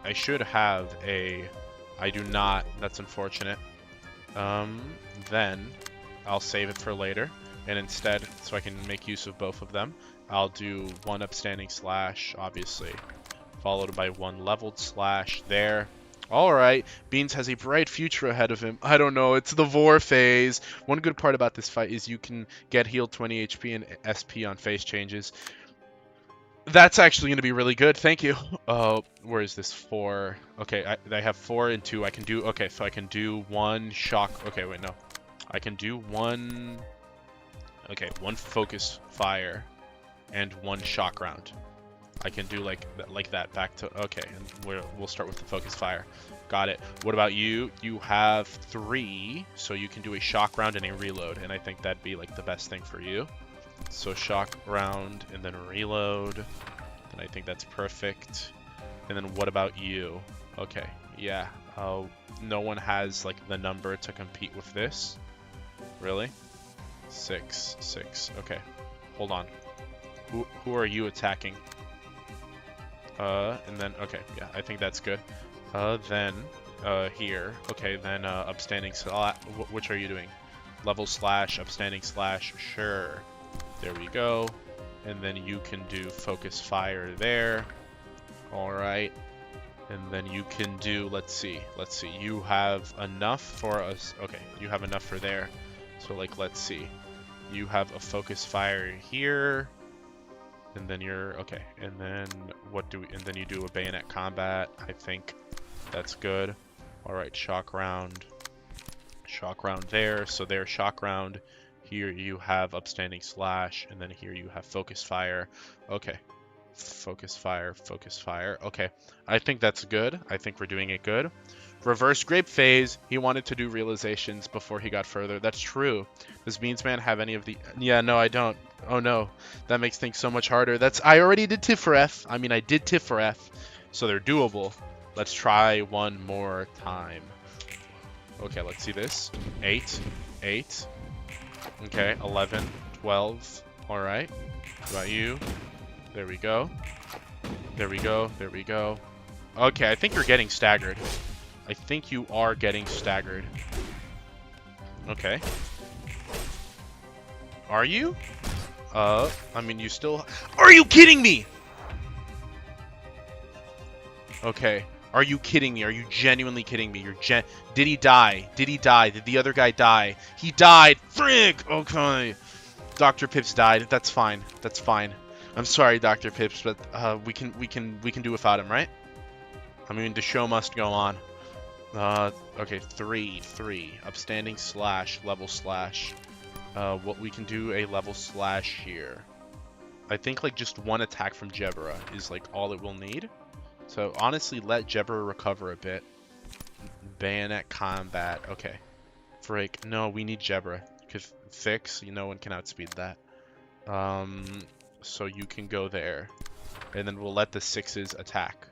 I should have I do not, that's unfortunate. Then, I'll save it for later, and instead, so I can make use of both of them, I'll do 1 upstanding slash, obviously, followed by 1 leveled slash there. Alright, Beans has a bright future ahead of him. I don't know, it's the Vor phase. One good part about this fight is you can get healed 20 HP and SP on phase changes. That's actually going to be really good, thank you. Where is this 4? Okay, I have 4 and 2. I can do, okay, so I can do 1 shock. Okay, wait, no. I can do 1, okay, 1 focus fire and 1 shock round. I can do like that back to, okay, and we'll start with the focus fire. Got it. What about you? You have 3, so you can do a shock round and a reload, and I think that'd be like the best thing for you. So shock round and then reload, and I think that's perfect. And then what about you? Okay, yeah. No one has like the number to compete with this. Really? 6. Okay, hold on. Who are you attacking? And then, okay, yeah, I think that's good. Then, here, okay, then, upstanding slash, which are you doing? Level slash, upstanding slash, sure. There we go. And then you can do focus fire there. Alright. And then you can do, let's see, you have enough for us, okay, you have enough for there. So, like, let's see. You have a focus fire here. And then you're, okay, and then and then you do a bayonet combat. I think that's good. Alright, shock round there. So there's shock round. Here you have upstanding slash, and then here you have focus fire. Okay, focus fire. Okay, I think that's good. I think we're doing it good. Reverse grape phase. He wanted to do realizations before he got further. That's true. Does Beansman have any of the... Yeah, no, I don't. Oh no, that makes things so much harder. I already did TIF for F. I mean, I did TIF for F, so they're doable. Let's try one more time. Okay, let's see this. 8. Okay, 11, 12. All right. What about you? There we go. Okay, I think you're getting staggered. I think you are getting staggered. Okay. Are you? I mean, you still... Are you kidding me? Okay. Are you kidding me? Are you genuinely kidding me? Did he die? Did the other guy die? He died! Frig! Okay. Dr. Pips died. That's fine. I'm sorry, Dr. Pips, but we can do without him, right? I mean, the show must go on. Okay, 3. Upstanding slash, level slash. What we can do a level slash here. I think like just 1 attack from Jebra is like all it will need. So honestly, let Jebra recover a bit. Bayonet combat. Okay. Frick. No, we need Jebra. Because fix, no one can outspeed that. So you can go there. And then we'll let the 6s attack.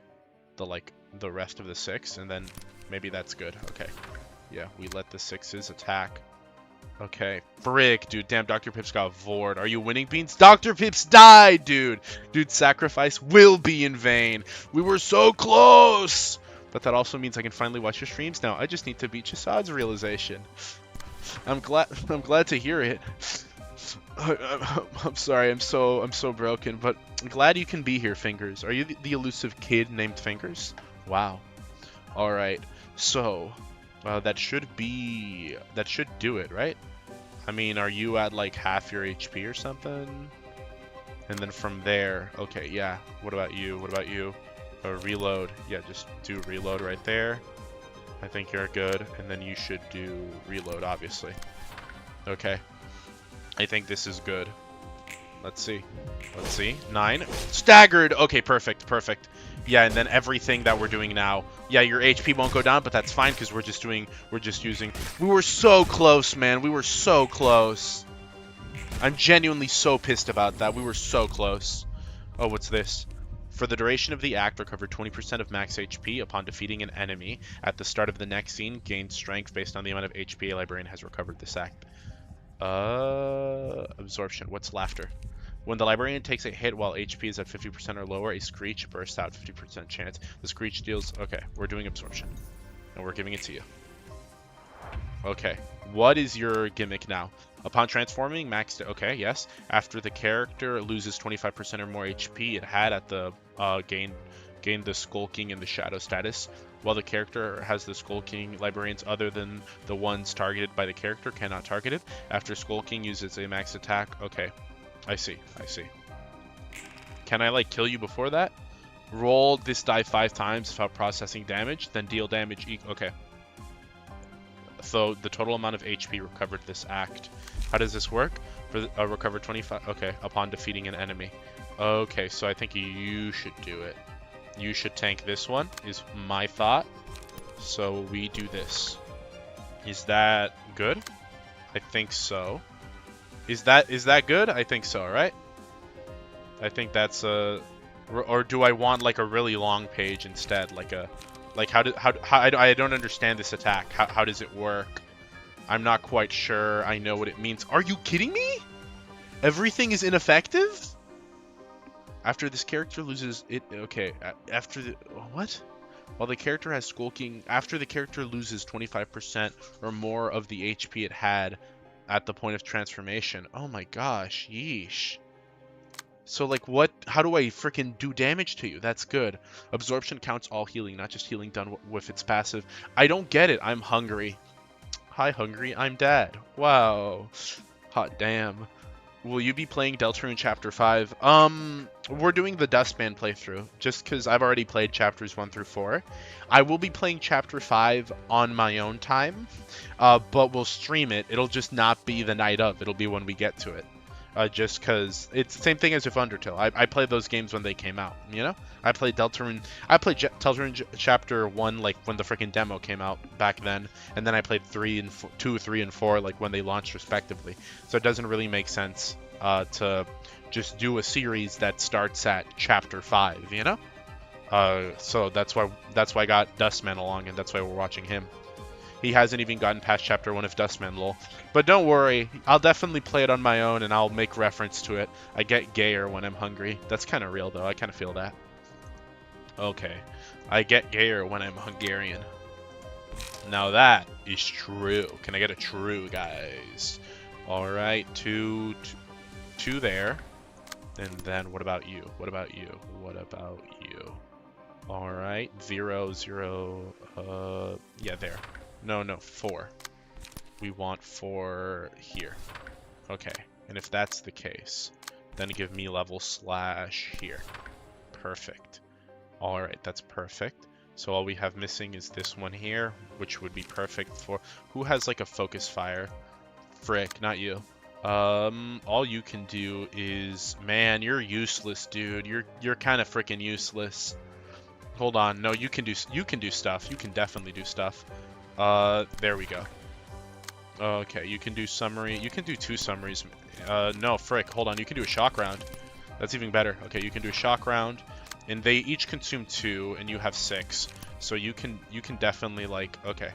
The rest of the 6, and then maybe that's good. Okay. Yeah, we let the 6s attack. Okay. Frick, dude. Damn, Dr. Pips got vored. Are you winning, Beans? Dr. Pips died, dude. Dude, sacrifice will be in vain. We were so close. But that also means I can finally watch your streams now. I just need to beat Chasad's realization. I'm glad to hear it. I'm sorry. I'm so broken, but I'm glad you can be here, Fingers. Are you the elusive kid named Fingers? Wow. All right. So, that should do it, right? I mean, are you at like half your HP or something? And then from there, okay, yeah. What about you? What about you? Reload. Yeah, just do reload right there. I think you're good. And then you should do reload, obviously. Okay. I think this is good. Let's see. Let's see. 9. Staggered! Okay, perfect, perfect. Yeah, and then everything that we're doing now. Yeah, your HP won't go down, but that's fine because we're just using... We were so close, man. We were so close. I'm genuinely so pissed about that. We were so close. Oh, what's this? For the duration of the act, recover 20% of max HP upon defeating an enemy. At the start of the next scene, gain strength based on the amount of HP a librarian has recovered this act. Absorption. What's laughter? When the librarian takes a hit while HP is at 50% or lower, a screech bursts out, 50% chance. The screech deals... Okay, we're doing absorption. And we're giving it to you. Okay, what is your gimmick now? Upon transforming, max... Okay, yes. After the character loses 25% or more HP it had at the gain the skulking and the shadow status. While the character has the skulking, librarians other than the ones targeted by the character cannot target it. After skulking uses a max attack. Okay. I see. I see. Can I, like, kill you before that? Roll this die 5 times without processing damage, then deal damage okay. So, the total amount of HP recovered this act. How does this work? For recover 25... Okay, upon defeating an enemy. Okay, so I think you should do it. You should tank this one, is my thought. So, we do this. Is that good? I think so. Is that good? I think so, right? I think that's or do I want like a really long page instead? Like how I don't understand this attack. How does it work? I'm not quite sure I know what it means. Are you kidding me? Everything is ineffective? After this character loses it, okay, after the, what? While the character has skulking, after the character loses 25% or more of the HP it had at the point of transformation. Oh my gosh, yeesh. So like what, how do I freaking do damage to you? That's good. Absorption counts all healing, not just healing done with its passive. I don't get it. I'm hungry. Hi, hungry. I'm dad. Wow. Hot damn. Will you be playing Deltarune Chapter 5? We're doing the Dustman playthrough, just because I've already played Chapters 1 through 4. I will be playing Chapter 5 on my own time, but we'll stream it. It'll just not be the night of. It'll be when we get to it. Just because it's the same thing as with Undertale. I played those games when they came out, you know? I played Deltarune Chapter 1 like when the freaking demo came out back then, and then I played 2, 3, and 4 like when they launched respectively. So it doesn't really make sense to just do a series that starts at Chapter 5, you know? So that's why I got Dustman along, and that's why we're watching him. He hasn't even gotten past Chapter 1 of Dustman, lol. But don't worry, I'll definitely play it on my own, and I'll make reference to it. I get gayer when I'm hungry. That's kind of real, though. I kind of feel that. Okay. I get gayer when I'm Hungarian. Now that is true. Can I get a true, guys? Alright, two there. And then what about you? What about you? What about you? Alright, 0, 0, yeah, there. No, 4. We want 4 here. Okay, and if that's the case, then give me level / here. Perfect. Alright, that's perfect. So all we have missing is this one here, which would be perfect for... Who has like a focus fire? Frick, not you. All you can do is... Man, you're useless, dude. You're kind of freaking useless. Hold on. No, you can do stuff. You can definitely do stuff. There we go. Okay, you can do summary. You can do 2 summaries. No, frick. Hold on. You can do a shock round. That's even better. Okay, you can do a shock round, and they each consume 2, and you have 6. So you can definitely like. Okay.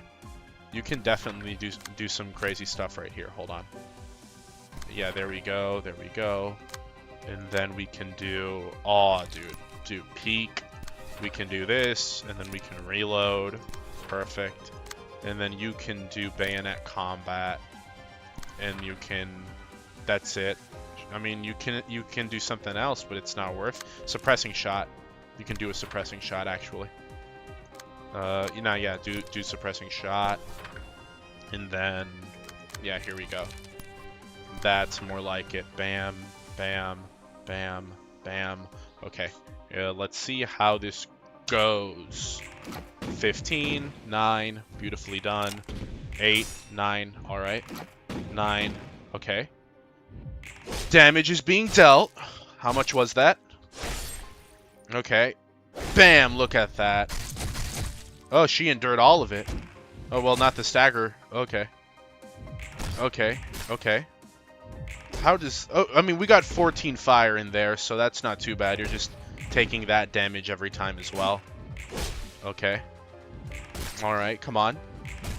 You can definitely do some crazy stuff right here. Hold on. Yeah, there we go. There we go. And then we can do... Oh, dude. Do peek. We can do this, and then we can reload. Perfect. And then you can do bayonet combat. And you can... That's it. I mean, you can do something else, but it's not worth. Suppressing shot. You can do a suppressing shot, actually. Yeah, do suppressing shot. And then... Yeah, here we go. That's more like it. Bam, bam, bam, bam. Okay, let's see how this goes. 15, 9, beautifully done. 8, 9, alright. 9, okay. Damage is being dealt. How much was that? Okay. Bam, look at that. Oh, she endured all of it. Oh, well, not the stagger. Okay. Okay, okay. How does... Oh, I mean, we got 14 fire in there, so that's not too bad. You're just taking that damage every time as well. Okay. Alright, come on.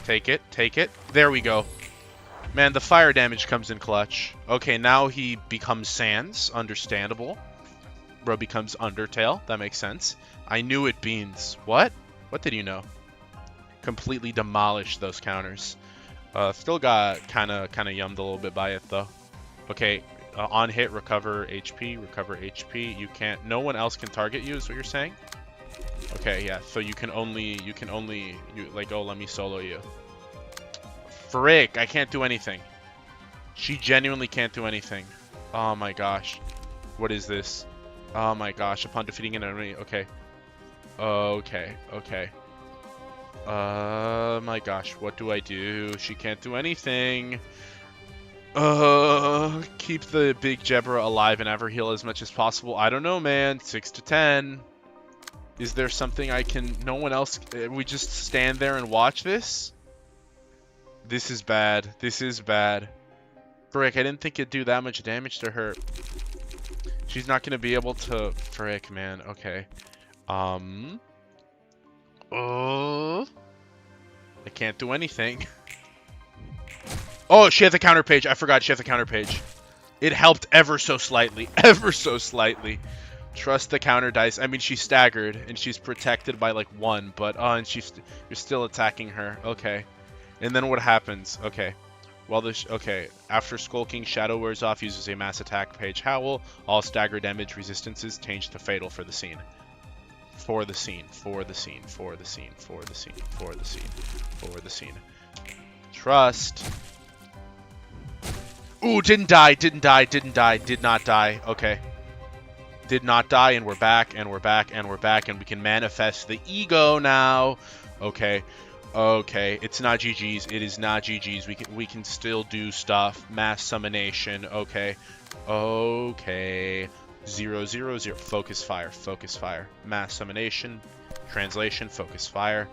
Take it, take it. There we go. Man, the fire damage comes in clutch. Okay, now he becomes Sans. Understandable. Bro becomes Undertale. That makes sense. I knew it, Beans. What? What did you know? Completely demolished those counters. Still got kind of yummed a little bit by it, though. Okay, on hit, recover HP, recover HP. You can't... No one else can target you, is what you're saying? Okay, yeah, so you can only... Like, oh, let me solo you. Frick, I can't do anything. She genuinely can't do anything. Oh my gosh. What is this? Oh my gosh, upon defeating an enemy... Okay. Okay, okay. My gosh, what do I do? She can't do anything. Keep the big Jebra alive and ever heal as much as possible. I don't know, man. 6 to 10. Is there something I can... No one else... We just stand there and watch this? This is bad. This is bad. Frick, I didn't think it'd do that much damage to her. She's not going to be able to... Frick, man. Okay. I can't do anything. Oh, she had the counter page. I forgot she had the counter page. It helped ever so slightly. Ever so slightly. Trust the counter dice. I mean, she's staggered, and she's protected by, like, 1. But, and you're still attacking her. Okay. And then what happens? Okay. Well, okay. After Skulking, Shadow wears off, uses a mass attack page Howl. All stagger damage resistances change to fatal for the scene. For the scene. For the scene. For the scene. For the scene. For the scene. For the scene. Trust. Ooh, didn't die, didn't die, didn't die, did not die. Okay. Did not die, and we're back, and we're back, and we're back, and we can manifest the ego now. Okay. Okay. It's not GG's. It is not GG's. We can still do stuff. Mass summonation. Okay. Okay. 0, 0, 0. Focus fire. Focus fire. Mass summonation. Translation. Focus fire.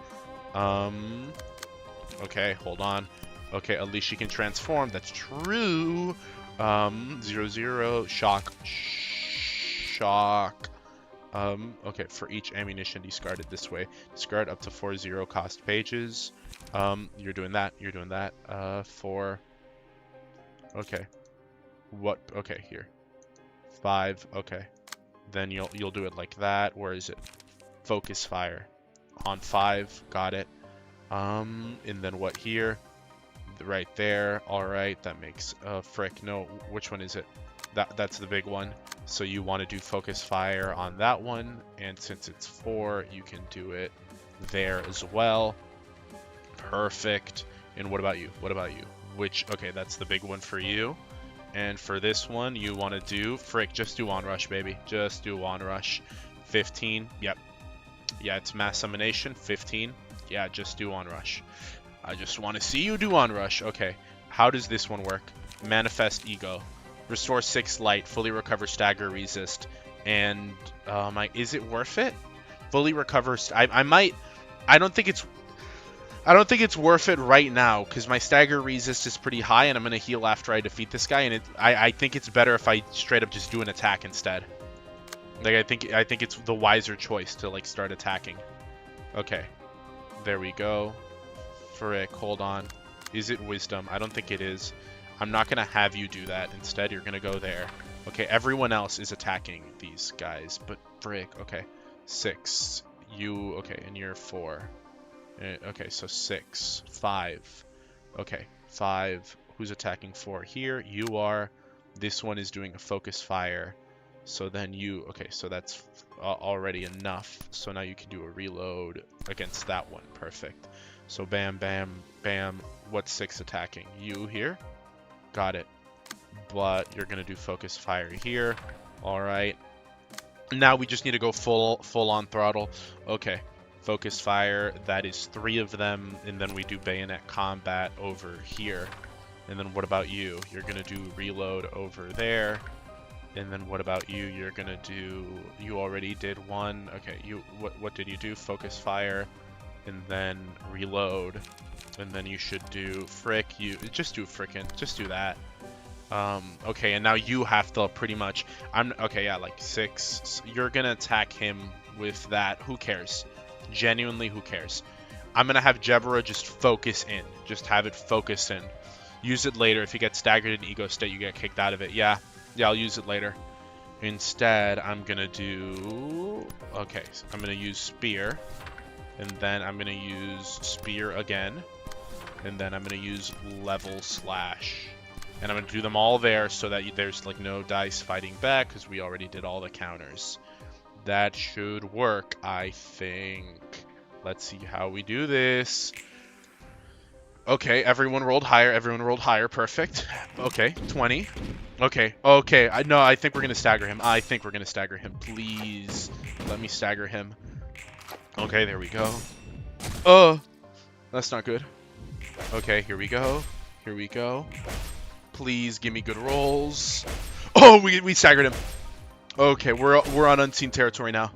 Okay, hold on. Okay, at least she can transform. That's true. 0, 0. Shock. Shock. Okay, for each ammunition discarded this way. Discard up to 4 0 cost pages. You're doing that. You're doing that. 4. Okay. What? Okay, here. 5. Okay. Then you'll do it like that. Where is it? Focus fire. On 5. Got it. And then what here? Right there. Alright, that makes frick. No, which one is it? That's the big one. So you want to do focus fire on that one, and since it's 4, you can do it there as well. Perfect. And what about you? What about you? Which, okay, that's the big one for you. And for this one, you want to do frick, just do onrush, baby. Just do onrush. 15. Yep. Yeah, it's mass summonation. 15. Yeah, just do onrush. I just want to see you do onrush. Okay. How does this one work? Manifest ego. Restore 6 light. Fully recover stagger resist. And is it worth it? Fully recover. I don't think it's worth it right now because my stagger resist is pretty high, and I'm gonna heal after I defeat this guy. And I think it's better if I straight up just do an attack instead. Like I think it's the wiser choice to like start attacking. Okay. There we go. Frick, hold on. Is it wisdom? I don't think it is. I'm not gonna have you do that. Instead, you're gonna go there. Okay, everyone else is attacking these guys, but frick, okay. 6. You, okay, and you're 4. Okay, so 6. 5. Okay, 5. Who's attacking 4? Here, you are. This one is doing a focus fire. So then you, okay, so that's already enough. So now you can do a reload against that one. Perfect. So bam, bam, bam. What's 6 attacking? You here? Got it. But you're gonna do focus fire here. All right. Now we just need to go full on throttle. Okay. Focus fire. That is 3 of them, and then we do bayonet combat over here. And then what about you? You're gonna do reload over there. And then what about you? You're gonna do. You already did 1. Okay. You. What did you do? Focus fire, and then reload. And then you should do frick. You just do frickin'. Just do that. Okay, and now you have to pretty much. Okay, yeah, like 6. You're gonna attack him with that. Who cares? Genuinely, who cares? I'm gonna have Jebra just focus in. Just have it focus in. Use it later. If you get staggered in ego state, you get kicked out of it. Yeah, I'll use it later. Instead, I'm gonna do. Okay, so I'm gonna use spear, and then I'm gonna use spear again, and then I'm gonna use level slash. And I'm going to do them all there so that there's like no dice fighting back because we already did all the counters. That should work, I think. Let's see how we do this. Okay, everyone rolled higher. Everyone rolled higher. Perfect. Okay, 20. Okay. I think we're going to stagger him. I think we're going to stagger him. Please let me stagger him. Okay, there we go. Oh, that's not good. Okay, here we go. Here we go. Please give me good rolls. Oh, we staggered him. Okay, we're on unseen territory now.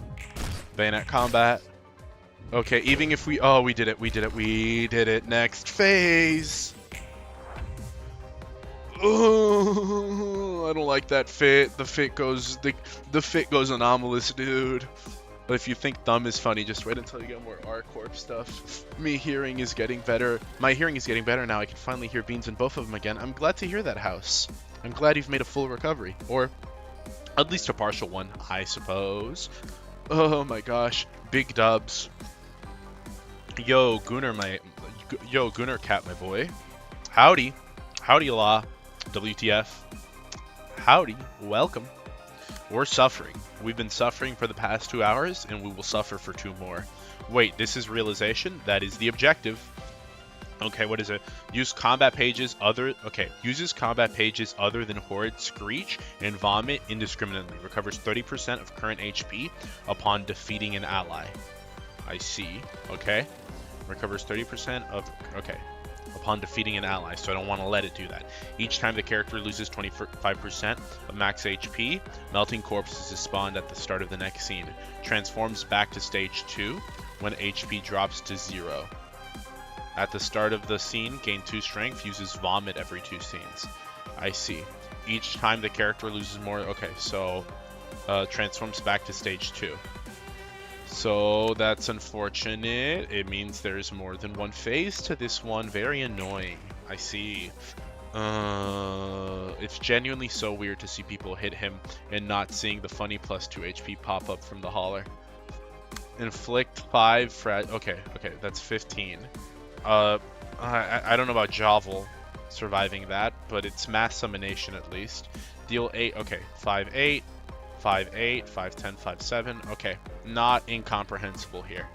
Bayonet combat. Okay, even if we did it. Next phase. Oh, I don't like that fit. The fit goes anomalous, dude. But if you think thumb is funny, just wait until you get more R-Corp stuff. My hearing is getting better now. I can finally hear Beans in both of them again. I'm glad to hear that, House. I'm glad you've made a full recovery. Or at least a partial one, I suppose. Oh my gosh. Big dubs. Yo, Gunnar Cat, my boy. Howdy. Howdy, Law. WTF. Howdy. Welcome. We're suffering. We've been suffering for the past 2 hours, and we will suffer for 2 more. Wait, this is realization? That is the objective. Okay, what is it? Uses combat pages other than Horde, Screech, and Vomit indiscriminately. Recovers 30% of current HP upon defeating an ally. I see. Okay. Recovers 30% of... Okay. Upon defeating an ally, so I don't want to let it do that. Each time the character loses 25% of max HP, Melting Corpses is spawned at the start of the next scene. Transforms back to stage 2 when HP drops to 0. At the start of the scene, gain 2 strength, uses Vomit every 2 scenes. I see. Each time the character loses more... Okay, so transforms back to stage 2. So that's unfortunate. It means there's more than one phase to this one. Very annoying. I see. It's genuinely so weird to see people hit him and not seeing the funny plus 2 HP pop up from the holler. Inflict 5 okay, that's 15. I don't know about Javel surviving that, but it's mass summonation at least. Deal 8, okay, 5-8. 5-8, 5-10, 5-7. Okay, not incomprehensible here.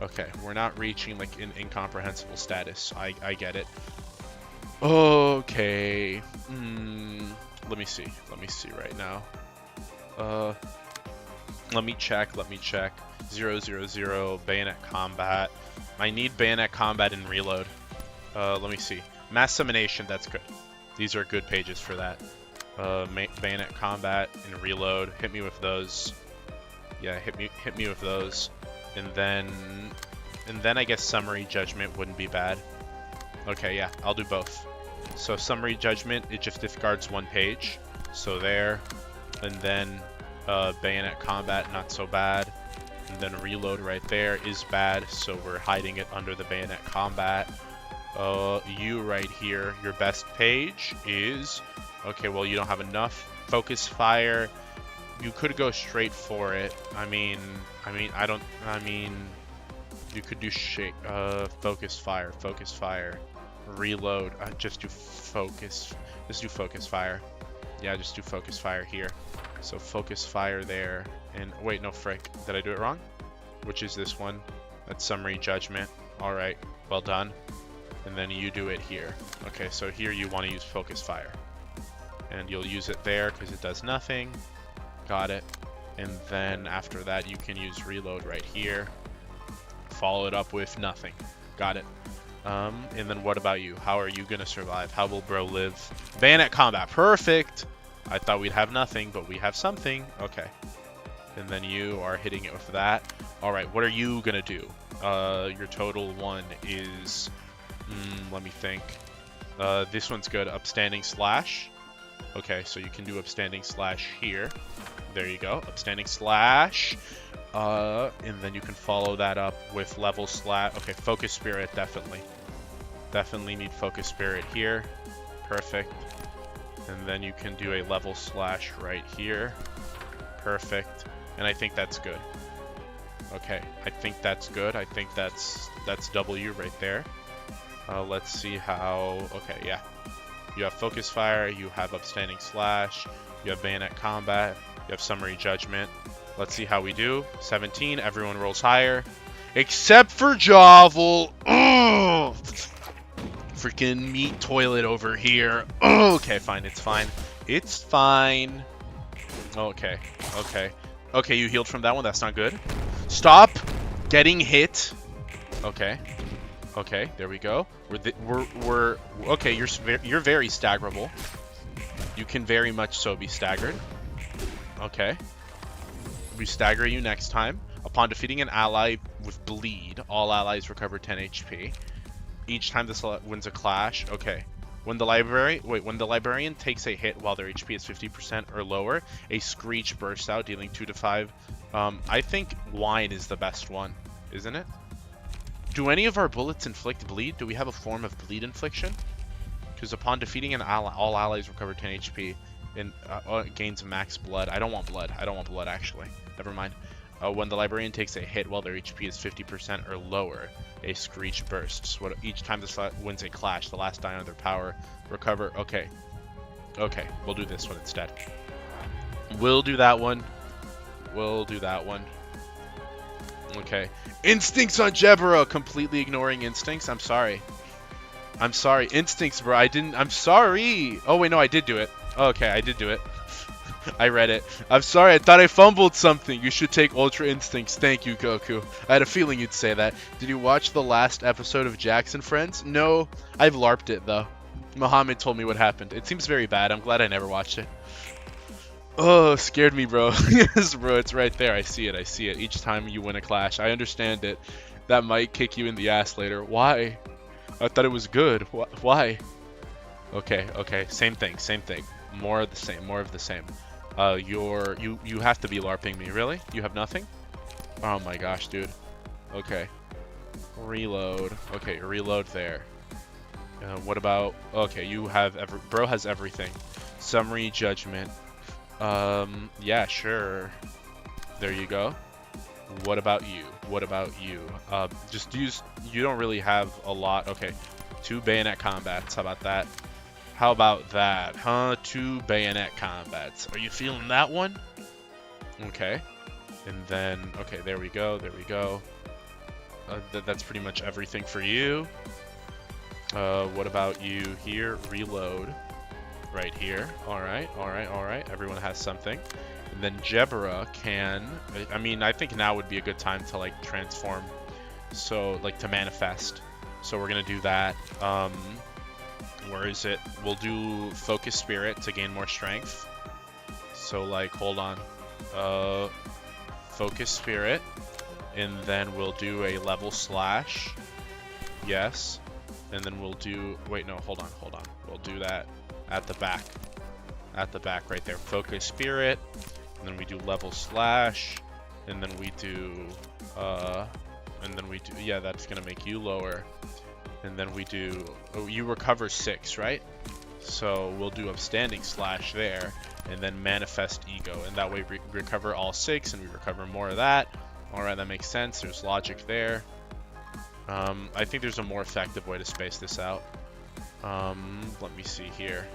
Okay, we're not reaching like an incomprehensible status. I get it. Okay. Let me see right now. Let me check. 0-0-0 bayonet combat. I need bayonet combat and reload. Let me see. Mass summonation. That's good. These are good pages for that. Bayonet combat and reload. Hit me with those. Yeah, hit me with those. And then I guess summary judgment wouldn't be bad. Okay, yeah, I'll do both. So summary judgment, it just discards 1 page. So there. And then bayonet combat, not so bad. And then reload right there is bad, so we're hiding it under the bayonet combat. You right here, your best page is... Okay, well, you don't have enough. Focus fire. You could go straight for it. I mean, you could do focus fire. Reload. Just do focus fire. Yeah, just do focus fire here. So focus fire there. And wait, no, frick. Did I do it wrong? Which is this one? That's summary judgment. All right, well done. And then you do it here. Okay, so here you want to use focus fire. And you'll use it there because it does nothing. Got it. And then after that, you can use reload right here. Follow it up with nothing. Got it. And then what about you? How are you going to survive? How will bro live? Bayonet combat. Perfect. I thought we'd have nothing, but we have something. Okay. And then you are hitting it with that. All right, what are you going to do? Your total one is... let me think. This one's good. Upstanding slash. Okay, so you can do upstanding slash here. There you go. Upstanding slash. And then you can follow that up with level slash. Okay, focus spirit, definitely. Definitely need focus spirit here. Perfect. And then you can do a level slash right here. Perfect. And I think that's good. Okay, I think that's good. I think that's W right there. Let's see how... Okay, yeah. You have focus fire, you have upstanding slash, you have bayonet combat, you have summary judgment. Let's see how we do. 17, everyone rolls higher. Except for Jovel. Oh! Freaking meat toilet over here. Oh, okay, fine, it's fine. It's fine. Okay, okay. Okay, you healed from that one, that's not good. Stop getting hit. Okay. Okay, there we go. We're okay. You're very staggerable. You can very much so be staggered. Okay. We stagger you next time. Upon defeating an ally with bleed, all allies recover 10 HP. Each time this wins a clash. Okay. When the librarian takes a hit while their HP is 50% or lower, a screech bursts out, dealing 2 to 5. I think wine is the best one, isn't it? Do any of our bullets inflict bleed? Do we have a form of bleed infliction? Because upon defeating an ally, all allies recover 10 HP and gains max blood. I don't want blood. I don't want blood, actually. Never mind. When the librarian takes a hit while their HP is 50% or lower, a screech bursts. Each time this wins a clash, the last die on their power recover. Okay. Okay, we'll do this one instead. We'll do that one. We'll do that one. Okay. Instincts on Jebera, completely ignoring instincts. I'm sorry. I'm sorry. Instincts, bro. I'm sorry. Oh, wait, no, I did do it. Okay, I did do it. I read it. I'm sorry. I thought I fumbled something. You should take Ultra Instincts. Thank you, Goku. I had a feeling you'd say that. Did you watch the last episode of Jackson Friends? No. I've LARPed it, though. Muhammad told me what happened. It seems very bad. I'm glad I never watched it. Oh, scared me, bro. Yes, bro, it's right there. I see it. I see it. Each time you win a clash. I understand it. That might kick you in the ass later. Why? I thought it was good. Why? Okay, okay. Same thing. Same thing. More of the same. More of the same. You have to be LARPing me. Really? You have nothing? Oh my gosh, dude. Okay. Reload. Okay, reload there. What about... Okay, you have... Bro has everything. Summary judgment. Yeah, sure. There you go. What about you? What about you? Just use... You don't really have a lot. Okay. 2 bayonet combats. How about that? How about that? Huh? 2 bayonet combats. Are you feeling that one? Okay. And then... Okay, there we go. There we go. That's pretty much everything for you. What about you here? Reload. Right here. Alright, alright, alright. Everyone has something. And then Jebera can... I mean, I think now would be a good time to, like, transform. So, like, to manifest. So we're gonna do that. Where is it? We'll do Focus Spirit to gain more strength. So, like, hold on. Focus Spirit. And then we'll do a level slash. Yes. And then we'll do... Wait, no, hold on, hold on. We'll do that at the back. At the back right there. Focus Spirit. And then we do level slash. and then we do, yeah, that's gonna make you lower. And then we do, oh, you recover 6, right? So we'll do upstanding slash there, and then manifest ego, and that way we recover all 6, and we recover more of that. All right, that makes sense. There's logic there. I think there's a more effective way to space this out. Let me see here.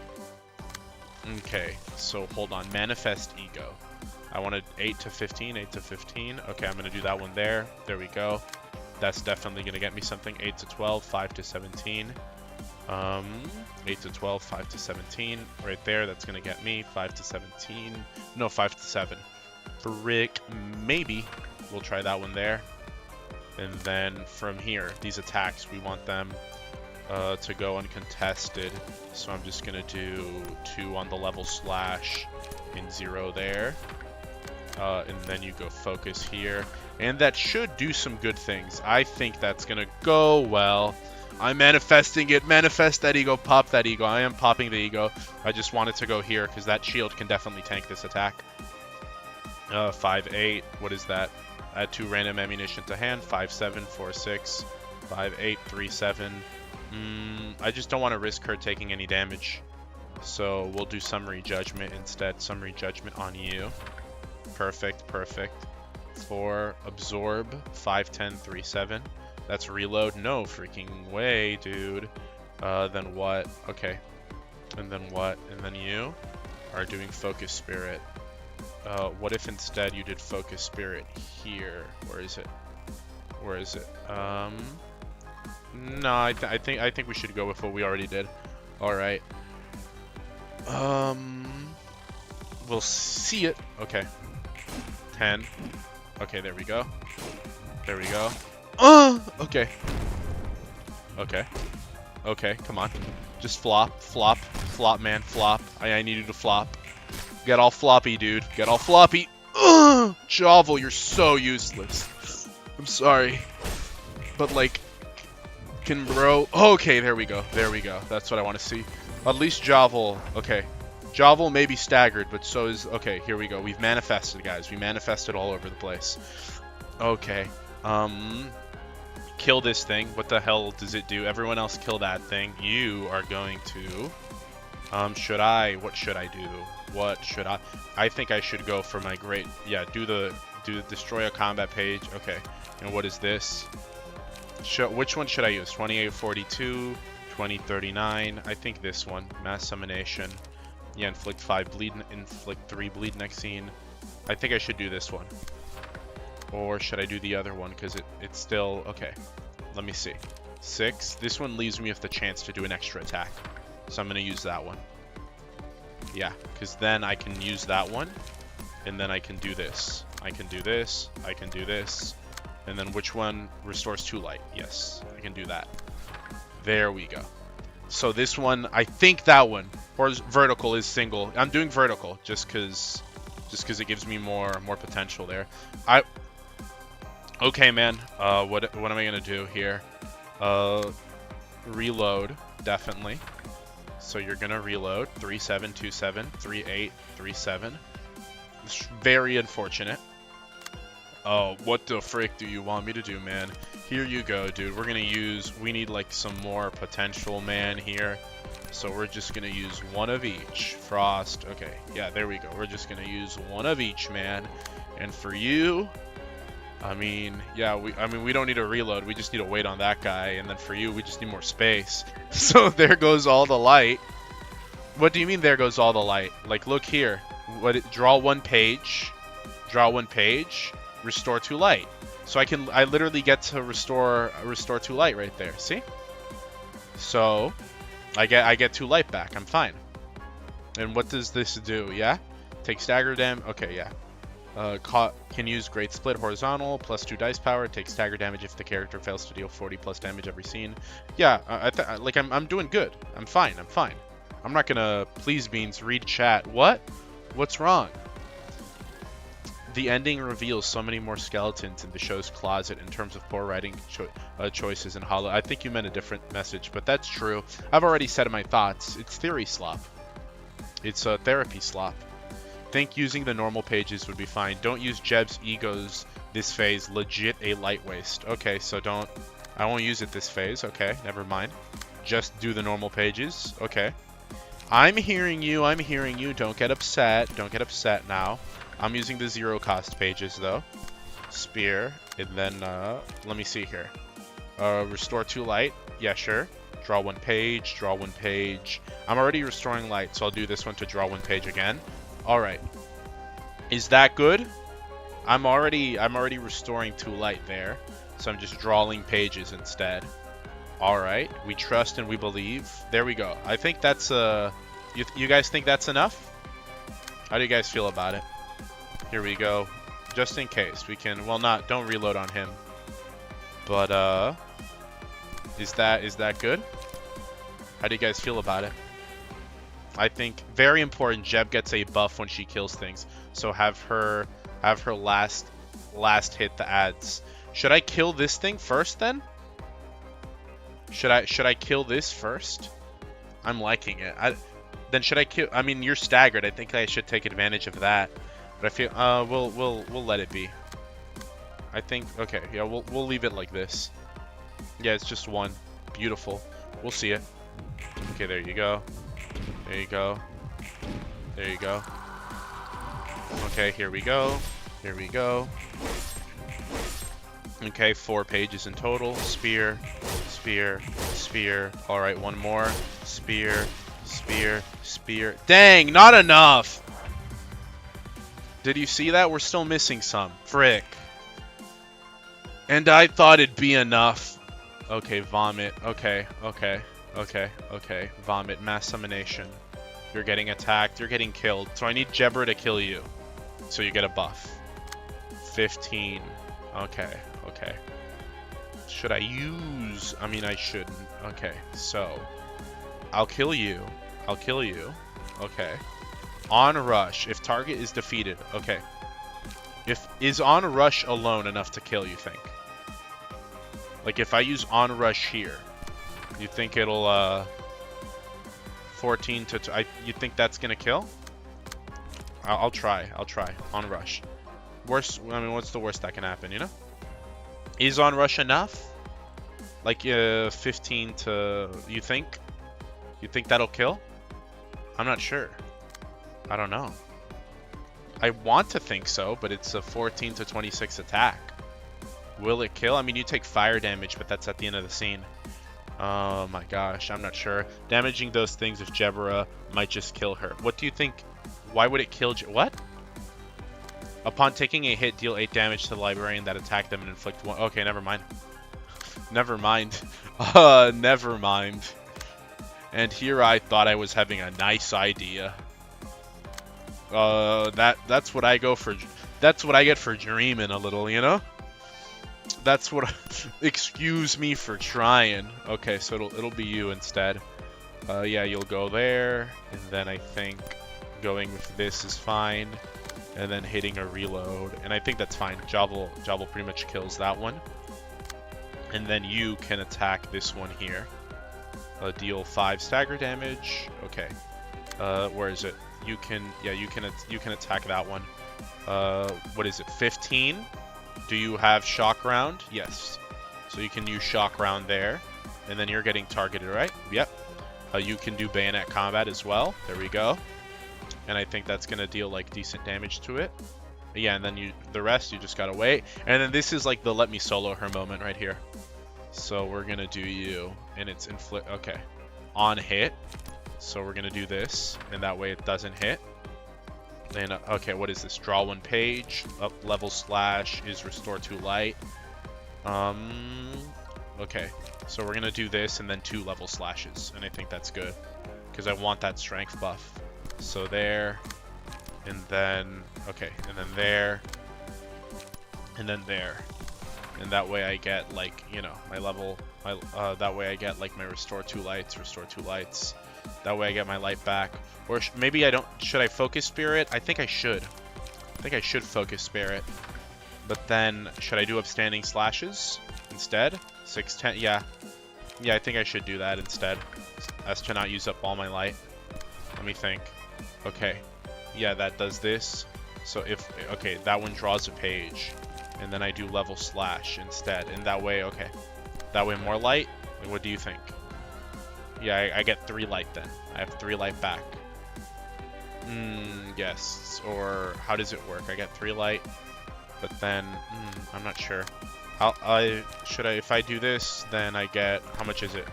Okay, so hold on. Manifest ego. I wanted 8 to 15, 8 to 15. Okay, I'm going to do that one there. There we go. That's definitely going to get me something. 8 to 12, 5 to 17. 8 to 12, 5 to 17. Right there, that's going to get me 5 to 17. No, 5 to 7. Frick, maybe. We'll try that one there. And then from here, these attacks, we want them to go uncontested. So I'm just going to do 2 on the level slash and 0 there. And then you go focus here. And that should do some good things. I think that's going to go well. I'm manifesting it. Manifest that ego. Pop that ego. I am popping the ego. I just want it to go here because that shield can definitely tank this attack. 5-8. What is that? Add 2 random ammunition to hand. 5-7, 4-6, 5-8, 3-7. I just don't want to risk her taking any damage. So we'll do Summary Judgment instead. Summary Judgment on you. Perfect, perfect. 4, Absorb. 5-10, 3-7. That's reload. No freaking way, dude. Then what? Okay. And then what? And then you are doing Focus Spirit. What if instead you did Focus Spirit here? Where is it? Where is it? No, I think we should go with what we already did. All right. We'll see it. Okay. 10. Okay, there we go. There we go. Okay. Okay. Okay, come on. Just flop, flop, flop, man, flop. I need you to flop. Get all floppy, dude. Get all floppy. Jovel, you're so useless. I'm sorry. But, like, can bro... Okay, there we go. There we go. That's what I want to see. At least Jovel... Okay. Jovel may be staggered, but so is... Okay, here we go. We've manifested, guys. We manifested all over the place. Okay. Kill this thing. What the hell does it do? Everyone else kill that thing. You are going to... should I? What should I do? What should I? I think I should go for my great... Yeah, do the destroy a combat page. Okay. And what is this? Which one should I use? 2842, 2039. I think this one. Mass Summonation. Yeah, inflict 5 bleed, inflict 3 bleed next scene. I think I should do this one. Or should I do the other one? Because it's still... Okay. Let me see. 6. This one leaves me with the chance to do an extra attack. So I'm going to use that one. Yeah, because then I can use that one. And then I can do this. I can do this. I can do this. And then which one restores 2 light? Yes, I can do that. There we go. So this one, I think that one, or vertical is single. I'm doing vertical just because it gives me more potential there. Okay, man. What am I gonna do here? Reload, definitely. So you're gonna reload 3727, 38, 37. It's very unfortunate. Oh, what the frick do you want me to do, man? Here you go, dude. We're gonna use... We need, like, some more potential, man, here. So we're just gonna use one of each. Frost. Okay, yeah, there we go. We're just gonna use one of each, man. And for you... I mean, yeah, we don't need to reload. We just need to wait on that guy. And then for you, we just need more space. So there goes all the light. What do you mean there goes all the light? Like, look here. Draw 1 page. Draw 1 page. Restore 2 light. So I literally get to restore 2 light right there. See? So I get 2 light back. I'm fine. And what does this do? Yeah? Take stagger damage. Okay, yeah. Can use Great Split horizontal, plus 2 dice power, takes stagger damage if the character fails to deal 40 plus damage every scene. Yeah, I'm doing good. I'm fine. I'm fine. I'm not gonna please beans read chat. What? What's wrong? The ending reveals so many more skeletons in the show's closet in terms of poor writing choices in Hollow. I think you meant a different message, but that's true. I've already said my thoughts. It's theory slop. It's a therapy slop. think using the normal pages would be fine. Don't use Jeb's egos this phase. Legit a light waste. Okay, so I won't use it this phase. Okay, never mind. Just do the normal pages. Okay. I'm hearing you. I'm hearing you. Don't get upset. Don't get upset now. I'm using the 0 cost pages though. Spear. And then, let me see here. Restore 2 light. Yeah, sure. Draw 1 page. Draw 1 page. I'm already restoring light, so I'll do this one to draw 1 page again. All right. Is that good? I'm already restoring 2 light there, so I'm just drawing pages instead. All right. We trust and we believe. There we go. I think that's you guys think that's enough? How do you guys feel about it? Here we go. Just in case we can. Well, don't reload on him. But is that good? How do you guys feel about it? I think very important. Jeb gets a buff when she kills things, so have her last hit the ads. Should I kill this thing first then? Should I kill this first? I'm liking it. Then should I kill? I mean, you're staggered. I think I should take advantage of that. But I feel we'll let it be. I think okay. Yeah, we'll leave it like this. Yeah, it's just 1. Beautiful. We'll see it. Okay, there you go. There you go. There you go. Okay, here we go. Here we go. Okay, 4 pages in total. Spear, spear, spear. All right, 1 more. Spear, spear, spear. Dang, not enough. Did you see that? We're still missing some. Frick. And I thought it'd be enough. Okay, vomit. Okay, okay, okay, okay. Vomit. Mass summonation. You're getting attacked. You're getting killed. So I need Jebra to kill you. So you get a buff. 15. Okay, okay. Should I use... I mean, I shouldn't. Okay, so... I'll kill you. I'll kill you. Okay. On rush. If target is defeated. Okay. Is on rush alone enough to kill, you think? Like, if I use on rush here, you think it'll, 14 to... you think that's gonna kill? I'll try. I'll try. On rush. Worst... I mean, what's the worst that can happen, you know? Is on rush enough? Like, 15 to... You think? You think that'll kill? I'm not sure. I don't know. I want to think so, but it's a 14 to 26 attack. Will it kill? I mean, you take fire damage, but that's at the end of the scene. Oh my gosh, I'm not sure. Damaging those things with Jebra might just kill her. What do you think? Why would it kill what? Upon taking a hit, deal 8 damage to the librarian that attacked them and inflict 1. Okay, never mind. Never mind. Never mind. And here I thought I was having a nice idea. That's what I go for. That's what I get for dreaming a little, you know? That's what. Excuse me for trying. Okay, so it'll be you instead. Yeah, you'll go there, and then I think going with this is fine, and then hitting a reload, and I think that's fine. Javel pretty much kills that one, and then you can attack this one here. Deal 5 stagger damage. Okay. Where is it? You can attack that one. What is it? 15. Do you have shock round? Yes. So you can use shock round there, and then you're getting targeted, right? Yep. You can do bayonet combat as well. There we go. And I think that's gonna deal like decent damage to it. Yeah, and then the rest you just gotta wait. And then this is like the let me solo her moment right here. So we're gonna do you, and it's inflict. Okay, on hit. So we're gonna do this, and that way it doesn't hit. Then okay, what is this? Draw 1 page. Up level slash is restore 2 light. Okay, so we're gonna do this and then 2 level slashes, and I think that's good because I want that strength buff. So there, and then okay, and then there, and then there. And that way I get like, you know, my level, that way I get like my restore 2 lights. That way I get my light back. Or maybe I don't, should I focus spirit? I think I should. I think I should focus spirit. But then, should I do upstanding slashes instead? 6, 10, yeah. Yeah, I think I should do that instead. As to not use up all my light. Let me think. Okay. Yeah, that does this. So if, okay, that one draws a page. And then I do level slash instead. And that way, okay. That way more light? Like, what do you think? Yeah, I get 3 light then. I have 3 light back. Yes. Or how does it work? I get 3 light, but then I'm not sure. If I do this, then I get, how much is it?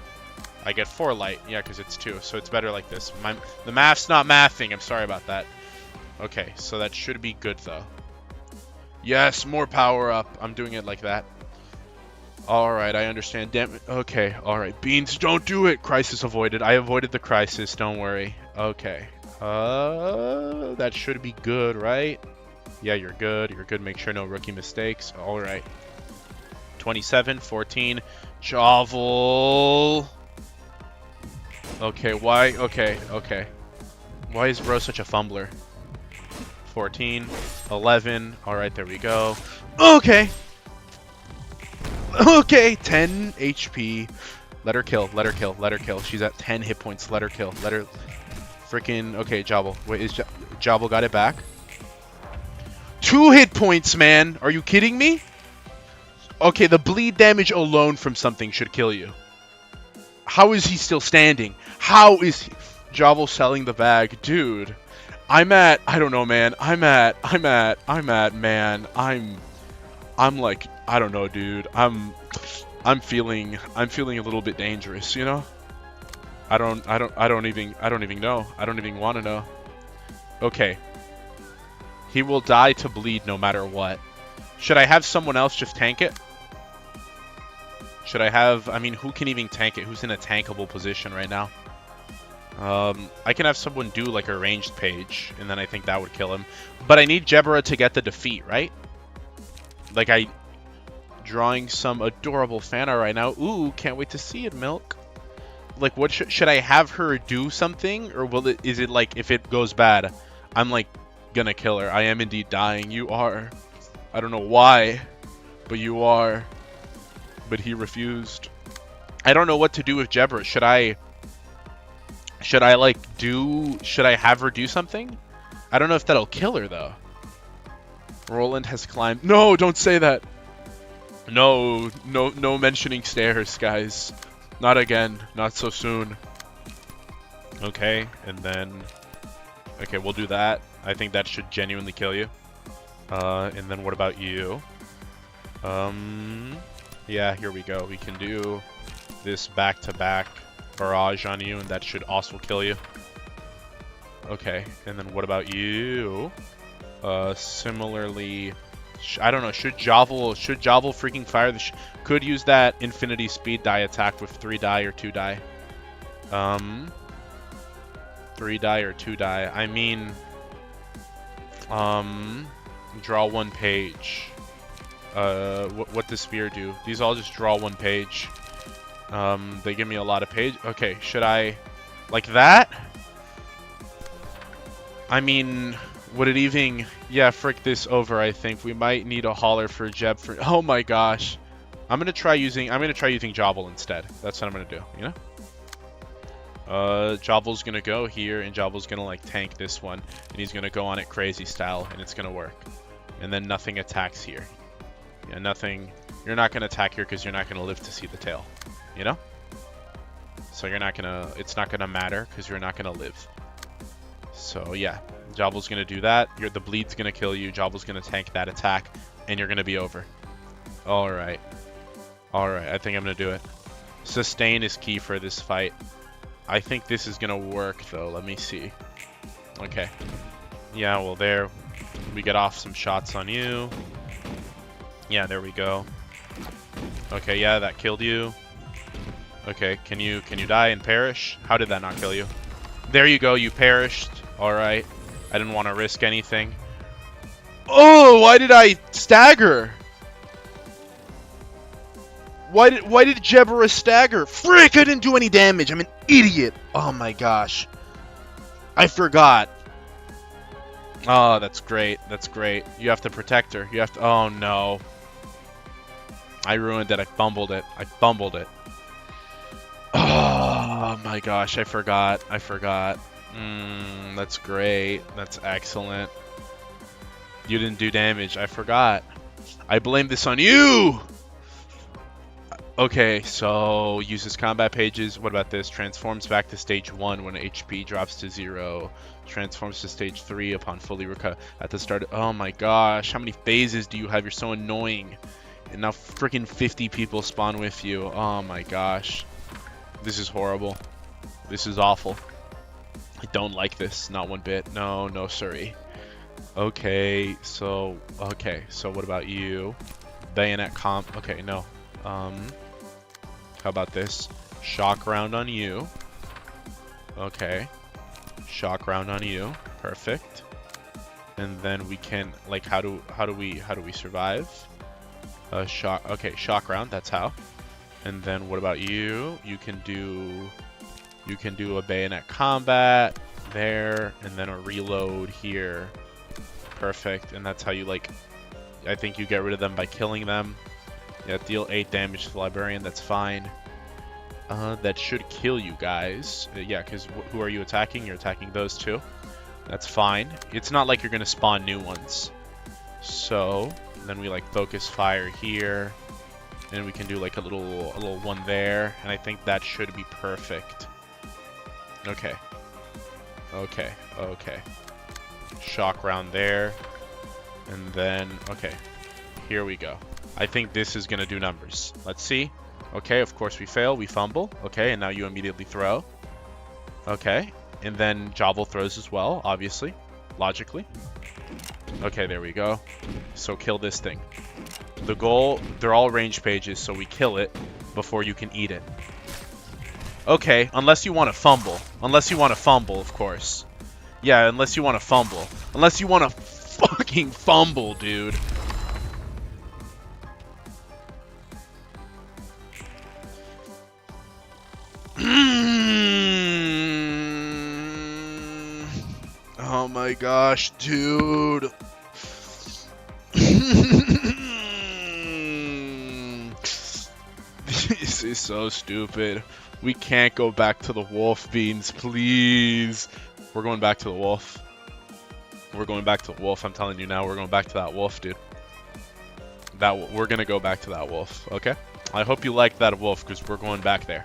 I get 4 light. Yeah, because it's 2, so it's better like this. The math's not mathing. I'm sorry about that. Okay, so that should be good though. Yes, more power up. I'm doing it like that. Alright, I understand. Damn it. Okay, alright. Beans, don't do it! Crisis avoided. I avoided the crisis, don't worry. Okay. That should be good, right? Yeah, you're good. You're good. Make sure no rookie mistakes. Alright. 27, 14. Jovel. Okay, why? Okay, okay. Why is bro such a fumbler? 14, 11. Alright, there we go. Okay! Okay, 10 HP. Let her kill, let her kill, let her kill. She's at 10 hit points. Let her kill. Let her freaking... Okay, Jovel. Wait, is Jovel got it back? 2 hit points, man. Are you kidding me? Okay, the bleed damage alone from something should kill you. How is he still standing? How is he... Jovel selling the bag. Dude. I'm at... I don't know, man. I'm at, man. I'm like... I don't know, dude. I'm feeling a little bit dangerous, you know? I don't even know. I don't even want to know. Okay. He will die to bleed no matter what. Should I have someone else just tank it? Should I have... I mean, who can even tank it? Who's in a tankable position right now? I can have someone do like a ranged page, and then I think that would kill him. But I need Jebera to get the defeat, right? Like, drawing some adorable fan art right now. Ooh, can't wait to see it, Milk. Like, what should I have her do something? Or is it like, if it goes bad, I'm like gonna kill her. I am indeed dying. You are. I don't know why, but you are. But he refused. I don't know what to do with Jebera. Should I have her do something? I don't know if that'll kill her though. Roland has climbed. No, don't say that. No mentioning stairs, guys. Not again. Not so soon. Okay, and then... Okay, we'll do that. I think that should genuinely kill you. And then what about you? Yeah, here we go. We can do this back-to-back barrage on you, and that should also kill you. Okay, and then what about you? Similarly... I don't know, should Jovel freaking fire the... Could use that infinity speed die attack with 3 die or 2 die. 3 die or 2 die. I mean... draw 1 page. What does Sphere do? These all just draw 1 page. They give me a lot of page... Okay, should I... Like that? I mean... Would it even... Yeah, frick this over, I think. We might need a hauler for Jeb for... Oh my gosh. I'm gonna try using Jovel instead. That's what I'm gonna do, you know? Jovel's gonna go here, and Jovel's gonna, like, tank this one. And he's gonna go on it crazy style, and it's gonna work. And then nothing attacks here. Yeah, nothing... You're not gonna attack here because you're not gonna live to see the tail. You know? So you're not gonna... It's not gonna matter because you're not gonna live. So, yeah. Jovel's gonna do that. The bleed's gonna kill you. Jovel's gonna tank that attack, and you're gonna be over. Alright. Alright, I think I'm gonna do it. Sustain is key for this fight. I think this is gonna work, though. Let me see. Okay. Yeah, well, there. We get off some shots on you. Yeah, there we go. Okay, yeah, that killed you. Okay, can you die and perish? How did that not kill you? There you go, you perished. Alright. I didn't want to risk anything. Oh, why did I stagger? Why did Jebera stagger? Frick, I didn't do any damage. I'm an idiot. Oh my gosh. I forgot. Oh, that's great. That's great. You have to protect her. You have to... Oh, no. I ruined it. I fumbled it. I fumbled it. Oh my gosh, I forgot. I forgot. That's great. That's excellent. You didn't do damage. I forgot. I blame this on you! Okay, so uses combat pages. What about this? Transforms back to stage 1 when HP drops to 0. Transforms to stage 3 upon fully recover at the start. Oh my gosh, how many phases do you have? You're so annoying. And now freaking 50 people spawn with you. Oh my gosh. This is horrible. This is awful. I don't like this, not one bit. No, no, sorry. Okay, so what about you? Bayonet comp. Okay, no. How about this? Shock round on you. Okay. Shock round on you. Perfect. And then we can like how do we survive? Shock. Okay, shock round. That's how. And then what about you? You can do a bayonet combat there, and then a reload here. Perfect. And that's how you like. I think you get rid of them by killing them. Yeah, deal 8 damage to the librarian. That's fine. That should kill you guys. Yeah, because who are you attacking? You're attacking those two. That's fine. It's not like you're gonna spawn new ones. So then we like focus fire here, and we can do like a little one there, and I think that should be perfect. Okay. Okay. Okay. Shock round there, and then okay. Here we go. I think this is gonna do numbers. Let's see. Okay, of course we fail, we fumble. Okay, and now you immediately throw. Okay, and then Jovel throws as well, obviously, logically. Okay, there we go. So kill this thing. The goal, they're all range pages, so we kill it before you can eat it. Okay, unless you want to fumble. Unless you want to fumble, of course. Yeah, unless you want to fumble. Unless you want to fucking fumble, dude. Oh my gosh, dude. This is so stupid. We can't go back to the wolf beans, please. We're going back to the wolf. We're going back to the wolf. I'm telling you now, we're going back to that wolf, dude. We're gonna go back to that wolf, okay? I hope you like that wolf, because we're going back there.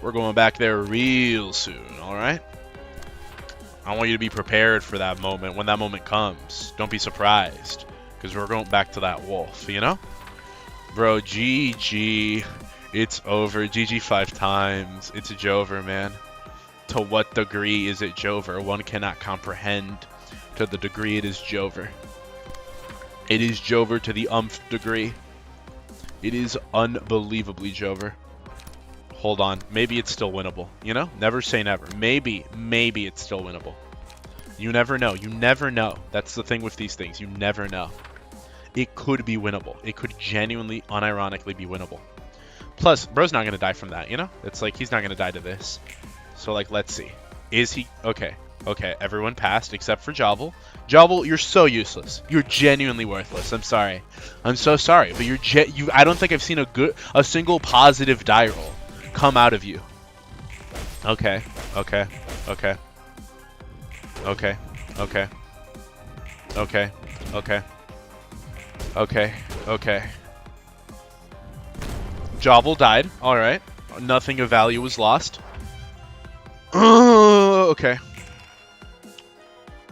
We're going back there real soon, alright? I want you to be prepared for that moment. When that moment comes, don't be surprised, because we're going back to that wolf, you know? Bro, GG. It's over. GG 5 times. It's a Jover, man. To what degree is it Jover? One cannot comprehend to the degree it is Jover. It is Jover to the umph degree. It is unbelievably Jover. Hold on. Maybe it's still winnable. You know? Never say never. Maybe it's still winnable. You never know. You never know. That's the thing with these things. You never know. It could be winnable. It could genuinely, unironically be winnable. Plus, bro's not going to die from that, you know? It's like, he's not going to die to this. So, like, let's see. Is he... Okay. Okay, everyone passed except for Jovel. Jovel, you're so useless. You're genuinely worthless. I'm sorry. I'm so sorry, but I don't think I've seen a single positive die roll come out of you. Okay. Okay. Okay. Okay. Okay. Okay. Okay. Okay. Okay. Jovel died. Alright. Nothing of value was lost. Okay.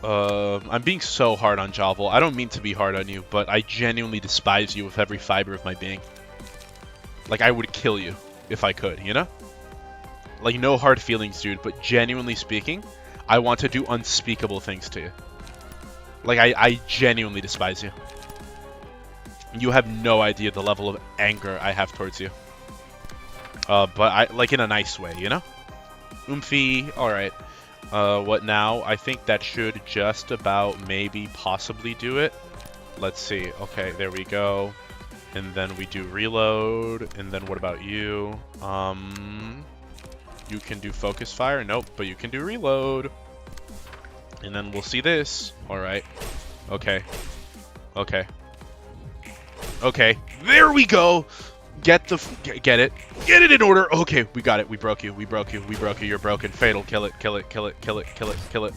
I'm being so hard on Jovel. I don't mean to be hard on you, but I genuinely despise you with every fiber of my being. Like, I would kill you if I could, you know? Like, no hard feelings, dude, but genuinely speaking, I want to do unspeakable things to you. Like, I genuinely despise you. You have no idea the level of anger I have towards you. But I, like, in a nice way, you know? Oomphy, alright. What now? I think that should just about maybe possibly do it. Let's see. Okay, there we go. And then we do reload. And then what about you? You can do focus fire. Nope, but you can do reload. And then we'll see this. Alright. Okay. Okay. Okay. There we go! Get it. Get it in order. Okay, we got it. We broke you. We broke you. We broke you. You're broken. Fatal. Kill it. Kill it. Kill it. Kill it. Kill it. Kill it.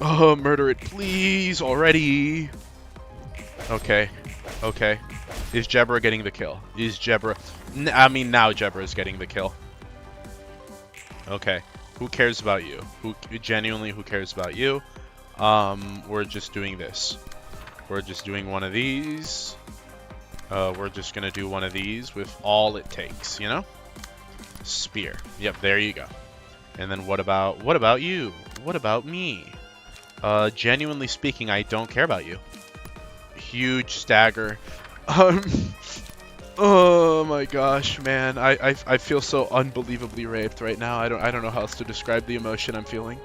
Oh, murder it, please, already. Okay. Okay. Is Jebra getting the kill? Is Jebra... I mean, now Jebra is getting the kill. Okay. Who cares about you? Genuinely, who cares about you? We're just doing this. We're just doing one of these. We're just gonna do one of these with all it takes, you know? Spear. Yep, there you go. And then what about you? What about me? Genuinely speaking, I don't care about you. Huge stagger. Oh my gosh, man. I feel so unbelievably raped right now. I don't know how else to describe the emotion I'm feeling.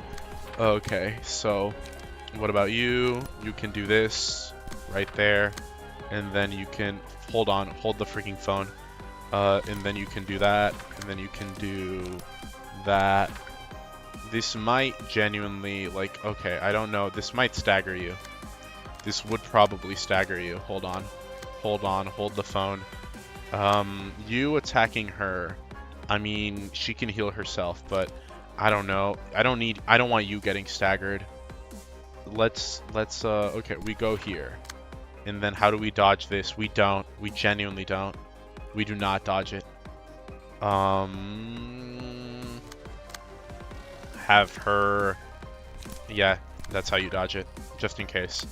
Okay, so what about you? You can do this right there. And then you can hold the freaking phone. And then you can do that. And then you can do that. This might genuinely, like, okay, I don't know. This might stagger you. This would probably stagger you. Hold on. Hold on. Hold the phone. You attacking her. I mean, she can heal herself, but I don't know. I don't want you getting staggered. Okay, we go here. And then how do we dodge this? We don't. We genuinely don't. We do not dodge it. Have her... Yeah, that's how you dodge it, just in case.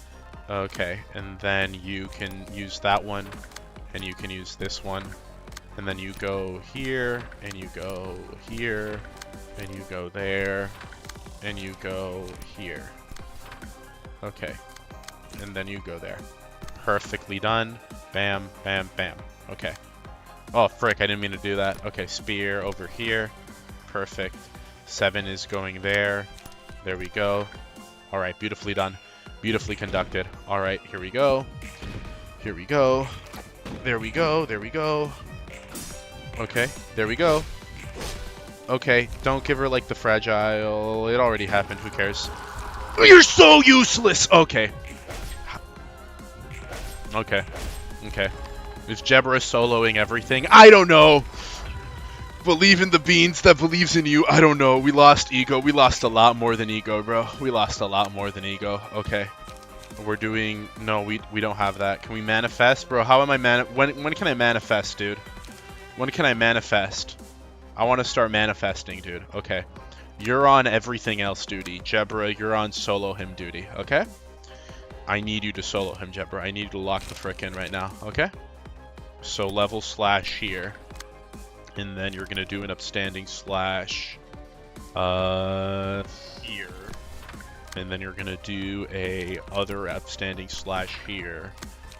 Okay, and then you can use that one, and you can use this one, and then you go here, and you go here, and you go there, and you go here. Okay, and then you go there. Perfectly done. Bam, bam, bam. Okay. Oh, frick, I didn't mean to do that. Okay, spear over here. Perfect. 7 is going there. There we go. All right, beautifully done. Beautifully conducted. All right, here we go. Here we go. There we go. There we go. Okay, there we go. Okay, don't give her, like, the fragile. It already happened. Who cares? You're so useless! Okay. Okay. Okay. Is Jebra soloing everything? I don't know! Believe in the beans that believes in you. I don't know. We lost ego. We lost a lot more than ego, bro. We lost a lot more than ego. Okay. We're doing... No, we don't have that. Can we manifest? Bro, how am I when can I manifest, dude? When can I manifest? I want to start manifesting, dude. Okay. You're on everything else duty. Jebra, you're on solo him duty. Okay? I need you to solo him, Jebra. I need you to lock the frick in right now. Okay? So level slash here. And then you're going to do an upstanding slash here. And then you're going to do a other upstanding slash here.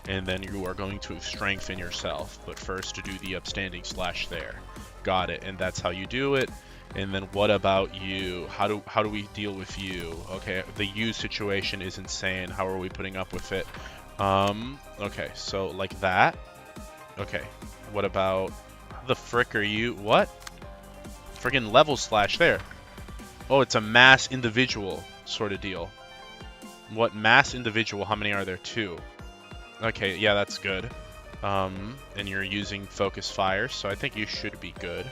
And then you are going to strengthen yourself. But first to do the upstanding slash there. Got it. And that's how you do it. And then what about you? How do we deal with you? Okay, the you situation is insane. How are we putting up with it? Okay, so like that. Okay, what about... The frick are you? What? Friggin' level slash there. Oh, it's a mass individual sort of deal. What mass individual? How many are there? 2. Okay, yeah, that's good. And you're using focus fire, so I think you should be good.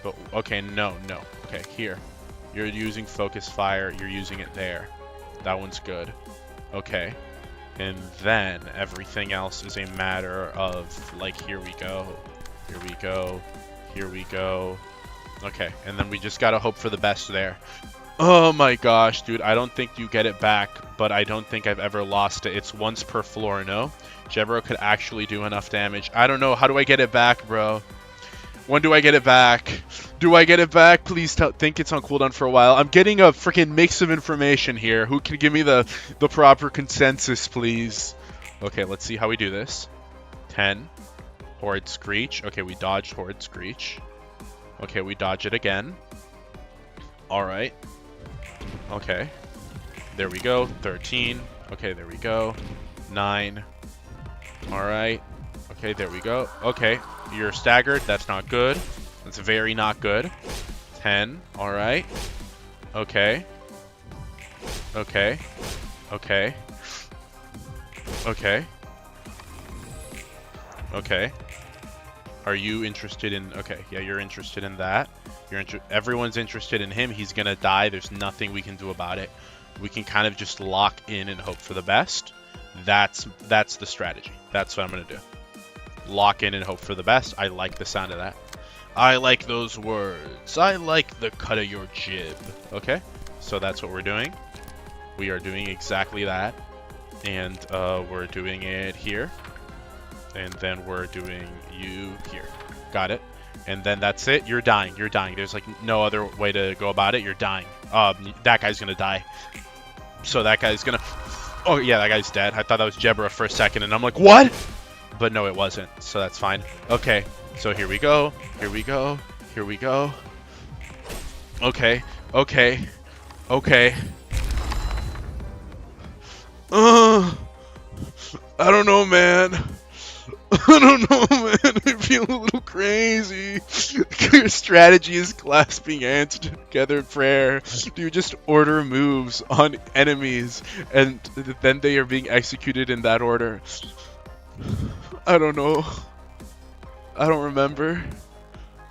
But okay, no. Okay, here. You're using focus fire. You're using it there. That one's good. Okay. And then everything else is a matter of like, here we go. Here we go. Here we go. Okay, and then we just gotta hope for the best there. Oh my gosh, dude. I don't think you get it back, but I don't think I've ever lost it. It's once per floor, no? Jebra could actually do enough damage. I don't know. How do I get it back, bro? When do I get it back? Do I get it back? Please think it's on cooldown for a while. I'm getting a freaking mix of information here. Who can give me the proper consensus, please? Okay, let's see how we do this. 10. Horrid Screech. Okay, we dodged Horrid Screech. Okay, we dodge it again. Alright. Okay. There we go. 13. Okay, there we go. 9. Alright. Okay, there we go. Okay, you're staggered. That's not good. That's very not good. 10. Alright. Okay. Okay. Okay. Okay. Okay. Are you interested in... Okay, yeah, you're interested in that. Everyone's interested in him. He's gonna die. There's nothing we can do about it. We can kind of just lock in and hope for the best. That's the strategy. That's what I'm gonna do. Lock in and hope for the best. I like the sound of that. I like those words. I like the cut of your jib. Okay, so that's what we're doing. We are doing exactly that. And we're doing it here. And then we're doing you here. Got it. And then that's it. You're dying. You're dying. There's like no other way to go about it. You're dying. That guy's gonna die. So that guy's gonna... Oh, yeah, that guy's dead. I thought that was Jebra for a second, and I'm like, what? But no, it wasn't. So that's fine. Okay, so here we go. Here we go. Here we go. Okay. Okay. Okay. I don't know, man. I don't know, man. I feel a little crazy. Your strategy is clasping hands together in prayer. You just order moves on enemies, and then they are being executed in that order. I don't know. I don't remember.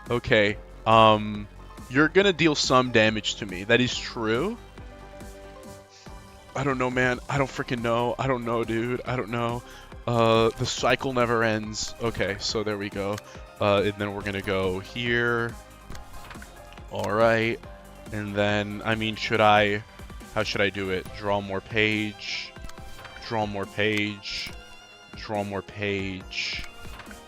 Okay. You're gonna deal some damage to me. That is true. I don't know, man. I don't freaking know. I don't know, dude. I don't know. The cycle never ends. Okay, so there we go. And then we're gonna go here. Alright. And then, I mean, how should I do it? Draw more page. Draw more page. Draw more page.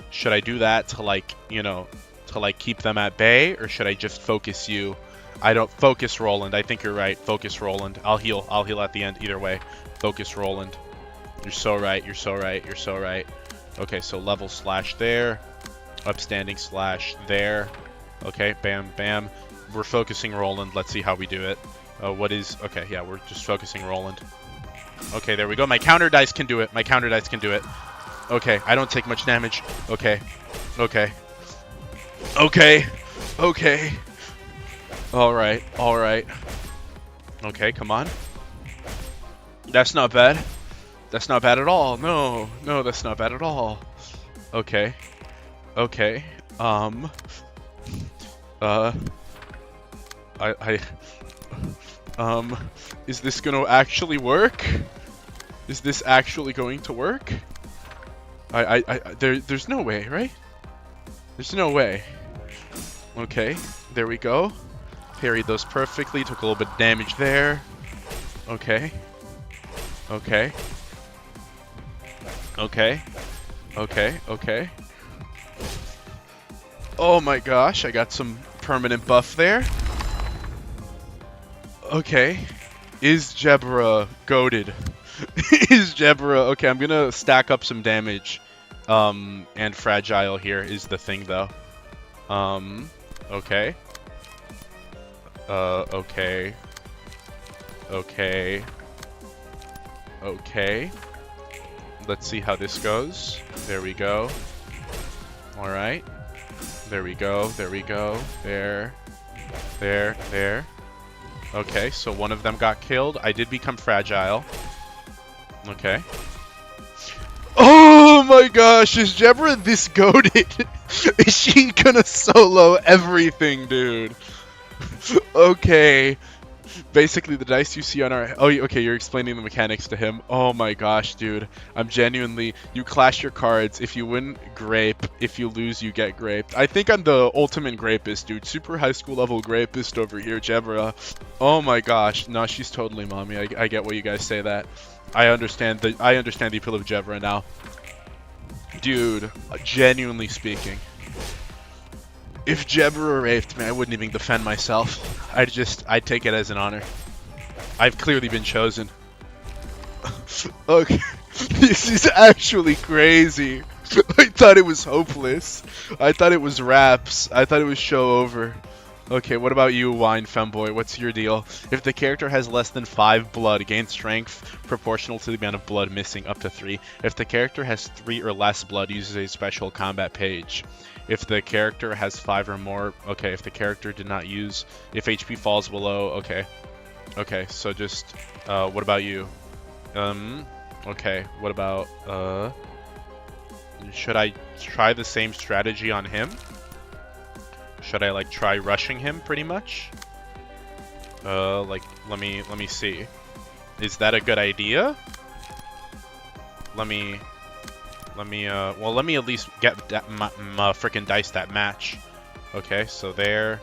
Should I do that to, like, you know, to, like, keep them at bay? Or should I just focus you? I don't... Focus Roland. I think you're right. Focus Roland. I'll heal. I'll heal at the end. Either way. Focus Roland. You're so right. You're so right. You're so right. Okay, so level slash there. Upstanding slash there. Okay, bam, bam. We're focusing Roland. Let's see how we do it. What is... Okay, yeah, we're just focusing Roland. Okay, there we go. My counter dice can do it. My counter dice can do it. Okay, I don't take much damage. Okay. Okay. Okay. Okay. Alright. Alright. Okay, come on. That's not bad. That's not bad at all. No. No, that's not bad at all. Okay. Okay. Is this gonna actually work? Is this actually going to work? There's no way, right? There's no way. Okay, there we go. Parried those perfectly, took a little bit of damage there. Okay. Okay. Okay. Okay, okay. Oh my gosh, I got some permanent buff there. Okay. Is Jebra goated? Is Jebra... Okay, I'm gonna stack up some damage. And fragile here is the thing, though. Okay. Okay. Okay. Okay. Let's see how this goes. There we go. Alright. There we go. There we go. There. There. There. Okay, so one of them got killed. I did become fragile. Okay. Oh my gosh, is Jebra this goated? Is she gonna solo everything, dude? Okay. Basically, the dice you see on our... Oh, okay, you're explaining the mechanics to him. Oh my gosh, dude. I'm genuinely... You clash your cards. If you win, grape. If you lose, you get graped. I think I'm the ultimate grapist, dude. Super high school level grapist over here, Jebra. Oh my gosh. No, she's totally mommy. I get why you guys say that. I understand the appeal of Jebra now. Dude, genuinely speaking. If Jebra raped me, I wouldn't even defend myself. I'd take it as an honor. I've clearly been chosen. Okay. This is actually crazy. I thought it was hopeless. I thought it was raps. I thought it was show over. Okay, what about you, Wine Femboy? What's your deal? If the character has less than 5 blood, gain strength proportional to the amount of blood missing, up to 3. If the character has 3 or less blood, uses a special combat page. If the character has 5 or more, okay. If the character did not use, if HP falls below, okay. Okay, so just, what about you? Okay, what about, Should I try the same strategy on him? Should I like try rushing him pretty much? Like let me see. Is that a good idea? Let me well, let me at least get my freaking dice that match. Okay, so there,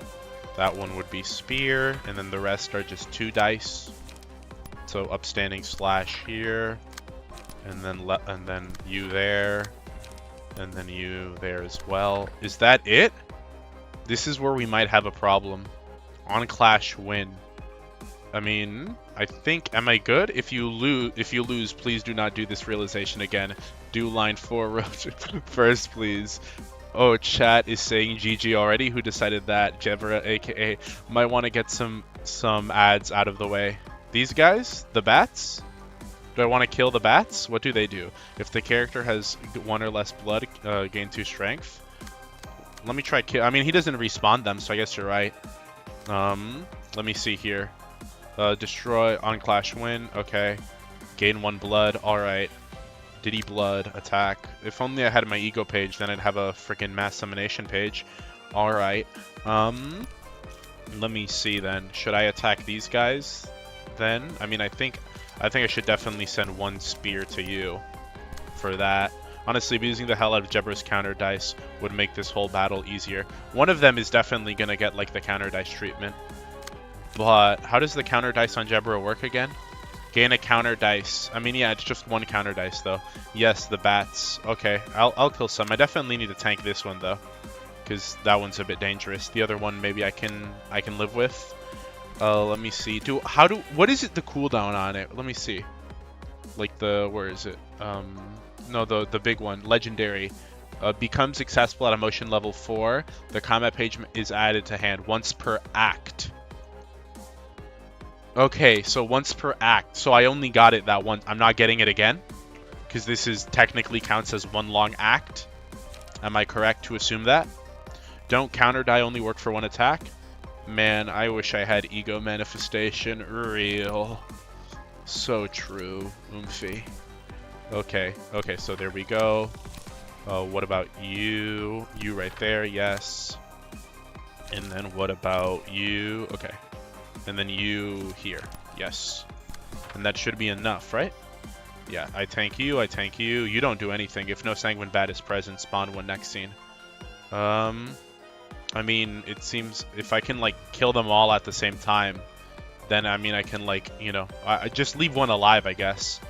that one would be spear, and then the rest are just 2 dice. So upstanding slash here, and then you there, and then you there as well. Is that it? This is where we might have a problem. On clash win. I mean, I think, am I good? If you lose, please do not do this realization again. Do line 4 first, please. Oh, chat is saying GG already. Who decided that? Jebra, aka, might want to get some ads out of the way. These guys, the bats. Do I want to kill the bats? What do they do? If the character has 1 or less blood, gain 2 strength. Let me try kill. I mean, he doesn't respawn them, so I guess you're right. Let me see here. Destroy on clash win. Okay. Gain 1 blood. All right. Diddy blood attack. If only I had my ego page, then I'd have a freaking mass summonation page. All right. Let me see then. Should I attack these guys? Then I mean, I think I should definitely send 1 spear to you for that. Honestly, using the hell out of Jebra's counter dice would make this whole battle easier. One of them is definitely gonna get like the counter dice treatment. But how does the counter dice on Jebra work again? Gain a counter dice. I mean, yeah, it's just 1 counter dice though. Yes, the bats. Okay, I'll kill some. I definitely need to tank this one though, because that one's a bit dangerous. The other one maybe I can live with. Let me see. What is it, the cooldown on it? Let me see. Like where is it? No, the big one, legendary. Becomes accessible at emotion level 4. The combat page is added to hand once per act. Okay, so once per act. So I only got it that once. I'm not getting it again? Because this is technically counts as 1 long act. Am I correct to assume that? Don't counter die only work for 1 attack? Man, I wish I had ego manifestation. Real. So true. Oomphy. Okay, so there we go. What about you? You right there, yes. And then what about you? Okay. And then you here, yes. And that should be enough, right? Yeah, I tank you, You don't do anything. If no Sanguine Bat is present, spawn 1 next scene. I mean, it seems if I can, like, kill them all at the same time, then, I mean, I can, like, you know, I just leave 1 alive, I guess.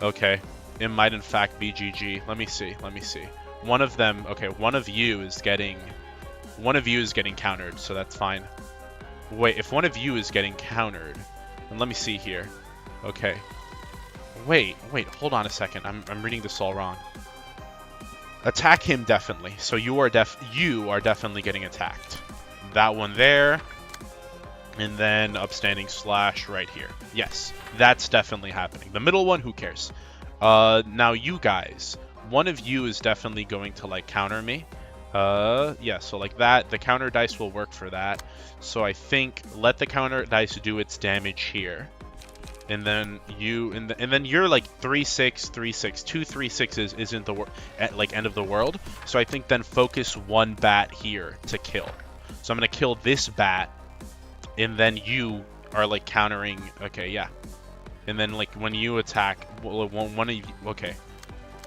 Okay. It might, in fact, be GG. Let me see. One of them, okay, one of you is getting countered, so that's fine. Wait, if one of you is getting countered, then let me see here. Okay. Wait, hold on a second. I'm reading this all wrong. Attack him definitely. So you are definitely getting attacked. That one there. And then upstanding slash right here. Yes, that's definitely happening. The middle one, who cares? Now you guys, one of you is definitely going to like counter me. Yeah, so like that, the counter dice will work for that. So I think let the counter dice do its damage here. And then and then you're like 3-6, 3-6. 2 3-6s isn't the like end of the world. So I think then focus 1 bat here to kill. So I'm gonna kill this bat, and then you are like countering. Okay, yeah. And then like when you attack, one of you. Okay,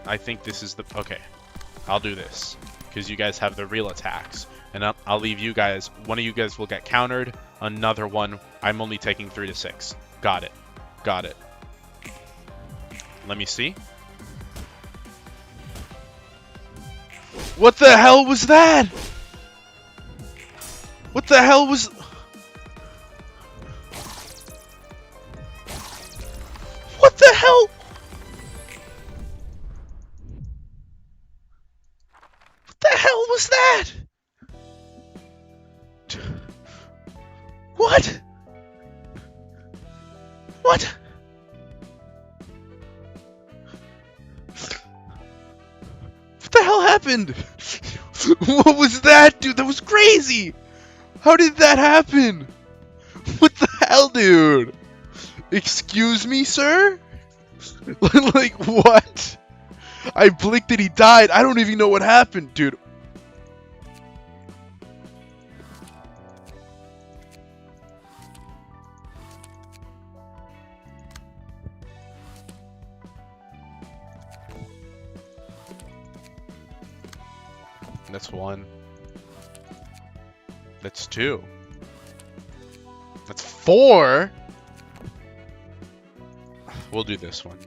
I think this is the okay. I'll do this because you guys have the real attacks, and I'll leave you guys. One of you guys will get countered. Another one, I'm only taking 3 to 6. Got it. Let me see. What the hell was that? What the hell was... What the hell? What the hell was that? What? What? What the hell happened? What was that, dude? That was crazy! How did that happen? What the hell, dude? Excuse me, sir? Like, what? I blinked and he died. I don't even know what happened, dude. That's one. That's two. That's four. We'll do this one.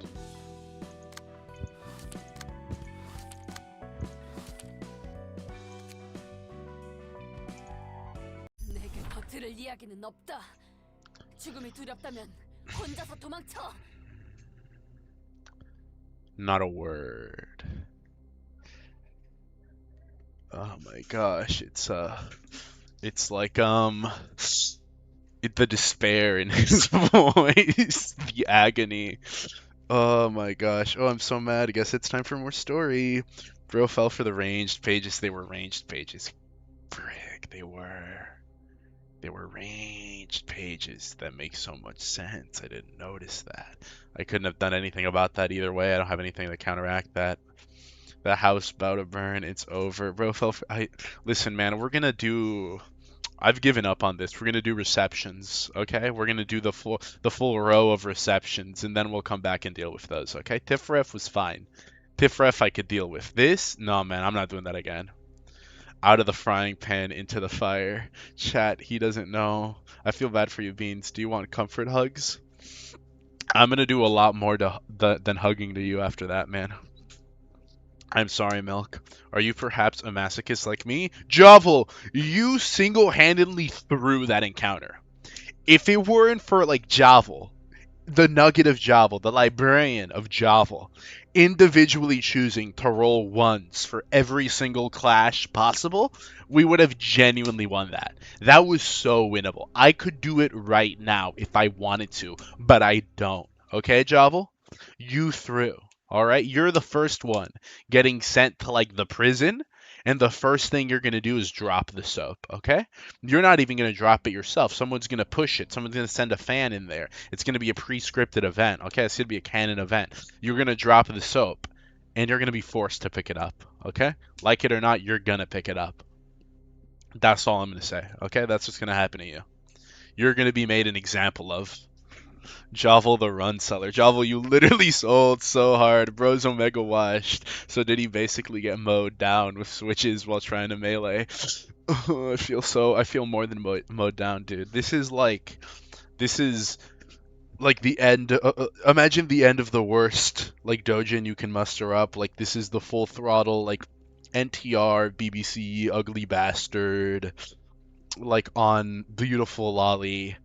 내게 더 들을 이야기는 없다. 죽음이 두렵다면 혼자서 도망쳐. Not a word. Oh my gosh, it's like the despair in his voice, the agony. Oh my gosh. Oh, I'm so mad. I guess it's time for more story. Bro fell for the ranged pages. They were ranged pages. Frick, they were. They were ranged pages. That makes so much sense. I didn't notice that. I couldn't have done anything about that either way. I don't have anything to counteract that. The house about to burn. It's over. Bro fell for... Listen, man, we're gonna do... I've given up on this. We're gonna do receptions, okay? We're gonna do the full row of receptions, and then we'll come back and deal with those, okay? Tifref was fine. Tifref I could deal with. This? No, man, I'm not doing that again. Out of the frying pan into the fire. Chat, he doesn't know. I feel bad for you, Beans. Do you want comfort hugs? I'm gonna do a lot more than hugging to you after that, man. I'm sorry, Milk. Are you perhaps a masochist like me? Javel, you single-handedly threw that encounter. If it weren't for, like, Javel, the nugget of Javel, the librarian of Javel, individually choosing to roll ones for every single clash possible, we would have genuinely won that. That was so winnable. I could do it right now if I wanted to, but I don't. Okay, Javel? You threw. All right, you're the first one getting sent to like the prison, and the first thing you're gonna do is drop the soap. Okay, you're not even gonna drop it yourself. Someone's gonna push it. Someone's gonna send a fan in there. It's gonna be a pre-scripted event. Okay, it's gonna be a canon event. You're gonna drop the soap, and you're gonna be forced to pick it up. Okay, like it or not, you're gonna pick it up. That's all I'm gonna say. Okay, that's what's gonna happen to you. You're gonna be made an example of. Javel the run seller. Javel, you literally sold so hard. Bro's Omega washed. So did he basically get mowed down with switches while trying to melee? I feel more than mowed down, dude. This is like the end. Imagine the end of the worst like dojin you can muster up. Like this is the full throttle like NTR, BBC, ugly bastard, like on beautiful lolly,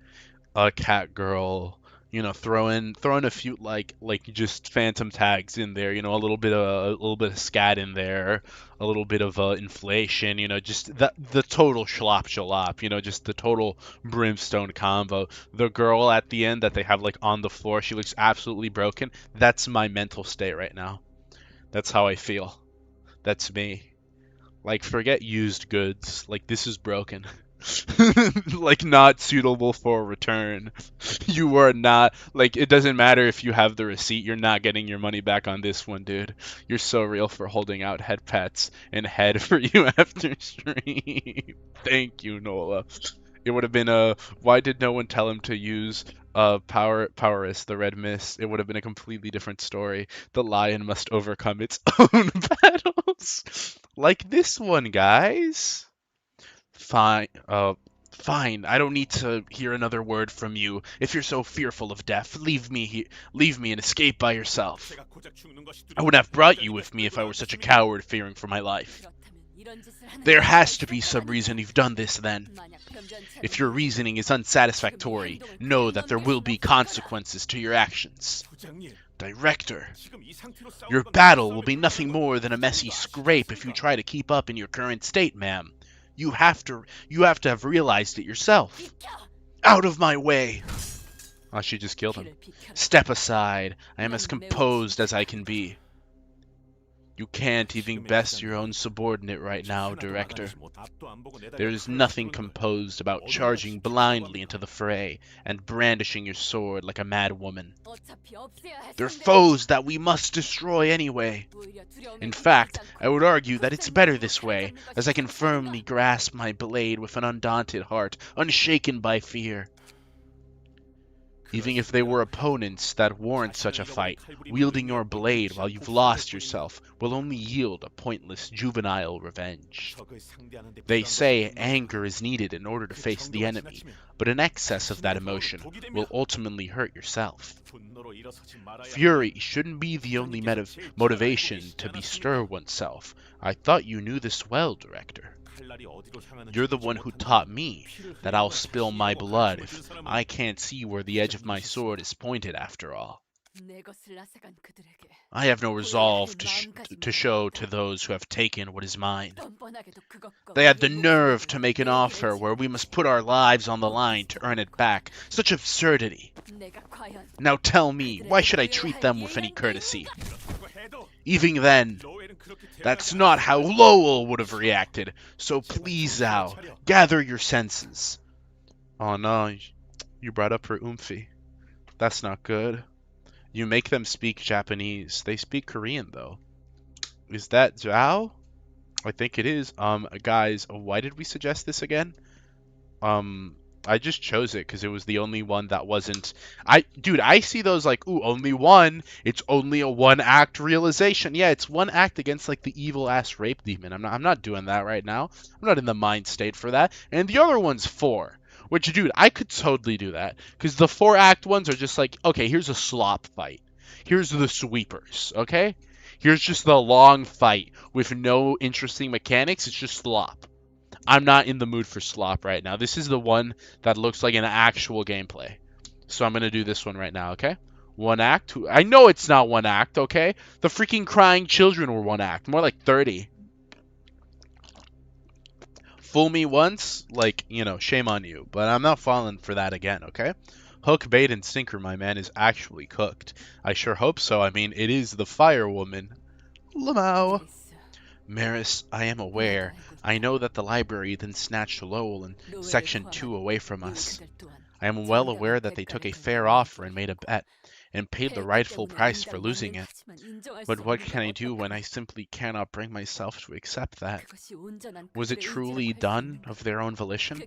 cat girl. You know, throw in a few like just phantom tags in there. You know, a little bit of scat in there, a little bit of inflation. You know, just the total schlop jalop. You know, just the total brimstone combo. The girl at the end that they have like on the floor, she looks absolutely broken. That's my mental state right now. That's how I feel. That's me. Like, forget used goods. Like, this is broken. Like, not suitable for return. You are not, like, it doesn't matter if you have the receipt, you're not getting your money back on this one, dude. You're so real for holding out head pets and head for you after stream. Thank you, Nola. It would have been why did no one tell him to use Powerus, the red mist? It would have been a completely different story. The lion must overcome its own battles. Like this one, guys. Fine. Fine. I don't need to hear another word from you. If you're so fearful of death, leave me and escape by yourself. I would have brought you with me if I were such a coward fearing for my life. There has to be some reason you've done this then. If your reasoning is unsatisfactory, know that there will be consequences to your actions. Director, your battle will be nothing more than a messy scrape if you try to keep up in your current state, ma'am. You have to have realized it yourself. Out of my way! Oh, she just killed him. Step aside. I am as composed as I can be. You can't even best your own subordinate right now, Director. There is nothing composed about charging blindly into the fray and brandishing your sword like a mad woman. They're foes that we must destroy anyway. In fact, I would argue that it's better this way, as I can firmly grasp my blade with an undaunted heart, unshaken by fear. Even if they were opponents that warrant such a fight, wielding your blade while you've lost yourself will only yield a pointless juvenile revenge. They say anger is needed in order to face the enemy, but an excess of that emotion will ultimately hurt yourself. Fury shouldn't be the only motivation to bestir oneself. I thought you knew this well, Director. You're the one who taught me that I'll spill my blood if I can't see where the edge of my sword is pointed after all. I have no resolve to show to those who have taken what is mine. They had the nerve to make an offer where we must put our lives on the line to earn it back. Such absurdity. Now tell me, why should I treat them with any courtesy? Even then, that's not how Lowell would have reacted. So please, Zhao, gather your senses. Oh no, you brought up her oomphy. That's not good. You make them speak Japanese. They speak Korean, though. Is that Zhao? I think it is. Guys, why did we suggest this again? I just chose it because it was the only one that wasn't... Dude, I see those like, ooh, only one. It's only a one-act realization. Yeah, it's one act against, like, the evil-ass rape demon. I'm not doing that right now. I'm not in the mind state for that. And the other one's 4. Which, dude, I could totally do that. Because the 4-act ones are just like, okay, here's a slop fight. Here's the sweepers, okay? Here's just the long fight with no interesting mechanics. It's just slop. I'm not in the mood for slop right now. This is the one that looks like an actual gameplay. So I'm going to do this one right now, okay? 1 act. I know it's not 1 act, okay? The freaking crying children were 1 act. More like 30. Fool me once, like, you know, shame on you. But I'm not falling for that again, okay? Hook, bait, and sinker, my man, is actually cooked. I sure hope so. I mean, it is the fire woman. Lamau. Maris, I am aware. I know that the library then snatched Lowell and Section 2 away from us. I am well aware that they took a fair offer and made a bet, and paid the rightful price for losing it. But what can I do when I simply cannot bring myself to accept that? Was it truly done of their own volition?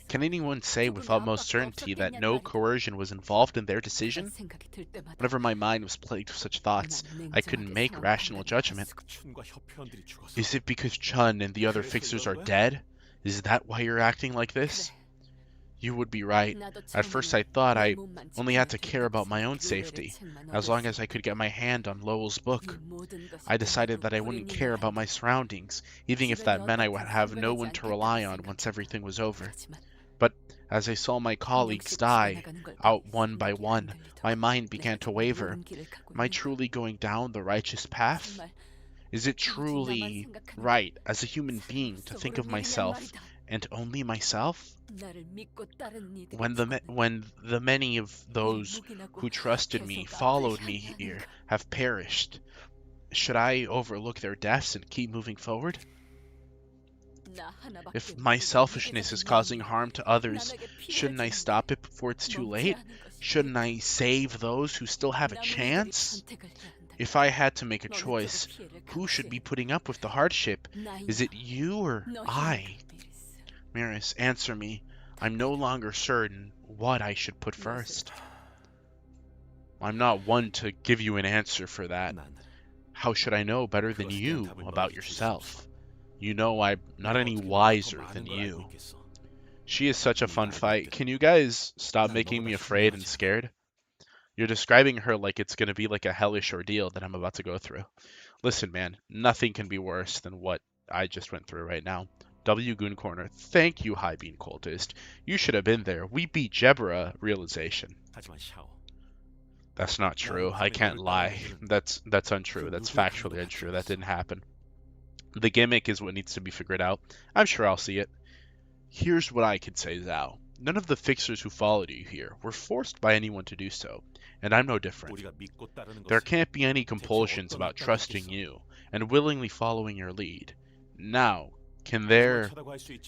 Can anyone say with utmost certainty that no coercion was involved in their decision? Whenever my mind was plagued with such thoughts, I couldn't make rational judgment. Is it because Chun and the other fixers are dead? Is that why you're acting like this? You would be right. At first I thought I only had to care about my own safety, as long as I could get my hand on Lowell's book. I decided that I wouldn't care about my surroundings, even if that meant I would have no one to rely on once everything was over. But as I saw my colleagues die, out one by one, my mind began to waver. Am I truly going down the righteous path? Is it truly right as a human being to think of myself and only myself? When the many of those who trusted me, followed me here, have perished, should I overlook their deaths and keep moving forward? If my selfishness is causing harm to others, shouldn't I stop it before it's too late? Shouldn't I save those who still have a chance? If I had to make a choice, who should be putting up with the hardship? Is it you or I? Maris, answer me. I'm no longer certain what I should put first. I'm not one to give you an answer for that. How should I know better than you about yourself? You know I'm not any wiser than you. She is such a fun fight. Can you guys stop making me afraid and scared? You're describing her like it's going to be like a hellish ordeal that I'm about to go through. Listen, man, nothing can be worse than what I just went through right now. W. Goon Corner, thank you, High Bean Cultist. You should have been there. We beat Jebra, realization. That's not true. I can't lie. That's untrue. That's factually untrue. That didn't happen. The gimmick is what needs to be figured out. I'm sure I'll see it. Here's what I can say, Zhao. None of the fixers who followed you here were forced by anyone to do so, and I'm no different. There can't be any compulsions about trusting you and willingly following your lead. Now, can there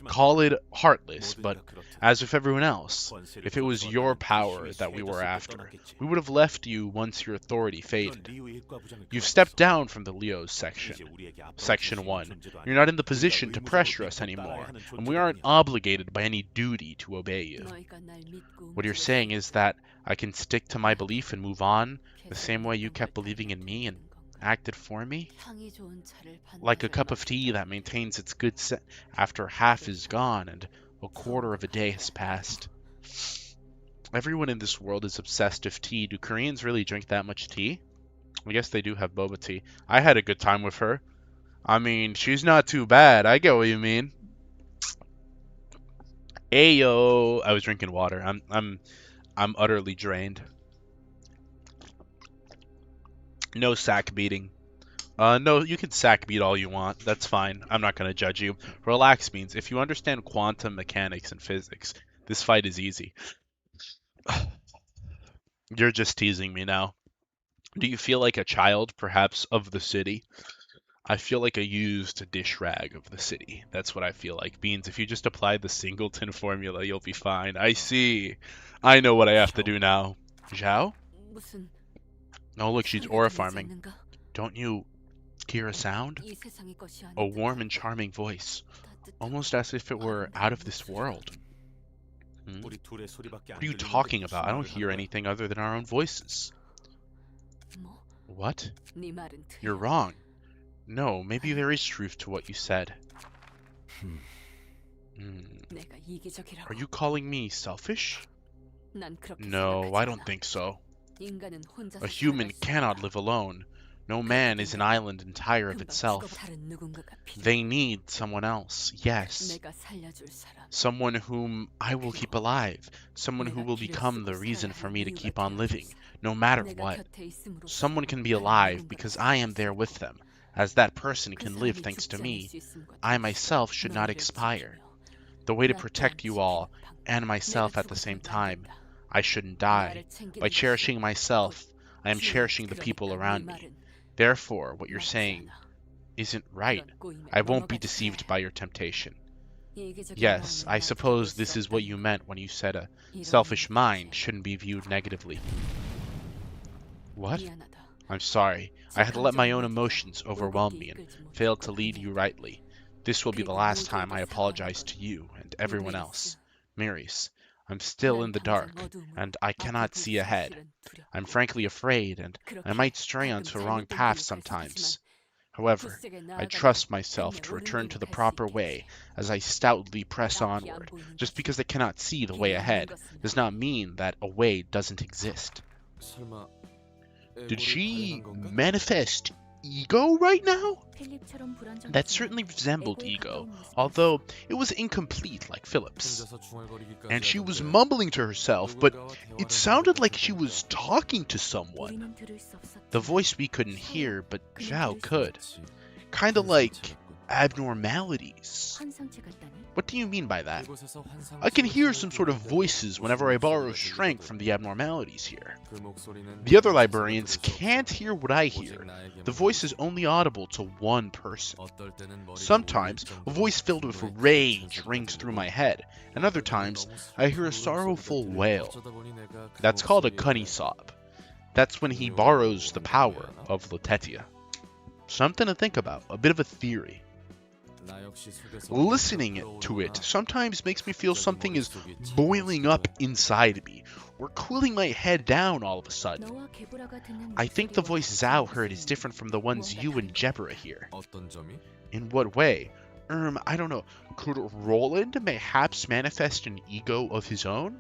call it heartless, but as with everyone else, if it was your power that we were after, we would have left you once your authority faded. You've stepped down from the Leo's section. Section 1. You're not in the position to pressure us anymore, and we aren't obligated by any duty to obey you. What you're saying is that I can stick to my belief and move on, the same way you kept believing in me and acted for me? Like a cup of tea that maintains its good scent after half is gone and a quarter of a day has passed. Everyone in this world is obsessed with tea. Do Koreans really drink that much tea? I guess they do have boba tea. I had a good time with her. I mean, she's not too bad. I get what you mean. Ayo, I was drinking water. I'm utterly drained. No sack beating. No, you can sack beat all you want. That's fine. I'm not gonna judge you. Relax means if you understand quantum mechanics and physics, this fight is easy. You're just teasing me now. Do you feel like a child, perhaps, of the city? I feel like a used dish rag of the city. That's what I feel like. Beans, if you just apply the singleton formula, you'll be fine. I see. I know what I have to do now. Zhao? Oh, look, she's aura farming. Don't you hear a sound? A warm and charming voice. Almost as if it were out of this world. What are you talking about? I don't hear anything other than our own voices. What? You're wrong. No, maybe there is truth to what you said. Are you calling me selfish? No, I don't think so. A human cannot live alone. No man is an island entire of itself. They need someone else, yes. Someone whom I will keep alive. Someone who will become the reason for me to keep on living, no matter what. Someone can be alive because I am there with them. As that person can live thanks to me, I myself should not expire. The way to protect you all, and myself at the same time, I shouldn't die. By cherishing myself, I am cherishing the people around me. Therefore, what you're saying isn't right. I won't be deceived by your temptation. Yes, I suppose this is what you meant when you said a selfish mind shouldn't be viewed negatively. What? I'm sorry. I had let my own emotions overwhelm me and failed to lead you rightly. This will be the last time I apologize to you and everyone else. Miris, I'm still in the dark, and I cannot see ahead. I'm frankly afraid, and I might stray onto a wrong path sometimes. However, I trust myself to return to the proper way as I stoutly press onward. Just because I cannot see the way ahead does not mean that a way doesn't exist. Did she manifest ego right now? That certainly resembled ego, although it was incomplete like Philip's. And she was mumbling to herself, but it sounded like she was talking to someone. The voice we couldn't hear, but Zhao could. Kinda like abnormalities. What do you mean by that? I can hear some sort of voices whenever I borrow strength from the abnormalities here. The other librarians can't hear what I hear. The voice is only audible to one person. Sometimes, a voice filled with rage rings through my head, and other times, I hear a sorrowful wail. That's called a cunny sob. That's when he borrows the power of Latetia. Something to think about, a bit of a theory. Listening to it sometimes makes me feel something is boiling up inside me, or cooling my head down all of a sudden. I think the voice Zhao heard is different from the ones you and Jebra hear. In what way? I don't know. Could Roland mayhaps manifest an ego of his own?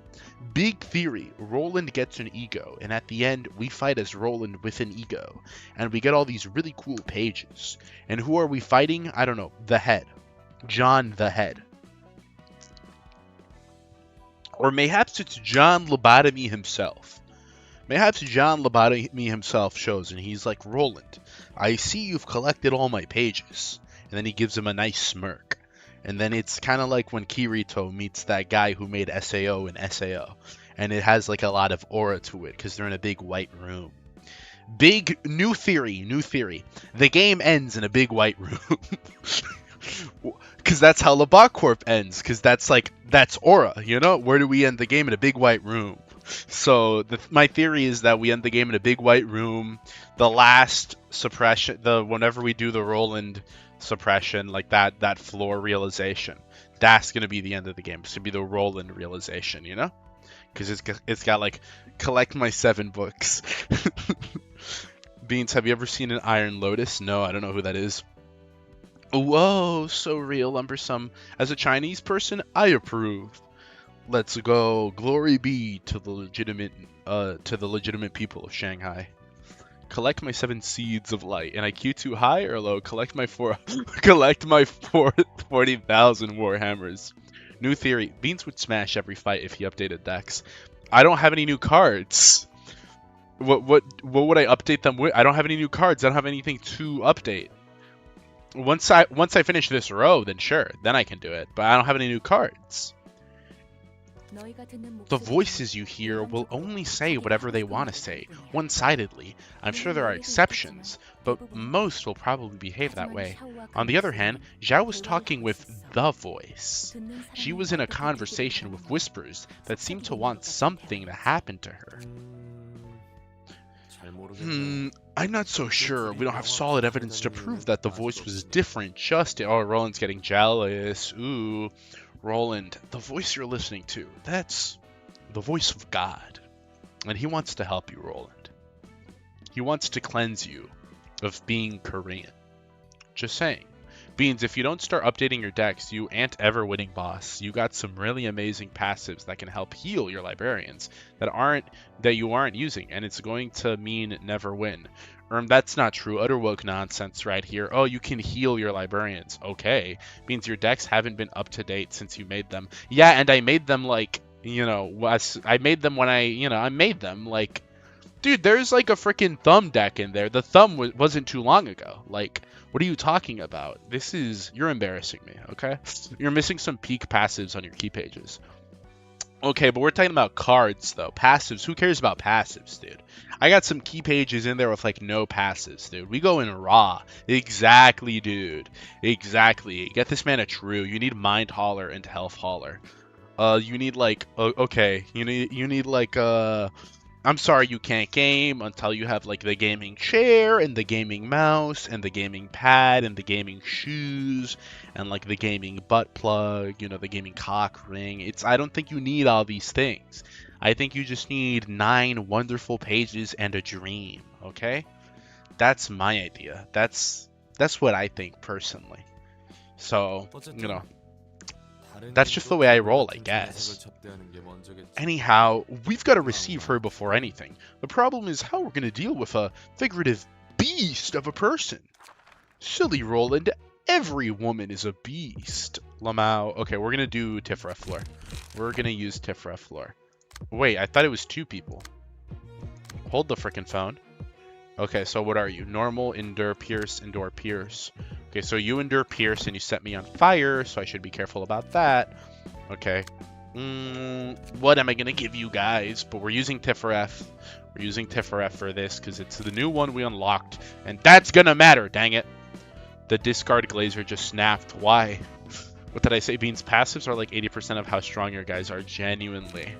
Big theory. Roland gets an ego, and at the end, we fight as Roland with an ego. And we get all these really cool pages. And who are we fighting? I don't know. The Head. John the Head. Or mayhaps it's John Lobotomy himself. Mayhaps John Lobotomy himself shows, and he's like, Roland, I see you've collected all my pages. And then he gives him a nice smirk. And then it's kind of like when Kirito meets that guy who made SAO in SAO. And it has like a lot of aura to it because they're in a big white room. Big new theory. The game ends in a big white room. Because that's how Lebot Corp ends. Because that's Aura, you know? Where do we end the game? In a big white room. So my theory is that we end the game in a big white room. The last suppression, whenever we do the Roland suppression, like that floor realization, that's gonna be the end of the game. It's gonna be the Roland realization, you know? Because it's got like collect my 7 books. Beans, have you ever seen an Iron Lotus? No, I don't know who that is. Whoa, so real, lumbersome. As a Chinese person, I approve. Let's go. Glory be to the legitimate people of Shanghai. Collect my 7 seeds of light. And IQ too high or low? Collect my 40,000 Warhammers. New theory. Beans would smash every fight if he updated decks. I don't have any new cards. What would I update them with? I don't have any new cards. I don't have anything to update. Once I finish this row, then sure, then I can do it. But I don't have any new cards. The voices you hear will only say whatever they want to say, one-sidedly. I'm sure there are exceptions, but most will probably behave that way. On the other hand, Zhao was talking with the voice. She was in a conversation with whispers that seemed to want something to happen to her. I'm not so sure. We don't have solid evidence to prove that the voice was different. Oh, Roland's getting jealous. Ooh. Roland, the voice you're listening to, that's the voice of God. And he wants to help you, Roland. He wants to cleanse you of being Korean. Just saying. Beans, if you don't start updating your decks, you ain't ever winning, boss. You got some really amazing passives that can help heal your librarians that you aren't using, and it's going to mean never win. That's not true. Utter woke nonsense right here. Oh, you can heal your librarians. Okay. Means your decks haven't been up to date since you made them. Yeah, and I made them like, I made them when I made them like, dude, there's like a freaking thumb deck in there. The thumb wasn't too long ago. Like, what are you talking about? You're embarrassing me, okay? You're missing some peak passives on your key pages. Okay, but we're talking about cards, though. Passives. Who cares about passives, dude? I got some key pages in there with, like, no passives, dude. We go in raw. Exactly, dude. Exactly. Get this man a true. You need Mind Hauler and Health Hauler. You need, like... okay. You need, like, I'm sorry you can't game until you have, like, the gaming chair and the gaming mouse and the gaming pad and the gaming shoes and, like, the gaming butt plug, the gaming cock ring. I don't think you need all these things. I think you just need 9 wonderful pages and a dream, okay? That's my idea. That's what I think, personally. So, that's just the way I roll, I guess. Anyhow, we've got to receive her before anything. The problem is how we're going to deal with a figurative beast of a person. Silly Roland, every woman is a beast. Lamau. Okay, we're going to do Tifra Floor. We're going to use Tifra Floor. Wait, I thought it was 2 people. Hold the frickin' phone. Okay, so what are you? Normal, Endure, Pierce, Endure, Pierce. Okay, so you Endure, Pierce, and you set me on fire, so I should be careful about that. Okay. What am I going to give you guys? But we're using Tifref. We're using Tifref for this, because it's the new one we unlocked, and that's going to matter, dang it. The discard Glazer just snapped. Why? What did I say? Beans passives are like 80% of how strong your guys are, genuinely.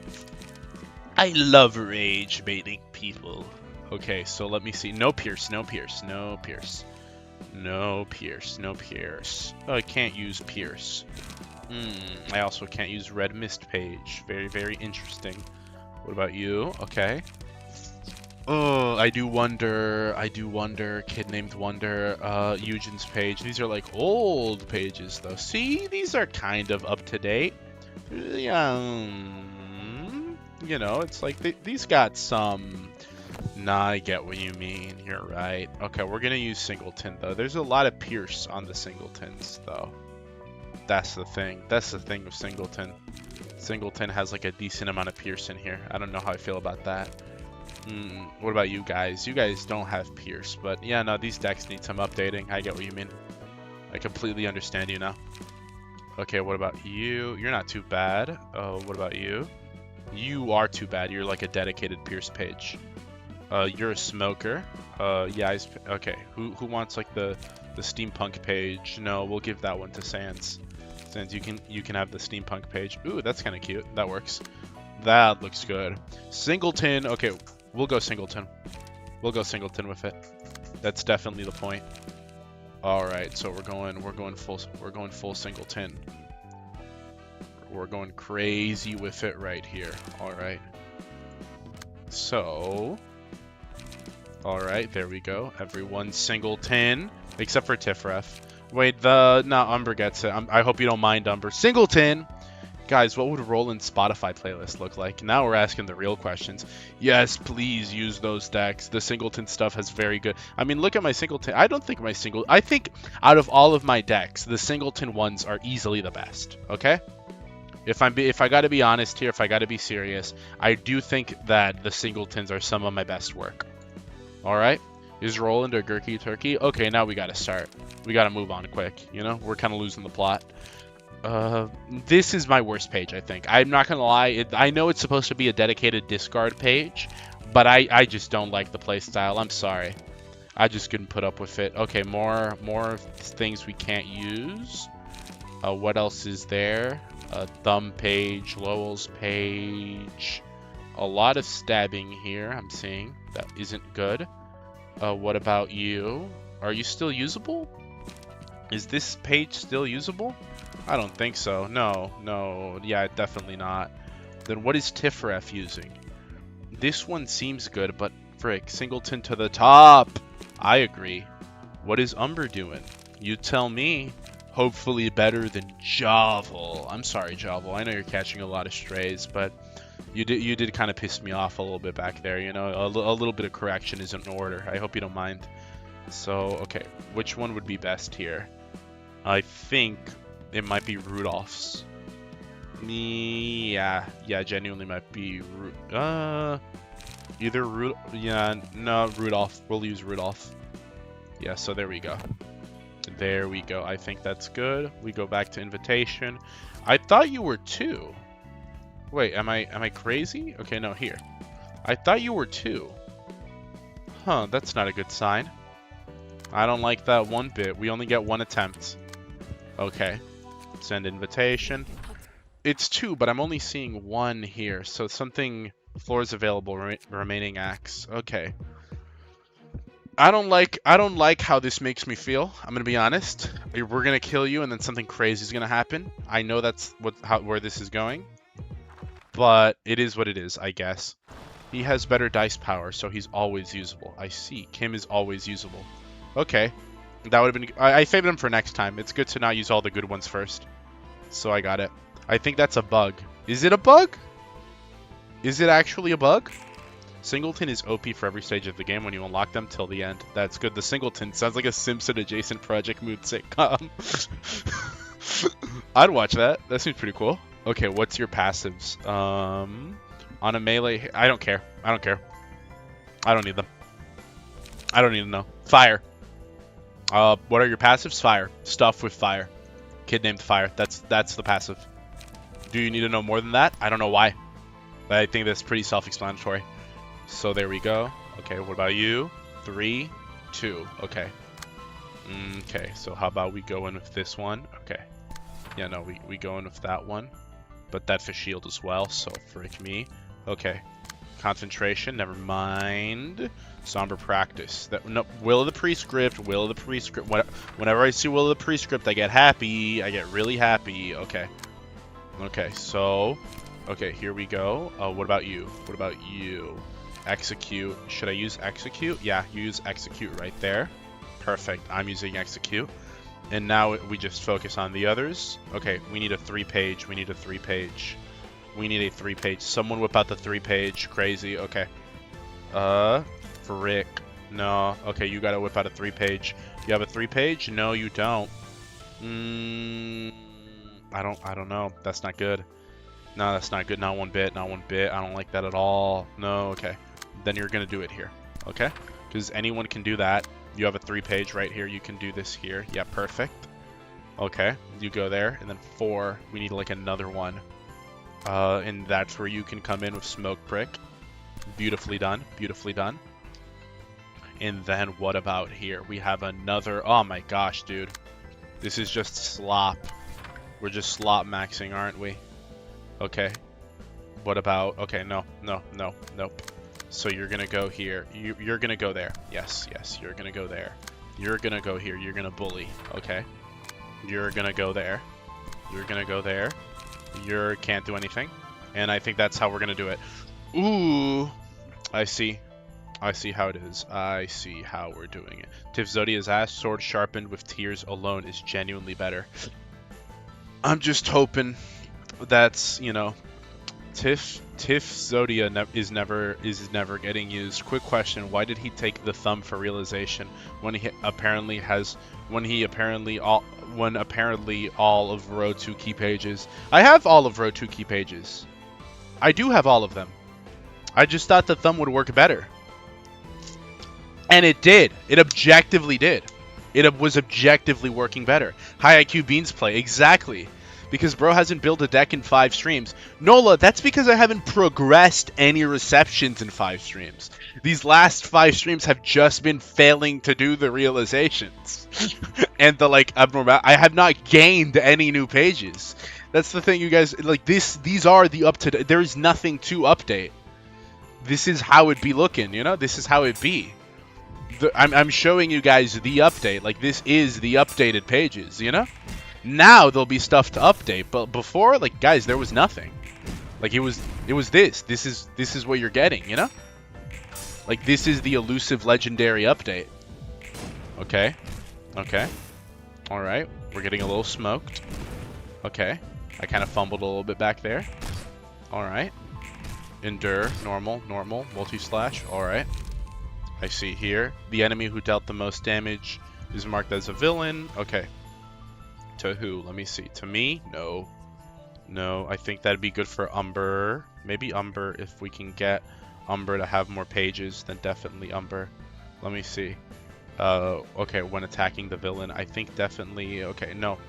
I love rage baiting people. Okay, so let me see. No Pierce, no Pierce, no Pierce. No Pierce, no Pierce. Oh, I can't use Pierce. I also can't use Red Mist page. Very, very interesting. What about you? Okay. Oh, I do wonder. Kid named Wonder. Eugen's page. These are like old pages, though. See? These are kind of up to date. Yeah. It's like these got some... Nah, I get what you mean. You're right. Okay, we're going to use Singleton, though. There's a lot of Pierce on the Singletons, though. That's the thing. That's the thing with Singleton. Singleton has, like, a decent amount of Pierce in here. I don't know how I feel about that. What about you guys? You guys don't have Pierce, but yeah, no, these decks need some updating. I get what you mean. I completely understand you now. Okay, what about you? You're not too bad. Oh, what about you? You are too bad. You're like a dedicated Pierce page. You're a smoker. Yeah, okay. Who wants like the steampunk page? No, we'll give that one to Sans. Since you can have the steampunk page. Ooh, that's kind of cute. That works. That looks good. Singleton. Okay, we'll go singleton. We'll go singleton with it. That's definitely the point. All right, so we're going full singleton. We're going crazy with it right here. All right. So, all right, there we go. Everyone singleton except for Tifref. Wait, no, Umber gets it. I hope you don't mind, Umber. Singleton! Guys, what would Roland's Spotify playlist look like? Now we're asking the real questions. Yes, please use those decks. The Singleton stuff has very good... I mean, look at my Singleton. I think out of all of my decks, the Singleton ones are easily the best, okay? If I gotta be honest here, if I gotta be serious, I do think that the Singletons are some of my best work. Alright? Is Roland a Gurky Turkey? Okay, now we gotta start. We gotta move on quick, you know? We're kind of losing the plot. This is my worst page, I think. I'm not gonna lie. I know it's supposed to be a dedicated discard page, but I just don't like the playstyle. I'm sorry. I just couldn't put up with it. Okay, more things we can't use. What else is there? Thumb page, Lowell's page. A lot of stabbing here, I'm seeing. That isn't good. What about you? Are you still usable? Is this page still usable? I don't think so. No. Yeah, definitely not. Then what is Tifref using? This one seems good, but frick, Singleton to the top. I agree. What is Umber doing? You tell me. Hopefully better than Javel. I'm sorry, Javel. I know you're catching a lot of strays, but you did kind of piss me off a little bit back there. You know, a little bit of correction is in order. I hope you don't mind. So, okay, which one would be best here? I think it might be Rudolph's. Yeah, genuinely might be either Rudolph. We'll use Rudolph. Yeah, so there we go. There we go. I think that's good. We go back to invitation. I thought you were 2. Wait, am I crazy? Okay, no, here. I thought you were 2. Huh, that's not a good sign. I don't like that one bit. We only get 1 attempt. Okay. Send invitation. It's 2, but I'm only seeing 1 here. So something... Floors available, remaining acts. Okay. I don't like how this makes me feel. I'm gonna be honest. We're gonna kill you, and then something crazy is gonna happen. I know that's where this is going, but it is what it is, I guess. He has better dice power, so he's always usable. I see. Kim is always usable. Okay, that would have been. I saved him for next time. It's good to not use all the good ones first. So I got it. I think that's a bug. Is it a bug? Is it actually a bug? Singleton is OP for every stage of the game when you unlock them till the end. That's good. The Singleton sounds like a Simpson adjacent Project Mood sitcom. I'd watch that. That seems pretty cool. Okay, what's your passives? On a melee... I don't care. I don't care. I don't need them. I don't need to know. Fire. What are your passives? Fire. Stuff with fire. Kid named Fire. That's the passive. Do you need to know more than that? I don't know why. But I think that's pretty self-explanatory. So there we go. Okay, what about you? 3, 2. Okay. Okay, so how about we go in with this one? Okay. Yeah, no, we go in with that one. But that for shield as well, so frick me. Okay. Concentration, never mind. Somber practice. No, Will of the Prescript, Will of the Prescript. Whenever I see Will of the Prescript, I get happy. I get really happy. Okay. Okay, so... Okay, here we go. What about you? What about you? Execute. Should I use execute? Yeah, you use execute right there. Perfect. I'm using execute. And now we just focus on the others. Okay, we need a 3-page. We need a 3-page. We need a 3-page. Someone whip out the 3-page. Crazy. Okay. Frick. No. Okay, you gotta whip out a 3-page. You have a 3-page? No, you don't. I don't know. That's not good. No, that's not good. Not one bit. Not one bit. I don't like that at all. No. Okay. Then you're gonna do it here. Okay? Because anyone can do that. You have a 3-page right here. You can do this here. Yeah, perfect. Okay. You go there. And then 4. We need like another one. And that's where you can come in with Smoke Prick. Beautifully done. Beautifully done. And then what about here? We have another... Oh my gosh, dude. This is just slop. We're just slot maxing, aren't we? Okay. What about... Okay, no. Nope. So you're gonna go here. You're gonna go there. Yes, you're gonna go there. You're gonna go here. You're gonna bully. Okay. You're gonna go there. You're gonna go there. You can't do anything. And I think that's how we're gonna do it. Ooh. I see how it is. I see how we're doing it. Tiff Zodia's ass sword sharpened with tears alone is genuinely better. I'm just hoping that's, you know, Tiff Zodia is never getting used. Quick question: why did he take the thumb for realization when apparently all of row 2 key pages? I have all of row 2 key pages. I do have all of them. I just thought the thumb would work better. And it did. It objectively did. It was objectively working better. High IQ Beans play. Exactly. Because bro hasn't built a deck in 5 streams. Nola, that's because I haven't progressed any receptions in 5 streams. These last 5 streams have just been failing to do the realizations. And the, like, abnormal. I have not gained any new pages. That's the thing, you guys. Like, these are the up-to-date. There is nothing to update. This is how it be looking, you know? This is how it be. I'm showing you guys the update. Like, this is the updated pages, you know? Now there'll be stuff to update, but before, like, guys, there was nothing. Like, it was this. This is what you're getting, you know? Like, this is the elusive legendary update. Okay. All right. We're getting a little smoked. Okay. I kind of fumbled a little bit back there. All right. Endure, normal, multi-slash. All right. I see here. The enemy who dealt the most damage is marked as a villain. Okay. To who? Let me see. To me? No. No, I think that'd be good for Umber. Maybe Umber, if we can get Umber to have more pages, then definitely Umber. Let me see. Okay, when attacking the villain, I think definitely... Okay, no.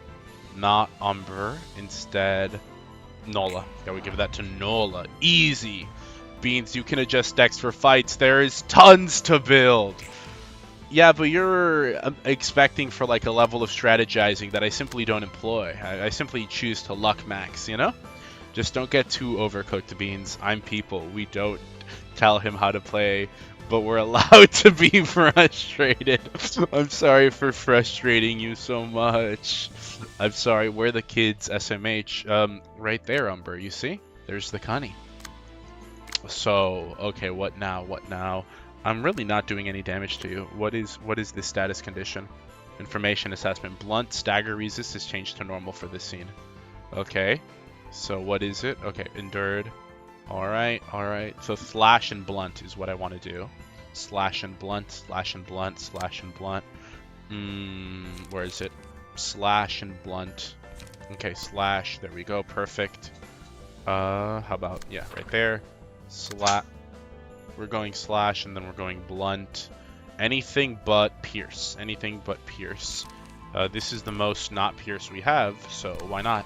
Not Umber. Instead, Nola. Yeah, we give that to Nola. Easy. Beans, you can adjust decks for fights. There is tons to build. Yeah, but you're expecting for like a level of strategizing that I simply don't employ. I simply choose to luck max, you know? Just don't get too overcooked, Beans. I'm people. We don't tell him how to play, but we're allowed to be frustrated. I'm sorry for frustrating you so much. I'm sorry. We're the kids, SMH. Right there, Umber. You see? There's the Connie. So, okay, what now? I'm really not doing any damage to you. What is the status condition? Information assessment. Blunt stagger resist is changed to normal for this scene. Okay. So what is it? Okay, endured. Alright. So slash and blunt is what I want to do. Slash and blunt. Where is it? Slash and blunt. Okay, slash. There we go. Perfect. How about, yeah, right there. We're going slash and then we're going blunt. Anything but pierce. This is the most not pierce we have, so why not?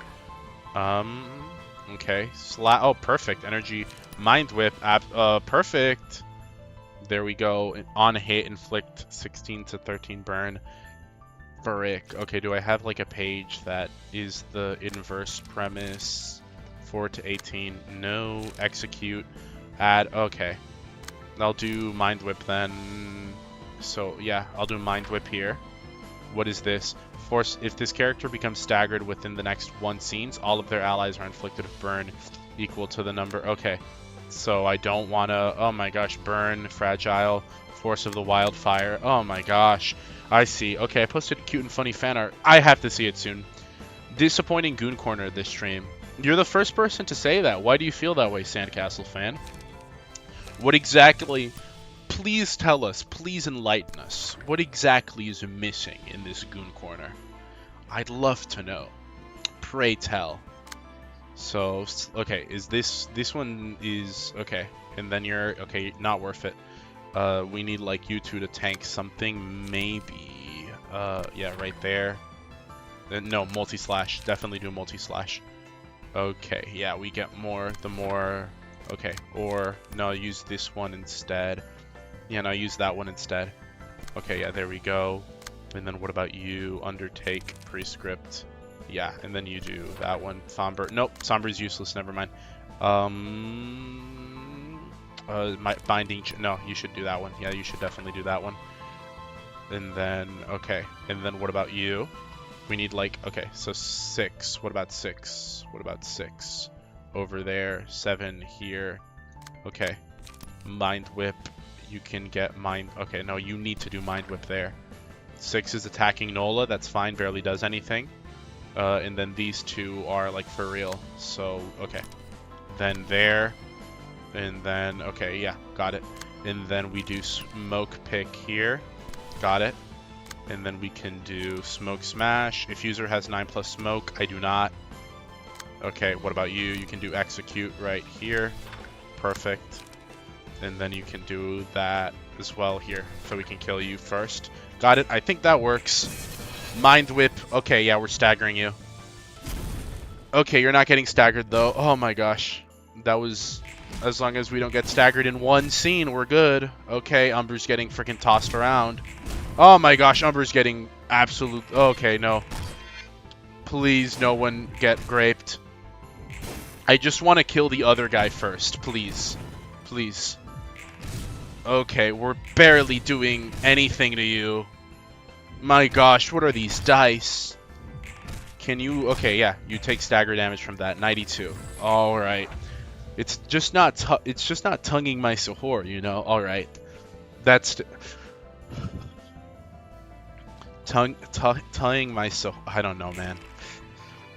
Okay. Oh, perfect. Energy. Mind whip. Perfect. There we go. On hit, inflict 16 to 13 burn. Frick. Okay, do I have like a page that is the inverse premise? 4 to 18. No. Execute. Add. Okay. I'll do Mind Whip then. So yeah, I'll do Mind Whip here. What is this? Force. If this character becomes staggered within the next 1 scenes, all of their allies are inflicted with burn equal to the number. Okay. So I don't want to... Oh my gosh. Burn. Fragile. Force of the Wildfire. Oh my gosh. I see. Okay, I posted cute and funny fan art. I have to see it soon. Disappointing Goon Corner this stream. You're the first person to say that. Why do you feel that way, Sandcastle fan? What exactly, please tell us, please enlighten us. What exactly is missing in this Goon Corner? I'd love to know. Pray tell. So, okay, is this one is, okay, and then you're, okay, not worth it. We need like you two to tank something, maybe, yeah, right there. No, multi-slash, definitely do multi-slash. Okay, yeah, we get more, the more... Okay, or no, use this one instead. Yeah, no, use that one instead. Okay, yeah, there we go. And then what about you? Undertake, prescript. yeah, and then you do that one. Somber. Nope, Somber's useless. Never mind. My binding. No, you should do that one. Yeah, you should definitely do that one. And then, okay. And then what about you? We need like, okay, so 6. What about 6? What about 6? Over there. 7 here. Okay. Mind Whip. You can get Mind. Okay, no, you need to do Mind Whip there. 6 is attacking Nola. That's fine. Barely does anything. And then these two are like for real. So, okay. Then there. And then, okay, yeah, got it. And then we do Smoke Pick here. Got it. And then we can do Smoke Smash. If user has 9+ smoke, I do not. Okay, what about you? You can do Execute right here. Perfect. And then you can do that as well here. So we can kill you first. Got it. I think that works. Mind Whip. Okay, yeah, we're staggering you. Okay, you're not getting staggered though. Oh my gosh. That was... As long as we don't get staggered in one scene, we're good. Okay, Umber's getting freaking tossed around. Oh my gosh, Umber's getting absolute... Okay, no. Please, no one get graped. I just want to kill the other guy first, please. Please. Okay, we're barely doing anything to you. My gosh, what are these dice? Can you... Okay, yeah, you take stagger damage from that. 92. All right. It's just not tonguing my Sahur, you know. All right. That's tonguing my Sahur. I don't know, man.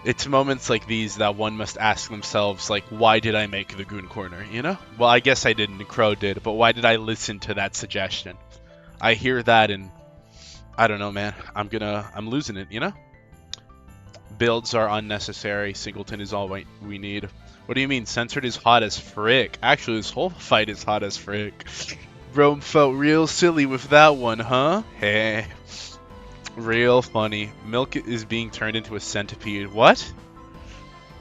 It's moments like these that one must ask themselves, like, why did I make the Goon Corner, you know? Well, I guess I didn't, Crow did, but why did I listen to that suggestion? I hear that and I don't know, man. I'm losing it, you know? Builds are unnecessary. Singleton is all we need. What do you mean? Censored is hot as frick. Actually, this whole fight is hot as frick. Rome felt real silly with that one, huh? Hey. Real funny. Milk is being turned into a centipede. What?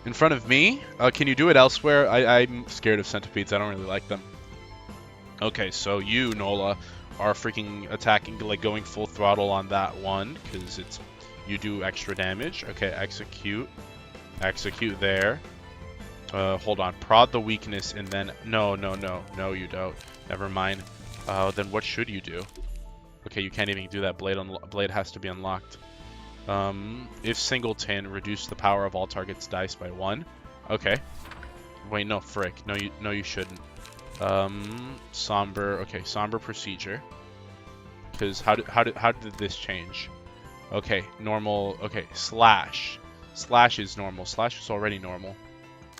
In front of me? Can you do it elsewhere? I'm scared of centipedes. I don't really like them. Okay, so you, Nola, are freaking attacking, like going full throttle on that one, because it's... You do extra damage. Okay, execute. Execute there. Hold on. Prod the weakness and then... No, you don't. Never mind. Then what should you do? Okay, you can't even do that. Blade has to be unlocked. If singleton, reduce the power of all targets' dice by 1. Okay. Wait, no, frick. No, you shouldn't. Somber. Okay, somber procedure. Because how did this change? Okay, normal. Okay, slash. Slash is normal. Slash is already normal.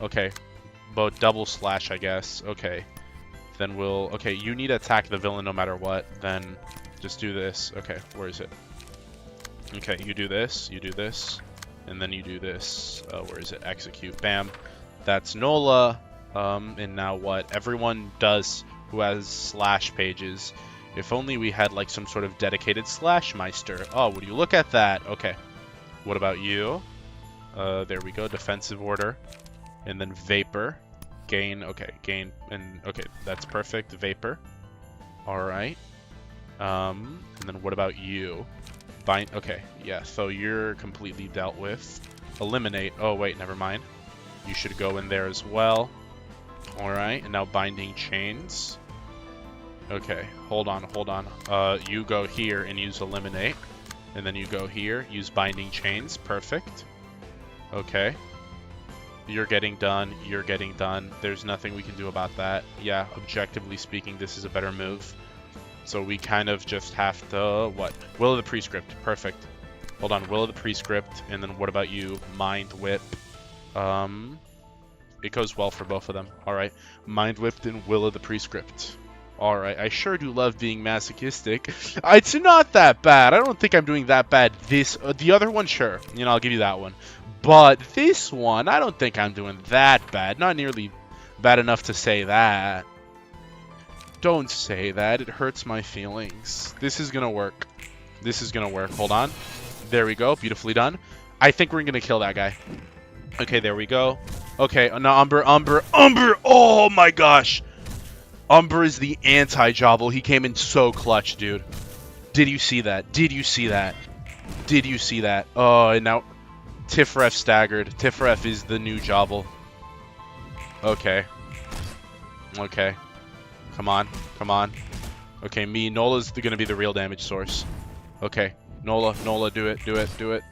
Okay, but double slash, I guess. Okay, then we'll... Okay, you need to attack the villain no matter what. Then just do this. Okay, where is it? Okay, you do this, and then you do this. Where is it? Execute. Bam. That's Nola. And now what? Everyone does who has slash pages. If only we had like some sort of dedicated slash meister. Oh, would you look at that? Okay. What about you? There we go. Defensive order. And then vapor. Gain. Okay. Gain. And okay. That's perfect. Vapor. Alright. And then what about you? Bind. Okay. Yeah. So you're completely dealt with. Eliminate. Oh, wait. Never mind. You should go in there as well. Alright. And now binding chains. Okay, hold on. You go here and use eliminate. And then you go here, use binding chains. Perfect. Okay. You're getting done. There's nothing we can do about that. Yeah, objectively speaking, this is a better move. So we kind of just have to, what? Will of the Prescript. Perfect. Hold on, Will of the Prescript. And then what about you? Mind Whip. It goes well for both of them. Alright. Mind Whipped and Will of the Prescript. Alright, I sure do love being masochistic. It's not that bad. I don't think I'm doing that bad. The other one, sure. You know, I'll give you that one. But this one, I don't think I'm doing that bad. Not nearly bad enough to say that. Don't say that. It hurts my feelings. This is gonna work. Hold on. There we go. Beautifully done. I think we're gonna kill that guy. Okay, there we go. Okay, now Umber. Oh my gosh. Umber is the anti-Jobble. He came in so clutch, dude. Did you see that? Oh, and now... Tifref staggered. Tifref is the new Jobble. Okay. Okay. Come on. Come on. Okay, Nola's gonna be the real damage source. Okay. Nola, do it. Do it. Do it.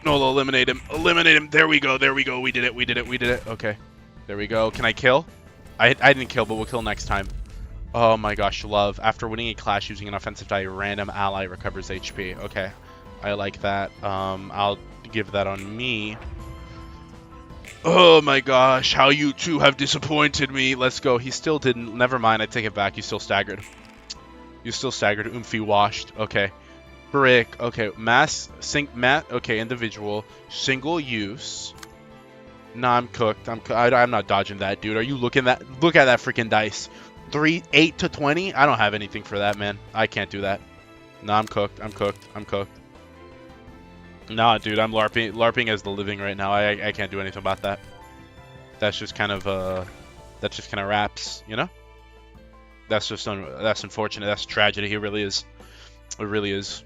Nola, eliminate him. Eliminate him. There we go. There we go. We did it. We did it. We did it. Okay. There we go. Can I kill? I didn't kill, but we'll kill next time. Oh my gosh, love. After winning a clash using an offensive die, a random ally recovers HP. Okay. I like that. I'll give that on me. Oh my gosh, how you two have disappointed me. Let's go. He still didn't. Never mind, I take it back. You still staggered. You still staggered. Oomphy washed. Okay. Brick. Okay. Okay, individual. Single use. Nah, I'm cooked. I'm not dodging that, dude. Are you looking at that? Look at that freaking dice. 8 to 20? I don't have anything for that, man. I can't do that. Nah, I'm cooked. I'm cooked. I'm cooked. Nah, dude, I'm LARPing as the living right now. I can't do anything about that. That's just kind of raps, you know? That's unfortunate. That's a tragedy. It really is. It really is.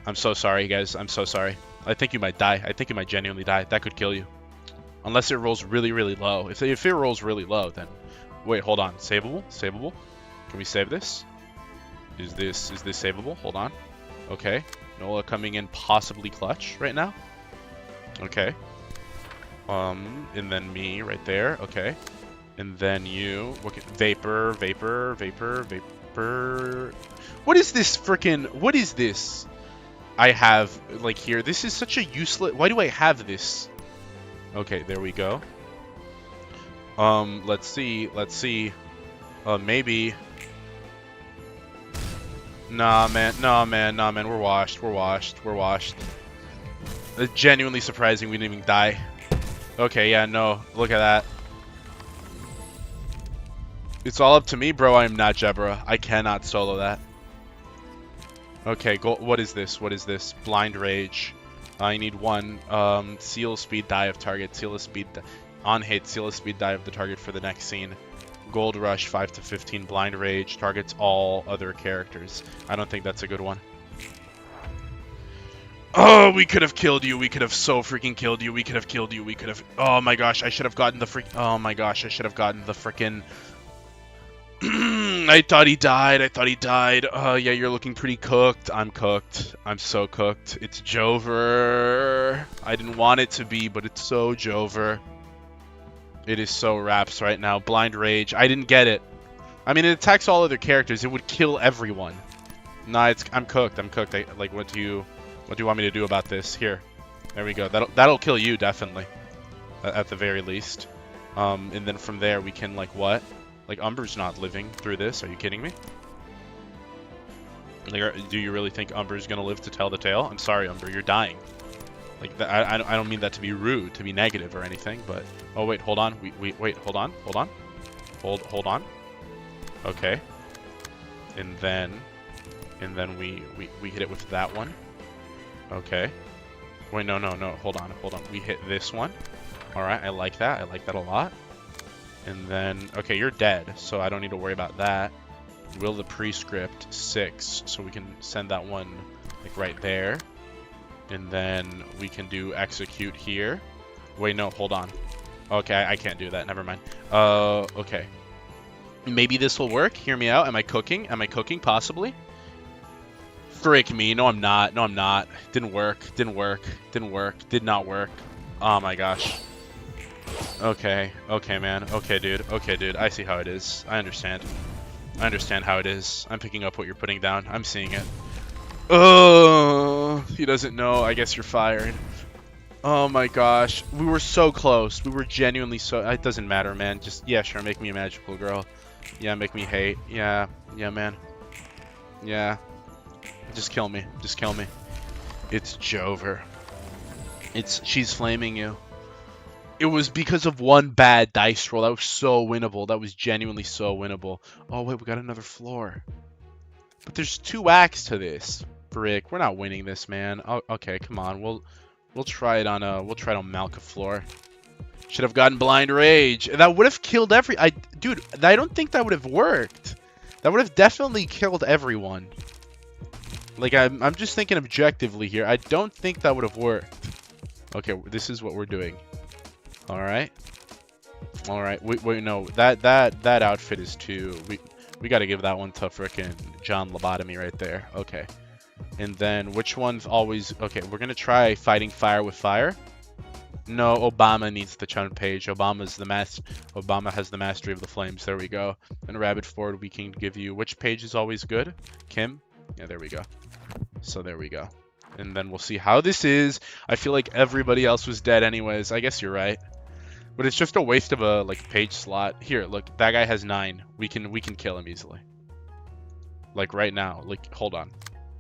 I'm so sorry, guys. I'm so sorry. I think you might die. I think you might genuinely die. That could kill you. Unless it rolls really, really low. If it rolls really low, then... Wait, hold on. Saveable? Saveable? Can we save this? Is this saveable? Hold on. Okay. Nola coming in possibly clutch right now. Okay. And then me right there. Okay. And then you. Okay. Vapor. What is this freaking... What is this? I have, like, here. This is such a useless... Why do I have this? Okay, there we go. Let's see. Maybe... Nah, man. We're washed. It's genuinely surprising we didn't even die. Okay, yeah, no. Look at that. It's all up to me, bro. I am not Jebra. I cannot solo that. Okay, go. What is this? Blind Rage. I need one. Seal speed die of target. Seal speed on hit. Seal speed die of the target for the next scene. Gold Rush 5 to 15. Blind Rage targets all other characters. I don't think that's a good one. Oh, we could have killed you. We could have so freaking killed you. We could have. Oh my gosh, I should have gotten the freak. Oh my gosh, I should have gotten the freaking. I thought he died. Oh yeah, you're looking pretty cooked. I'm cooked. I'm so cooked. It's Jover. I didn't want it to be, but it's so Jover. It is so raps right now. Blind Rage. I didn't get it. I mean, it attacks all other characters. It would kill everyone. Nah, I'm cooked. Like, what do you want me to do about this? Here. There we go. That'll kill you, definitely. At the very least. And then from there, we can, like, what? Like, Umber's not living through this. Are you kidding me? Like, do you really think Umber's gonna live to tell the tale? I'm sorry, Umber. You're dying. Like, I don't mean that to be rude, to be negative or anything, but... Oh, wait, hold on. Wait, hold on. Hold on. Okay. And then we hit it with that one. Okay. Wait, no. Hold on. We hit this one. Alright, I like that. I like that a lot. And then... Okay, you're dead, so I don't need to worry about that. Will the prescript 6, so we can send that one, like, right there. And then we can do execute here. Wait, no, hold on. Okay, I can't do that. Never mind. Okay. Maybe this will work. Hear me out. Am I cooking? Possibly? Frick me. No, I'm not. Didn't work. Did not work. Oh my gosh. Okay, man. Okay, dude. I see how it is. I understand how it is. I'm picking up what you're putting down. I'm seeing it. Oh, he doesn't know. I guess you're fired. Oh my gosh. We were so close. We were genuinely so... It doesn't matter, man. Just, yeah, sure, make me a magical girl. Yeah, make me hate. Yeah, man. Yeah. Just kill me. It's Jover. She's flaming you. It was because of one bad dice roll. That was so winnable. That was genuinely so winnable. Oh, wait, we got another floor. But there's 2 acts to this. Brick, we're not winning this, man. Oh, okay, come on. We'll try it on Malka floor. Should have gotten Blind Rage. That would have killed dude, I don't think that would have worked. That would have definitely killed everyone. Like, I'm just thinking objectively here. I don't think that would have worked. Okay, this is what we're doing. All right. All right. Wait, no. That outfit is too. We got to give that one to frickin' John Lobotomy right there. Okay. And then which one's always okay? We're gonna try fighting fire with fire. No, Obama needs the chun page. Obama has the mastery of the flames. There we go. And Rabbit Ford, we can give you which page is always good? Kim? Yeah, there we go. So there we go. And then we'll see how this is. I feel like everybody else was dead anyways. I guess you're right. But it's just a waste of a like page slot. Here, look, that guy has 9. We can kill him easily. Like right now. Like hold on.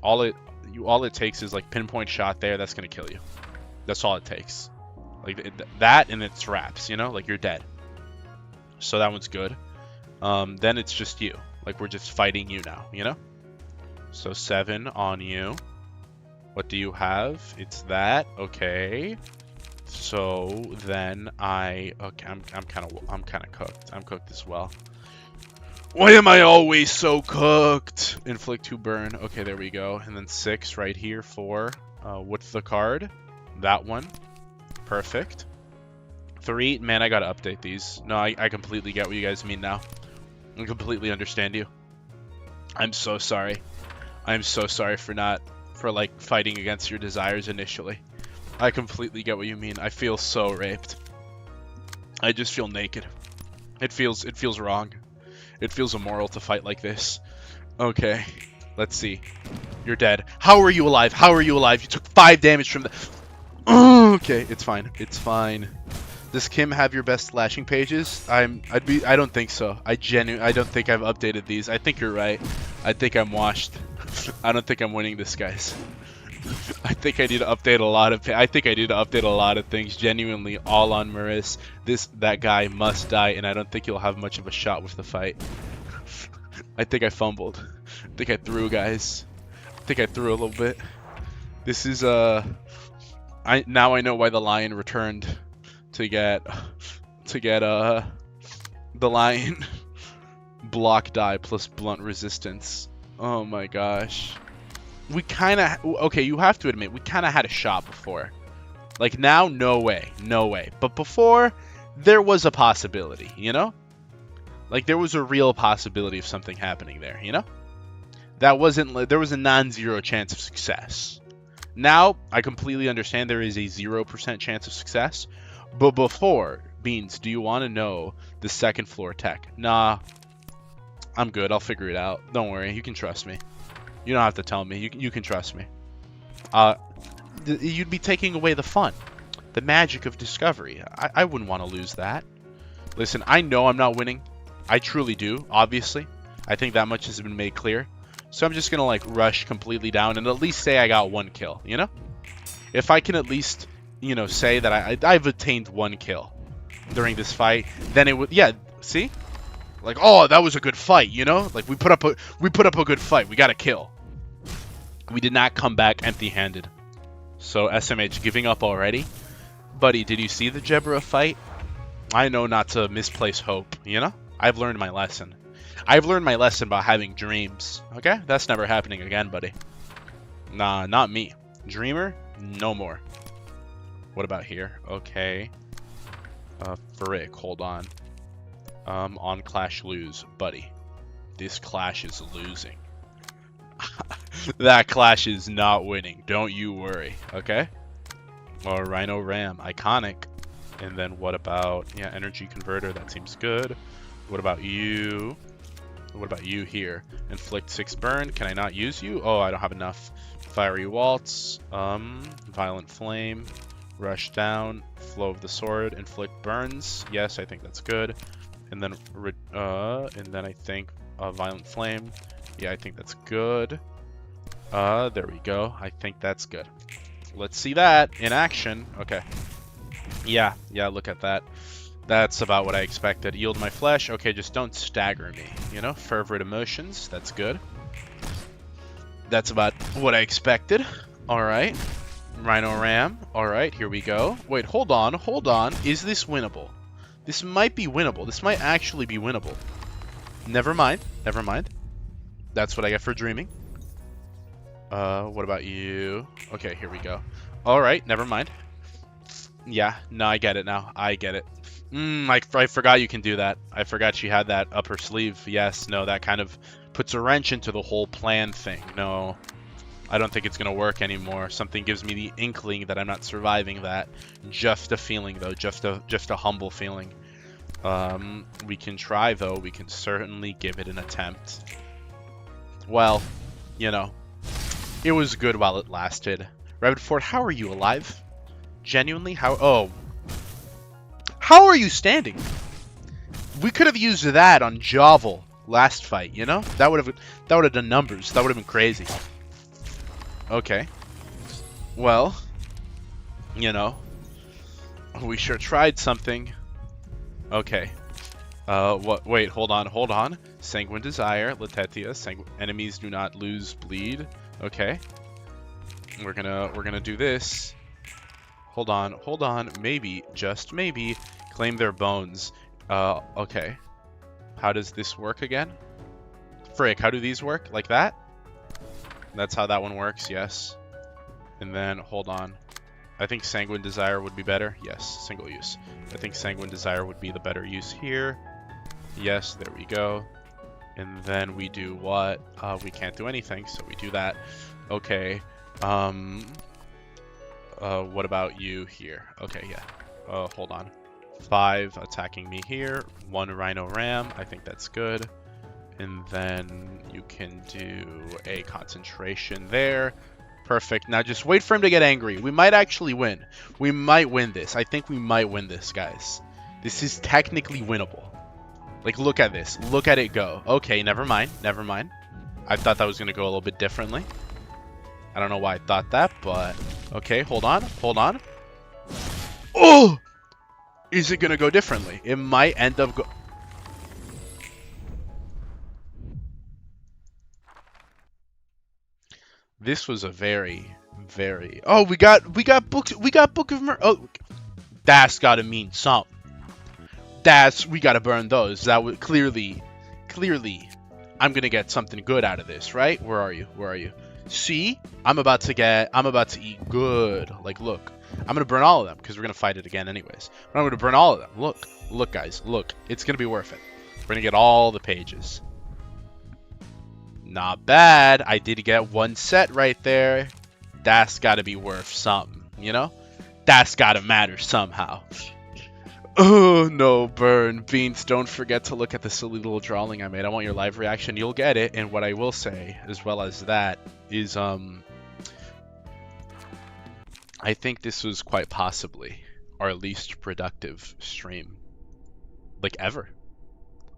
All it takes is like pinpoint shot there. That's gonna kill you. That's all it takes. Like that, and it's wraps. You know, like you're dead. So that one's good. Then it's just you. Like we're just fighting you now. You know. So 7 on you. What do you have? It's that. Okay. So then I'm kind of cooked. I'm cooked as well. Why am I always so cooked? Inflict 2 burn. Okay, there we go. And then 6 right here for what's the card? That one. Perfect. 3. Man, I gotta update these. No, I completely get what you guys mean now. I completely understand you. I'm so sorry. I'm so sorry for like fighting against your desires initially. I completely get what you mean. I feel so raped. I just feel naked. It feels wrong. It feels immoral to fight like this. Okay, let's see. You're dead. How are you alive? How are you alive? You took 5 damage from the... Okay, it's fine. It's fine. Does Kim have your best slashing pages? I don't think so. I don't think I've updated these. I think you're right. I think I'm washed. I don't think I'm winning this, guys. I think I need to update a lot of. I think I need to update a lot of things. Genuinely, all on Maris. That guy must die, and I don't think he'll have much of a shot with the fight. I think I fumbled. I think I threw, guys. I think I threw a little bit. This is now I know why the lion returned to get the lion block die plus blunt resistance. Oh my gosh. We kind of, okay, you have to admit, we kind of had a shot before. Like now, no way, no way. But before, there was a possibility, you know? Like there was a real possibility of something happening there, you know? There was a non-zero chance of success. Now, I completely understand there is a 0% chance of success. But before, Beans, do you want to know the second floor tech? Nah, I'm good. I'll figure it out. Don't worry. You can trust me. You don't have to tell me. You can trust me. You'd be taking away the fun, the magic of discovery. I wouldn't want to lose that. Listen, I know I'm not winning. I truly do, obviously. I think that much has been made clear. So I'm just going to like rush completely down and at least say I got 1 kill, you know? If I can at least, you know, say that I've attained 1 kill during this fight, then it would, yeah, see? Like, oh, that was a good fight, you know? Like we put up a good fight. We got a kill. We did not come back empty-handed. So SMH giving up already? Buddy, did you see the Jebra fight? I know not to misplace hope, you know? I've learned my lesson. I've learned my lesson about having dreams. Okay? That's never happening again, buddy. Nah, not me. Dreamer? No more. What about here? Okay. Frick, hold on. On Clash lose. Buddy. This Clash is losing. That Clash is not winning. Don't you worry. Okay? Or Rhino Ram. Iconic. And then what about... Yeah, Energy Converter. That seems good. What about you? What about you here? Inflict 6 burn. Can I not use you? Oh, I don't have enough. Fiery Waltz. Violent Flame. Rush down. Flow of the Sword. Inflict burns. Yes, I think that's good. And then I think Violent Flame. Yeah, I think that's good. There we go. I think that's good. Let's see that in action. Okay. Yeah, look at that. That's about what I expected. Yield my flesh. Okay, just don't stagger me. You know, fervent emotions. That's good. That's about what I expected. All right. Rhino Ram. All right, here we go. Wait, hold on. Is this winnable? This might be winnable. This might actually be winnable. Never mind. That's what I get for dreaming. What about you? Okay, here we go. All right, never mind. Yeah, no, I get it now. I get it. I forgot you can do that. I forgot she had that up her sleeve. Yes, no, that kind of puts a wrench into the whole plan thing. No, I don't think it's going to work anymore. Something gives me the inkling that I'm not surviving that. Just a feeling, though. Just a humble feeling. We can try, though. We can certainly give it an attempt. Well, you know, it was good while it lasted. Rabbitford, how are you alive? Genuinely? How? Oh. How are you standing? We could have used that on Jovel last fight, you know? That would have done numbers. That would have been crazy. Okay. Well, you know, we sure tried something. Okay. What? Wait, hold on. Sanguine Desire, Latetia. Enemies do not lose bleed. Okay. We're gonna do this. Hold on. Maybe, just maybe, claim their bones. Okay. How does this work again? Frick, how do these work? Like that? That's how that one works, yes. And then, hold on. I think Sanguine Desire would be better. Yes, single use. I think Sanguine Desire would be the better use here. Yes, there we go. And then we do what? We can't do anything, so we do that. Okay. What about you here? Okay, yeah. Hold on. 5 attacking me here. 1 Rhino Ram. I think that's good. And then you can do a concentration there. Perfect. Now just wait for him to get angry. We might actually win. We might win this. I think we might win this, guys. This is technically winnable. Like, look at this. Look at it go. Okay, never mind. I thought that was going to go a little bit differently. I don't know why I thought that, but... Okay, hold on. Oh! Is it going to go differently? It might end up go... This was a very... Oh, we got books. We got Book of Oh, that's got to mean something. We got to burn those. That would clearly, I'm going to get something good out of this, right? Where are you? See? I'm about to eat good. Like, look. I'm going to burn all of them because we're going to fight it again anyways. But I'm going to burn all of them. Look, guys. Look. It's going to be worth it. We're going to get all the pages. Not bad. I did get 1 set right there. That's got to be worth something, you know? That's got to matter somehow. Oh, no, burn. Beans, don't forget to look at the silly little drawing I made. I want your live reaction. You'll get it. And what I will say, as well as that, is, I think this was quite possibly our least productive stream, like, ever.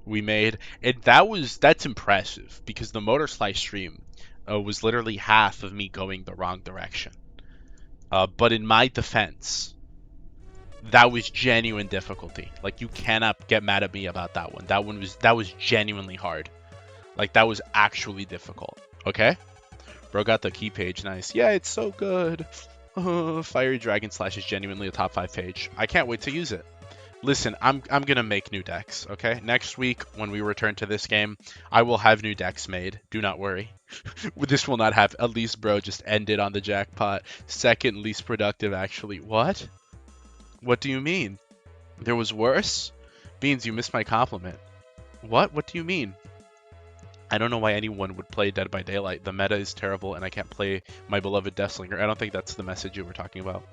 We made, and that's impressive, because the Motor Slice stream was literally half of me going the wrong direction. But in my defense, that was genuine difficulty. Like, you cannot get mad at me about that one. That was genuinely hard. Like, that was actually difficult. Okay? Bro got the key page. Nice. Yeah, it's so good. Fiery Dragon Slash is genuinely a top 5 page. I can't wait to use it. Listen, I'm gonna make new decks, okay? Next week, when we return to this game, I will have new decks made. Do not worry. This will not have... At least, bro, just ended on the jackpot. Second least productive, actually. What? What do you mean? There was worse? Beans, you missed my compliment. What? What do you mean? I don't know why anyone would play Dead by Daylight. The meta is terrible, and I can't play my beloved Deathslinger. I don't think that's the message you were talking about.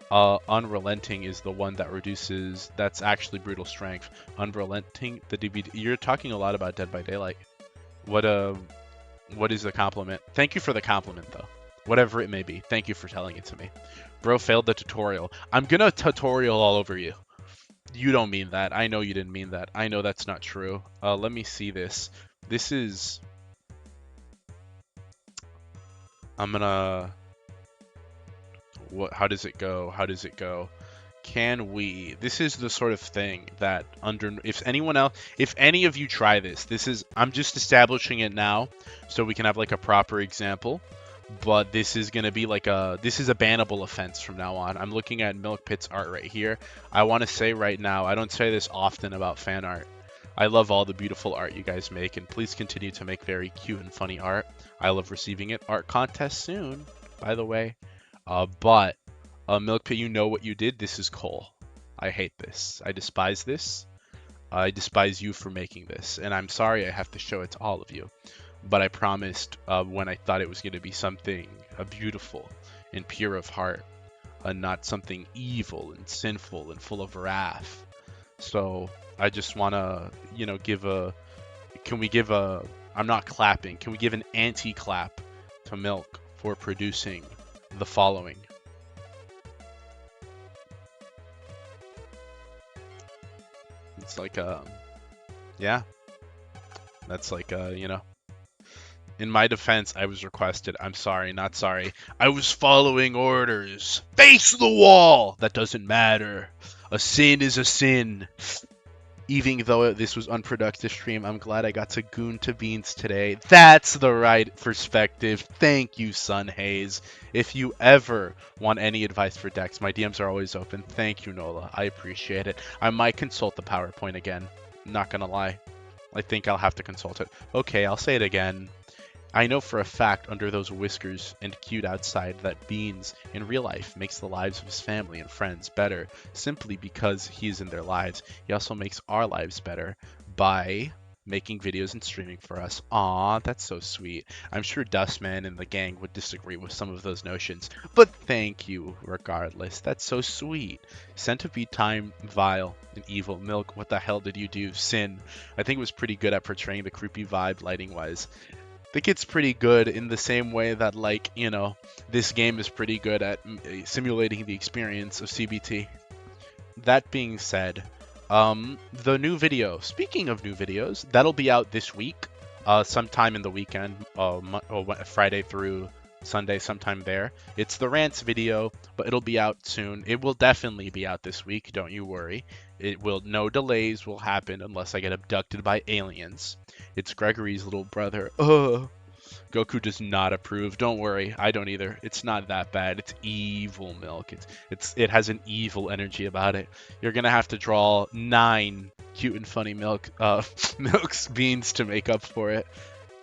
Unrelenting is the one that reduces... That's actually Brutal Strength. Unrelenting, the DVD... You're talking a lot about Dead by Daylight. What is the compliment? Thank you for the compliment, though. Whatever it may be. Thank you for telling it to me. Bro failed the tutorial. I'm gonna tutorial all over you. You don't mean that. I know you didn't mean that. I know that's not true. Let me see this. This is... I'm gonna... What? How does it go? Can we... This is the sort of thing that if any of you try this, I'm just establishing it now so we can have like a proper example. But this is going to be like this is a bannable offense from now on. I'm looking at Milk Pit's art right here. I want to say right now, I don't say this often about fan art. I love all the beautiful art you guys make, and please continue to make very cute and funny art. I love receiving it. Art contest soon, by the way. But Milk Pit, you know what you did. This is coal. I hate this. I despise this. I despise you for making this, and I'm sorry I have to show it to all of you. But I promised when I thought it was going to be something beautiful and pure of heart, and not something evil and sinful and full of wrath. So I just want to, give a. Can we give a? I'm not clapping. Can we give an anti-clap to Milk for producing the following? It's like yeah, that's like In my defense, I was requested. I'm sorry, not sorry. I was following orders. Face the wall! That doesn't matter. A sin is a sin. Even though this was unproductive stream, I'm glad I got to goon to Beans today. That's the right perspective. Thank you, Sun Hayes. If you ever want any advice for decks, my DMs are always open. Thank you, Nola. I appreciate it. I might consult the PowerPoint again. Not gonna lie. I think I'll have to consult it. Okay, I'll say it again. I know for a fact under those whiskers and cute outside that Beans in real life makes the lives of his family and friends better simply because he's in their lives. He also makes our lives better by making videos and streaming for us. Aw, that's so sweet. I'm sure Dustman and the gang would disagree with some of those notions, but thank you regardless. That's so sweet. Centipede time, vile and evil. Milk, what the hell did you do? Sin. I think it was pretty good at portraying the creepy vibe lighting-wise. I think it's pretty good in the same way that, like, this game is pretty good at simulating the experience of CBT. That being said, the new video, speaking of new videos, that'll be out this week, sometime in the weekend, Friday through Sunday, sometime there. It's the rants video, but it'll be out soon. It will definitely be out this week, don't you worry. No delays will happen unless I get abducted by aliens. It's Gregory's little brother. Ugh. Goku does not approve. Don't worry, I don't either. It's not that bad. It's evil Milk. It has an evil energy about it. You're gonna have to draw 9 cute and funny Milk's Beans to make up for it.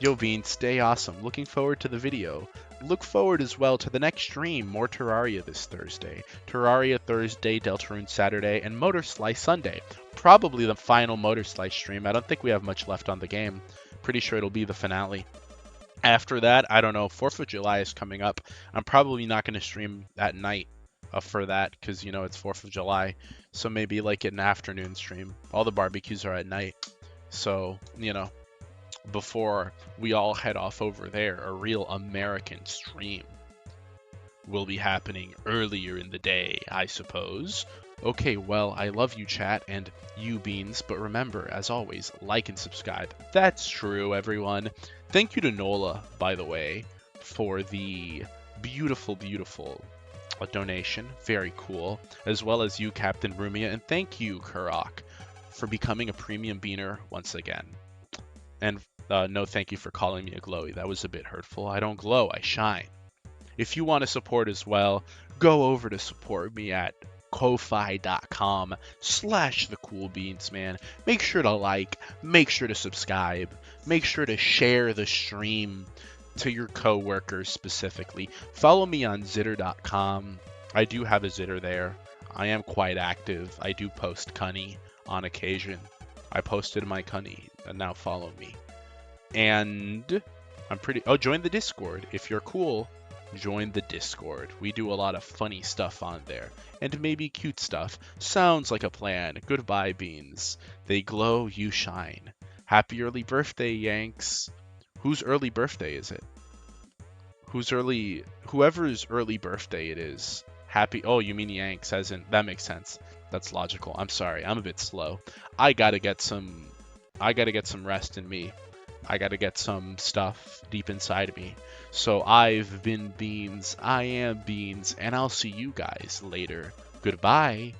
Yo Beans, stay awesome. Looking forward to the video. Look forward as well to the next stream. More Terraria this Thursday. Terraria Thursday, Deltarune Saturday, and Motor Slice Sunday. Probably the final Motor Slice stream. I don't think we have much left on the game. Pretty sure it'll be the finale. After that, I don't know. 4th of July is coming up. I'm probably not going to stream at night for that because, it's 4th of July. So maybe like an afternoon stream. All the barbecues are at night. So, before we all head off over there, a real American stream will be happening earlier in the day, I suppose. Okay, well, I love you, chat, and you, Beans, but remember, as always, like and subscribe. That's true, everyone. Thank you to Nola, by the way, for the beautiful, beautiful donation. Very cool. As well as you, Captain Rumia, and thank you, Kurok, for becoming a premium beaner once again. And no thank you for calling me a glowy. That was a bit hurtful. I don't glow, I shine. If you want to support as well, go over to support me at ko-fi.com/thecoolbeansman. Make sure to like, make sure to subscribe, make sure to share the stream to your coworkers specifically. Follow me on zitter.com. I do have a zitter there. I am quite active. I do post cunny on occasion. I posted my cunny, and now follow me. And join the Discord. If you're cool, join the Discord. We do a lot of funny stuff on there. And maybe cute stuff. Sounds like a plan. Goodbye, Beans. They glow, you shine. Happy early birthday, Yanks. Whose early birthday is it? Whoever's early birthday it is. Oh, you mean Yanks, as in, that makes sense. That's logical. I'm sorry, I'm a bit slow. I gotta get some rest in me. I gotta get some stuff deep inside of me. So I've been Beans, I am Beans, and I'll see you guys later. Goodbye.